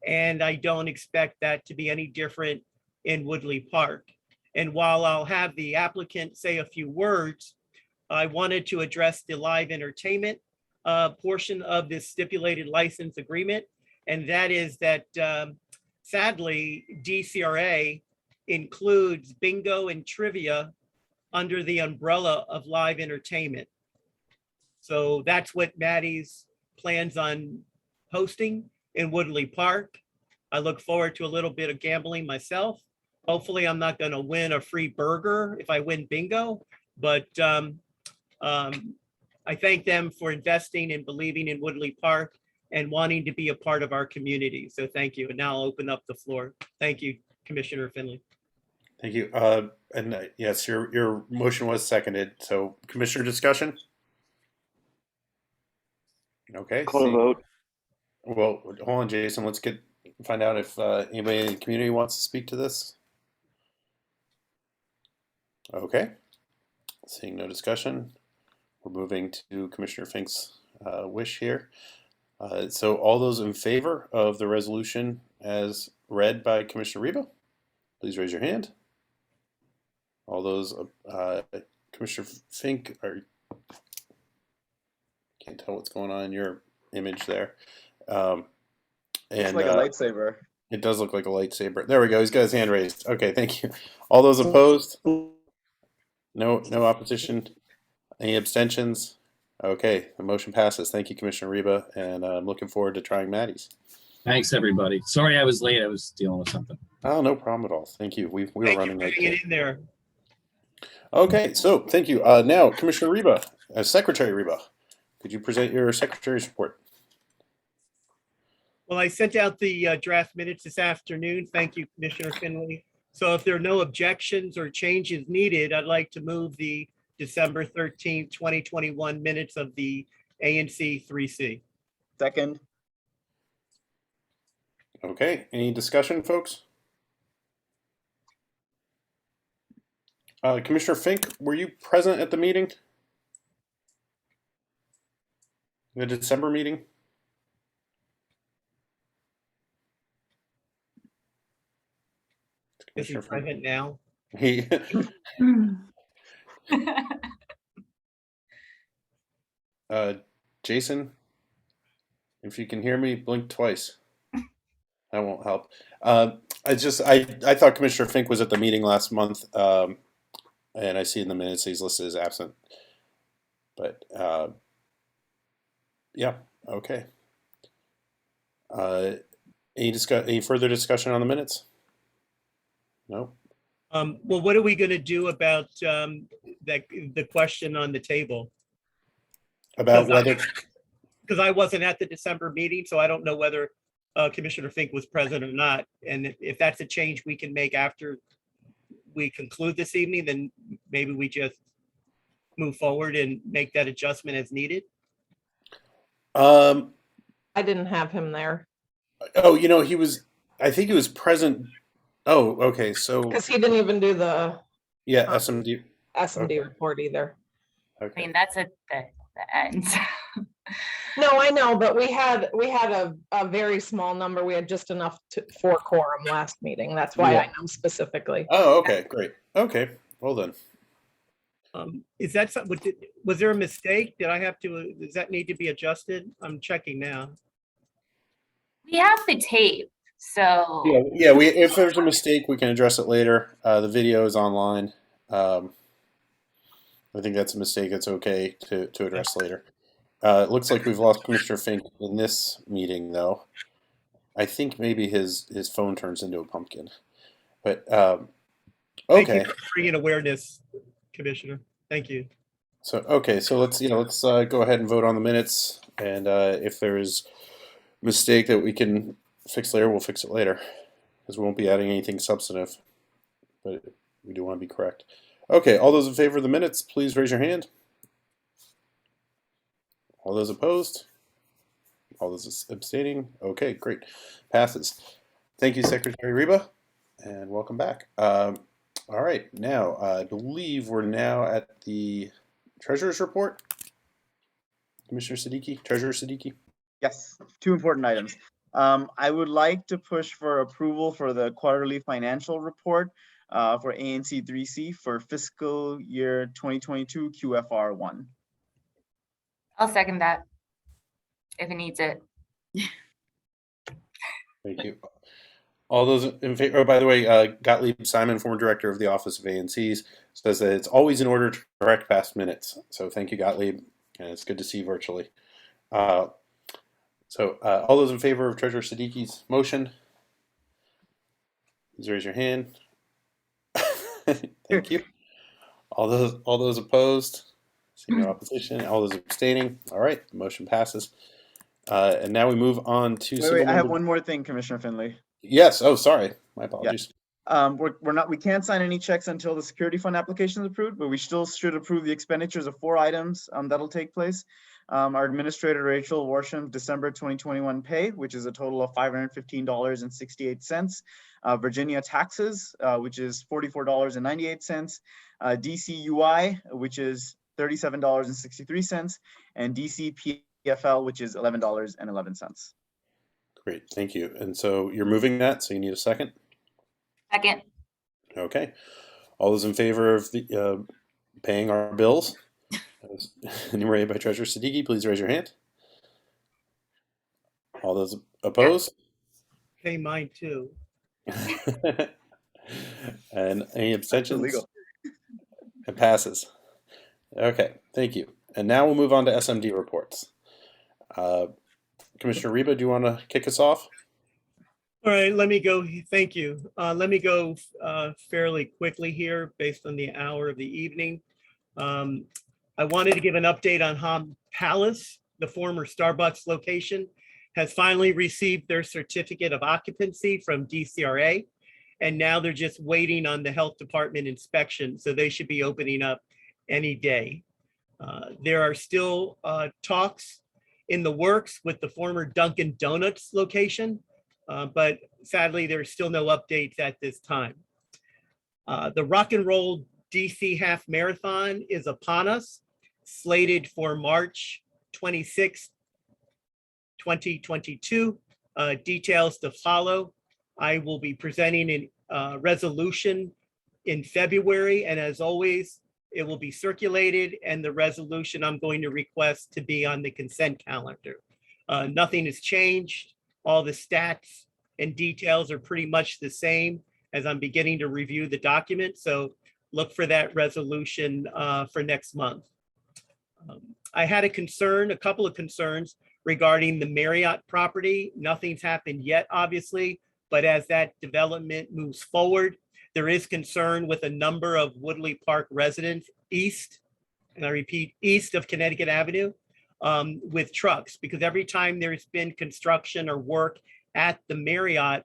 and I don't expect that to be any different in Woodley Park. And while I'll have the applicant say a few words, I wanted to address the live entertainment portion of this stipulated license agreement And that is that sadly, DCRA includes bingo and trivia under the umbrella of live entertainment. So that's what Maddie's plans on hosting in Woodley Park. I look forward to a little bit of gambling myself. Hopefully I'm not gonna win a free burger if I win bingo, but I thank them for investing and believing in Woodley Park and wanting to be a part of our community. So thank you. And now I'll open up the floor. Thank you, Commissioner Finley. Thank you. Yes, your motion was seconded. So Commissioner discussion? Okay. Call the vote. Well, hold on, Jason. Let's find out if anybody in the community wants to speak to this. Okay. Seeing no discussion, we're moving to Commissioner Fink's wish here. So all those in favor of the resolution as read by Commissioner Reba, please raise your hand. All those, Commissioner Fink, can't tell what's going on in your image there. It's like a lightsaber. It does look like a lightsaber. There we go. He's got his hand raised. Okay, thank you. All those opposed? No opposition. Any abstentions? Okay, the motion passes. Thank you, Commissioner Reba, and I'm looking forward to trying Maddie's. Thanks, everybody. Sorry I was late. I was dealing with something. Oh, no problem at all. Thank you. We were running late. Get in there. Okay, so thank you. Now, Commissioner Reba, Secretary Reba, could you present your secretary's report? Well, I sent out the draft minutes this afternoon. Thank you, Commissioner Finley. So if there are no objections or changes needed, I'd like to move the December 13th, 2021 minutes of the ANC 3C. Second. Okay, any discussion, folks? Commissioner Fink, were you present at the meeting? The December meeting? Is he present now? He Jason, if you can hear me, blink twice. That won't help. I thought Commissioner Fink was at the meeting last month, and I see in the minutes he's listed as absent. But yeah, okay. Any further discussion on the minutes? No. Well, what are we going to do about the question on the table? About whether, because I wasn't at the December meeting, so I don't know whether Commissioner Fink was present or not. And if that's a change we can make after we conclude this evening, then maybe we just move forward and make that adjustment as needed. I didn't have him there. Oh, I think he was present. Oh, okay. So because he didn't even do the SMD report either. Okay. I mean, that's at the end. No, I know, but we had a very small number. We had just enough for quorum last meeting. That's why I know specifically. Oh, okay, great. Okay, well then. Is that something? Was there a mistake? Did I have to? Does that need to be adjusted? I'm checking now. We have the tape, so If there's a mistake, we can address it later. The video is online. I think that's a mistake. It's okay to address later. It looks like we've lost Commissioner Fink in this meeting, though. I think maybe his phone turns into a pumpkin. But okay. Thank you for bringing awareness, Commissioner. Thank you. So let's go ahead and vote on the minutes, and if there is a mistake that we can fix later, we'll fix it later, because we won't be adding anything substantive, but we do want to be correct. Okay, all those in favor of the minutes, please raise your hand. All those opposed? All those abstaining? Okay, great. Passes. Thank you, Secretary Reba, and welcome back. All right, now I believe we're now at the Treasurer's Report. Commissioner Siddiqui, Treasurer Siddiqui. Yes, two important items. I would like to push for approval for the quarterly financial report for ANC 3C for fiscal year 2022 QFR 1. I'll second that if it needs it. Thank you. All those in favor, oh, by the way, Gottlieb Simon, former director of the Office of ANCs, says that it's always in order to correct past minutes. So thank you, Gottlieb, and it's good to see you virtually. All those in favor of Treasurer Siddiqui's motion, please raise your hand. Thank you. All those opposed, see no opposition. All those abstaining. All right, the motion passes. And now we move on to. Wait, I have one more thing, Commissioner Finley. Yes. Oh, sorry. My apologies. We can't sign any checks until the security fund application is approved, but we still should approve the expenditures of 4 items that'll take place. Our administrator, Rachel Warsham's December 2021 pay, which is a total of $515.68. Virginia taxes, which is $44.98. DCUI, which is $37.63, and DCPFL, which is $11.11. Great, thank you. And so you're moving that, so you need a second? Second. Okay. All those in favor of the paying our bills, as enumerated by Treasurer Siddiqui, please raise your hand. All those opposed? Pay mine too. And any abstentions? It passes. Okay, thank you. And now we'll move on to SMD reports. Commissioner Reba, do you want to kick us off? All right, let me go. Thank you. Let me go fairly quickly here based on the hour of the evening. I wanted to give an update on Humps Palace. The former Starbucks location has finally received their certificate of occupancy from DCRA, and now they're just waiting on the health department inspection, so they should be opening up any day. There are still talks in the works with the former Dunkin' Donuts location, but sadly, there's still no updates at this time. The Rock and Roll DC Half Marathon is upon us, slated for March 26, 2022. Details to follow. I will be presenting a resolution in February, and as always, it will be circulated, and the resolution I'm going to request to be on the consent calendar. Nothing has changed. All the stats and details are pretty much the same as I'm beginning to review the document. So look for that resolution for next month. I had a couple of concerns regarding the Marriott property. Nothing's happened yet, obviously, but as that development moves forward, there is concern with a number of Woodley Park residents east, and I repeat, east of Connecticut Avenue, with trucks, because every time there's been construction or work at the Marriott,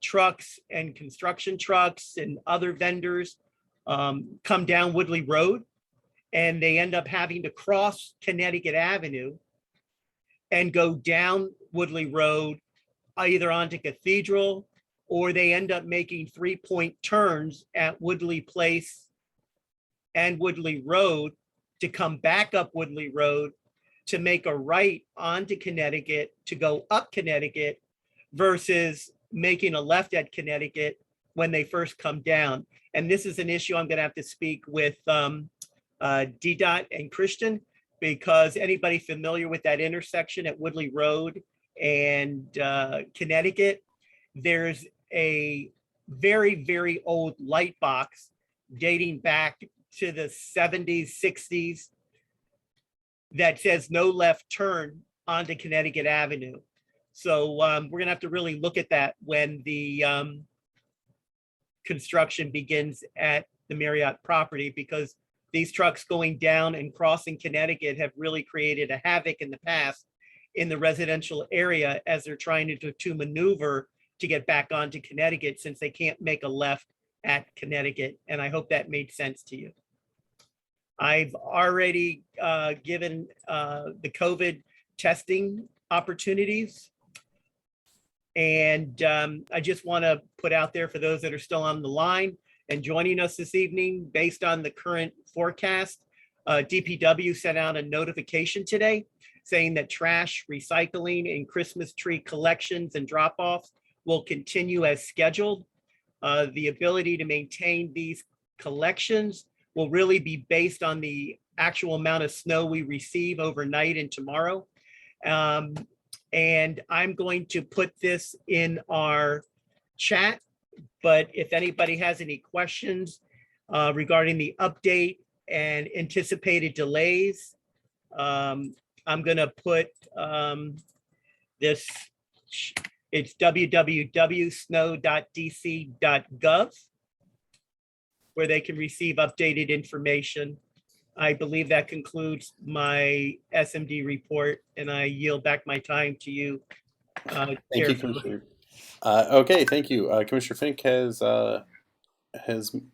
trucks and construction trucks and other vendors come down Woodley Road, and they end up having to cross Connecticut Avenue and go down Woodley Road, either onto Cathedral, or they end up making 3-point turns at Woodley Place and Woodley Road to come back up Woodley Road to make a right onto Connecticut to go up Connecticut versus making a left at Connecticut when they first come down. And this is an issue I'm going to have to speak with DDOT and Christian, because anybody familiar with that intersection at Woodley Road and Connecticut, there's a very, very old light box dating back to the 70s, 60s that says no left turn onto Connecticut Avenue. So we're gonna have to really look at that when the construction begins at the Marriott property, because these trucks going down and crossing Connecticut have really created a havoc in the past in the residential area as they're trying to maneuver to get back onto Connecticut, since they can't make a left at Connecticut. And I hope that made sense to you. I've already given the COVID testing opportunities. And I just want to put out there for those that are still on the line and joining us this evening, based on the current forecast, DPW sent out a notification today saying that trash, recycling, and Christmas tree collections and drop-offs will continue as scheduled. The ability to maintain these collections will really be based on the actual amount of snow we receive overnight and tomorrow. And I'm going to put this in our chat, but if anybody has any questions regarding the update and anticipated delays, I'm gonna put this, it's www.snow.dc.gov, where they can receive updated information. I believe that concludes my SMD report, and I yield back my time to you. Thank you, Commissioner. Okay, thank you. Commissioner Fink has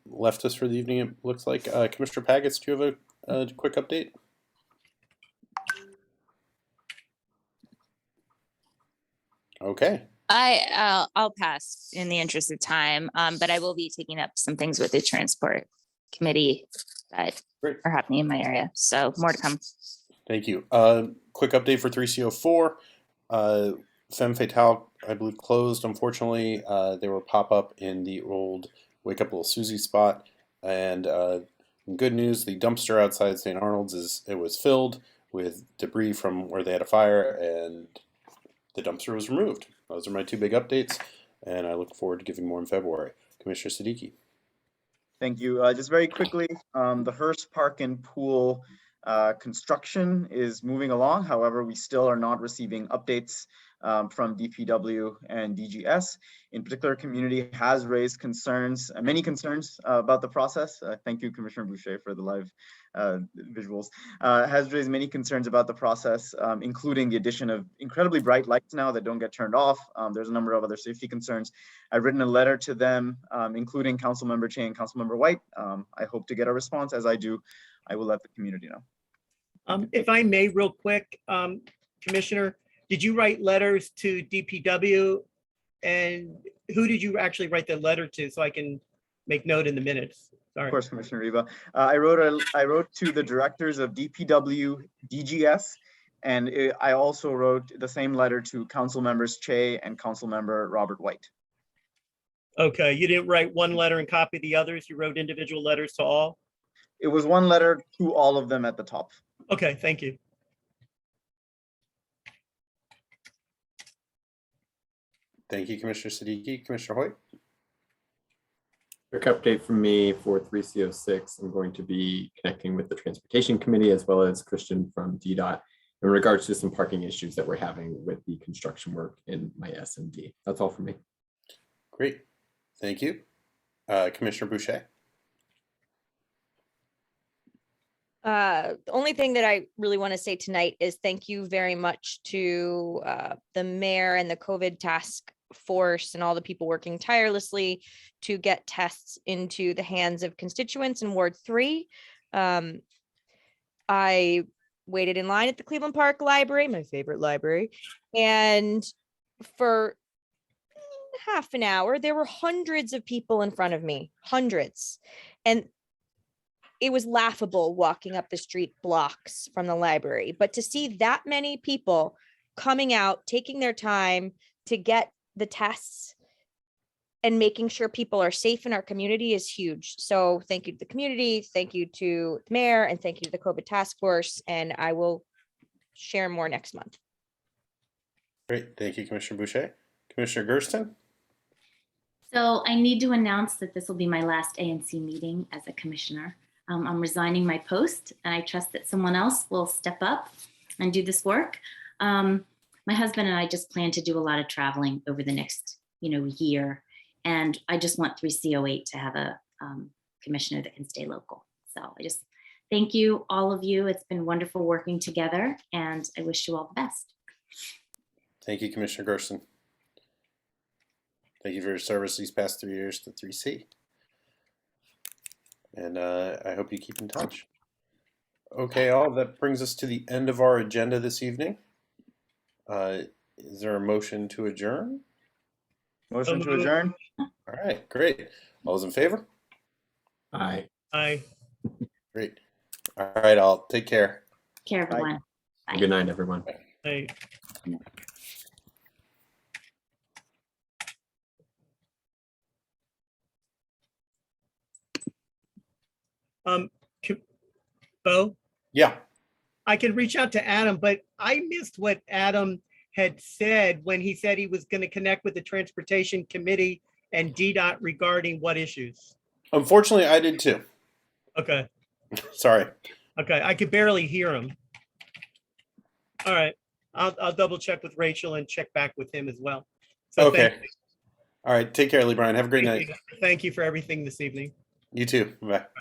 left us for the evening, it looks like. Commissioner Pagets, do you have a quick update? Okay. I'll pass in the interest of time, but I will be taking up some things with the transport committee that are happening in my area. So more to come. Thank you. Quick update for 3CO4. Femme Fatale, I believe, closed. Unfortunately, they were pop up in the old Wake Up Little Susie spot. And good news, the dumpster outside St. Arnold's was filled with debris from where they had a fire, and the dumpster was removed. Those are my two big updates, and I look forward to giving more in February. Commissioner Siddiqui. Thank you. Just very quickly, the Hearst Park and Pool construction is moving along. However, we still are not receiving updates from DPW and DGS. In particular, community has raised concerns, many concerns about the process. Thank you, Commissioner Boucher, for the live visuals. Has raised many concerns about the process, including the addition of incredibly bright lights now that don't get turned off. There's a number of other safety concerns. I've written a letter to them, including Councilmember Che and Councilmember White. I hope to get a response. As I do, I will let the community know. If I may, real quick, Commissioner, did you write letters to DPW, and who did you actually write the letter to, so I can make note in the minutes? Sorry. Of course, Commissioner Riva. I wrote to the directors of DPW, DGS, and I also wrote the same letter to Council Members Che and Council Member Robert White. Okay, you didn't write one letter and copy the others. You wrote individual letters to all? It was one letter to all of them at the top. Okay, thank you. Thank you, Commissioner Siddiqui. Commissioner Hoyt. Quick update from me for 3CO6. I'm going to be connecting with the Transportation Committee as well as Christian from DDOT in regards to some parking issues that we're having with the construction work in my SMD. That's all from me. Great. Thank you. Commissioner Boucher. The only thing that I really want to say tonight is thank you very much to the mayor and the COVID task force and all the people working tirelessly to get tests into the hands of constituents in Ward 3. I waited in line at the Cleveland Park Library, my favorite library, and for half an hour, there were hundreds of people in front of me, hundreds. And it was laughable walking up the street blocks from the library, but to see that many people coming out, taking their time to get the tests and making sure people are safe in our community is huge. So thank you to the community, thank you to the mayor, and thank you to the COVID task force. And I will share more next month. Great, thank you, Commissioner Boucher. Commissioner Gersten. So I need to announce that this will be my last ANC meeting as a commissioner. I'm resigning my post, and I trust that someone else will step up and do this work. My husband and I just plan to do a lot of traveling over the next, year, and I just want 3CO8 to have a commissioner that can stay local. So I just thank you, all of you. It's been wonderful working together, and I wish you all the best. Thank you, Commissioner Gersten. Thank you for your service these past 3 years to 3C. And I hope you keep in touch. Okay, all that brings us to the end of our agenda this evening. Is there a motion to adjourn? Motion to adjourn. All right, great. All those in favor? Aye. Aye. Great. All right, I'll take care. Take care, everyone. Bye. Good night, everyone. Aye. Bo? Yeah. I can reach out to Adam, but I missed what Adam had said when he said he was going to connect with the Transportation Committee and DDOT regarding what issues? Unfortunately, I did too. Okay. Sorry. Okay, I could barely hear him. All right, I'll double check with Rachel and check back with him as well. So Okay. thank you. All right. Take care, Lee Brian. Have a great night. Thank you for everything this evening. You too. Bye.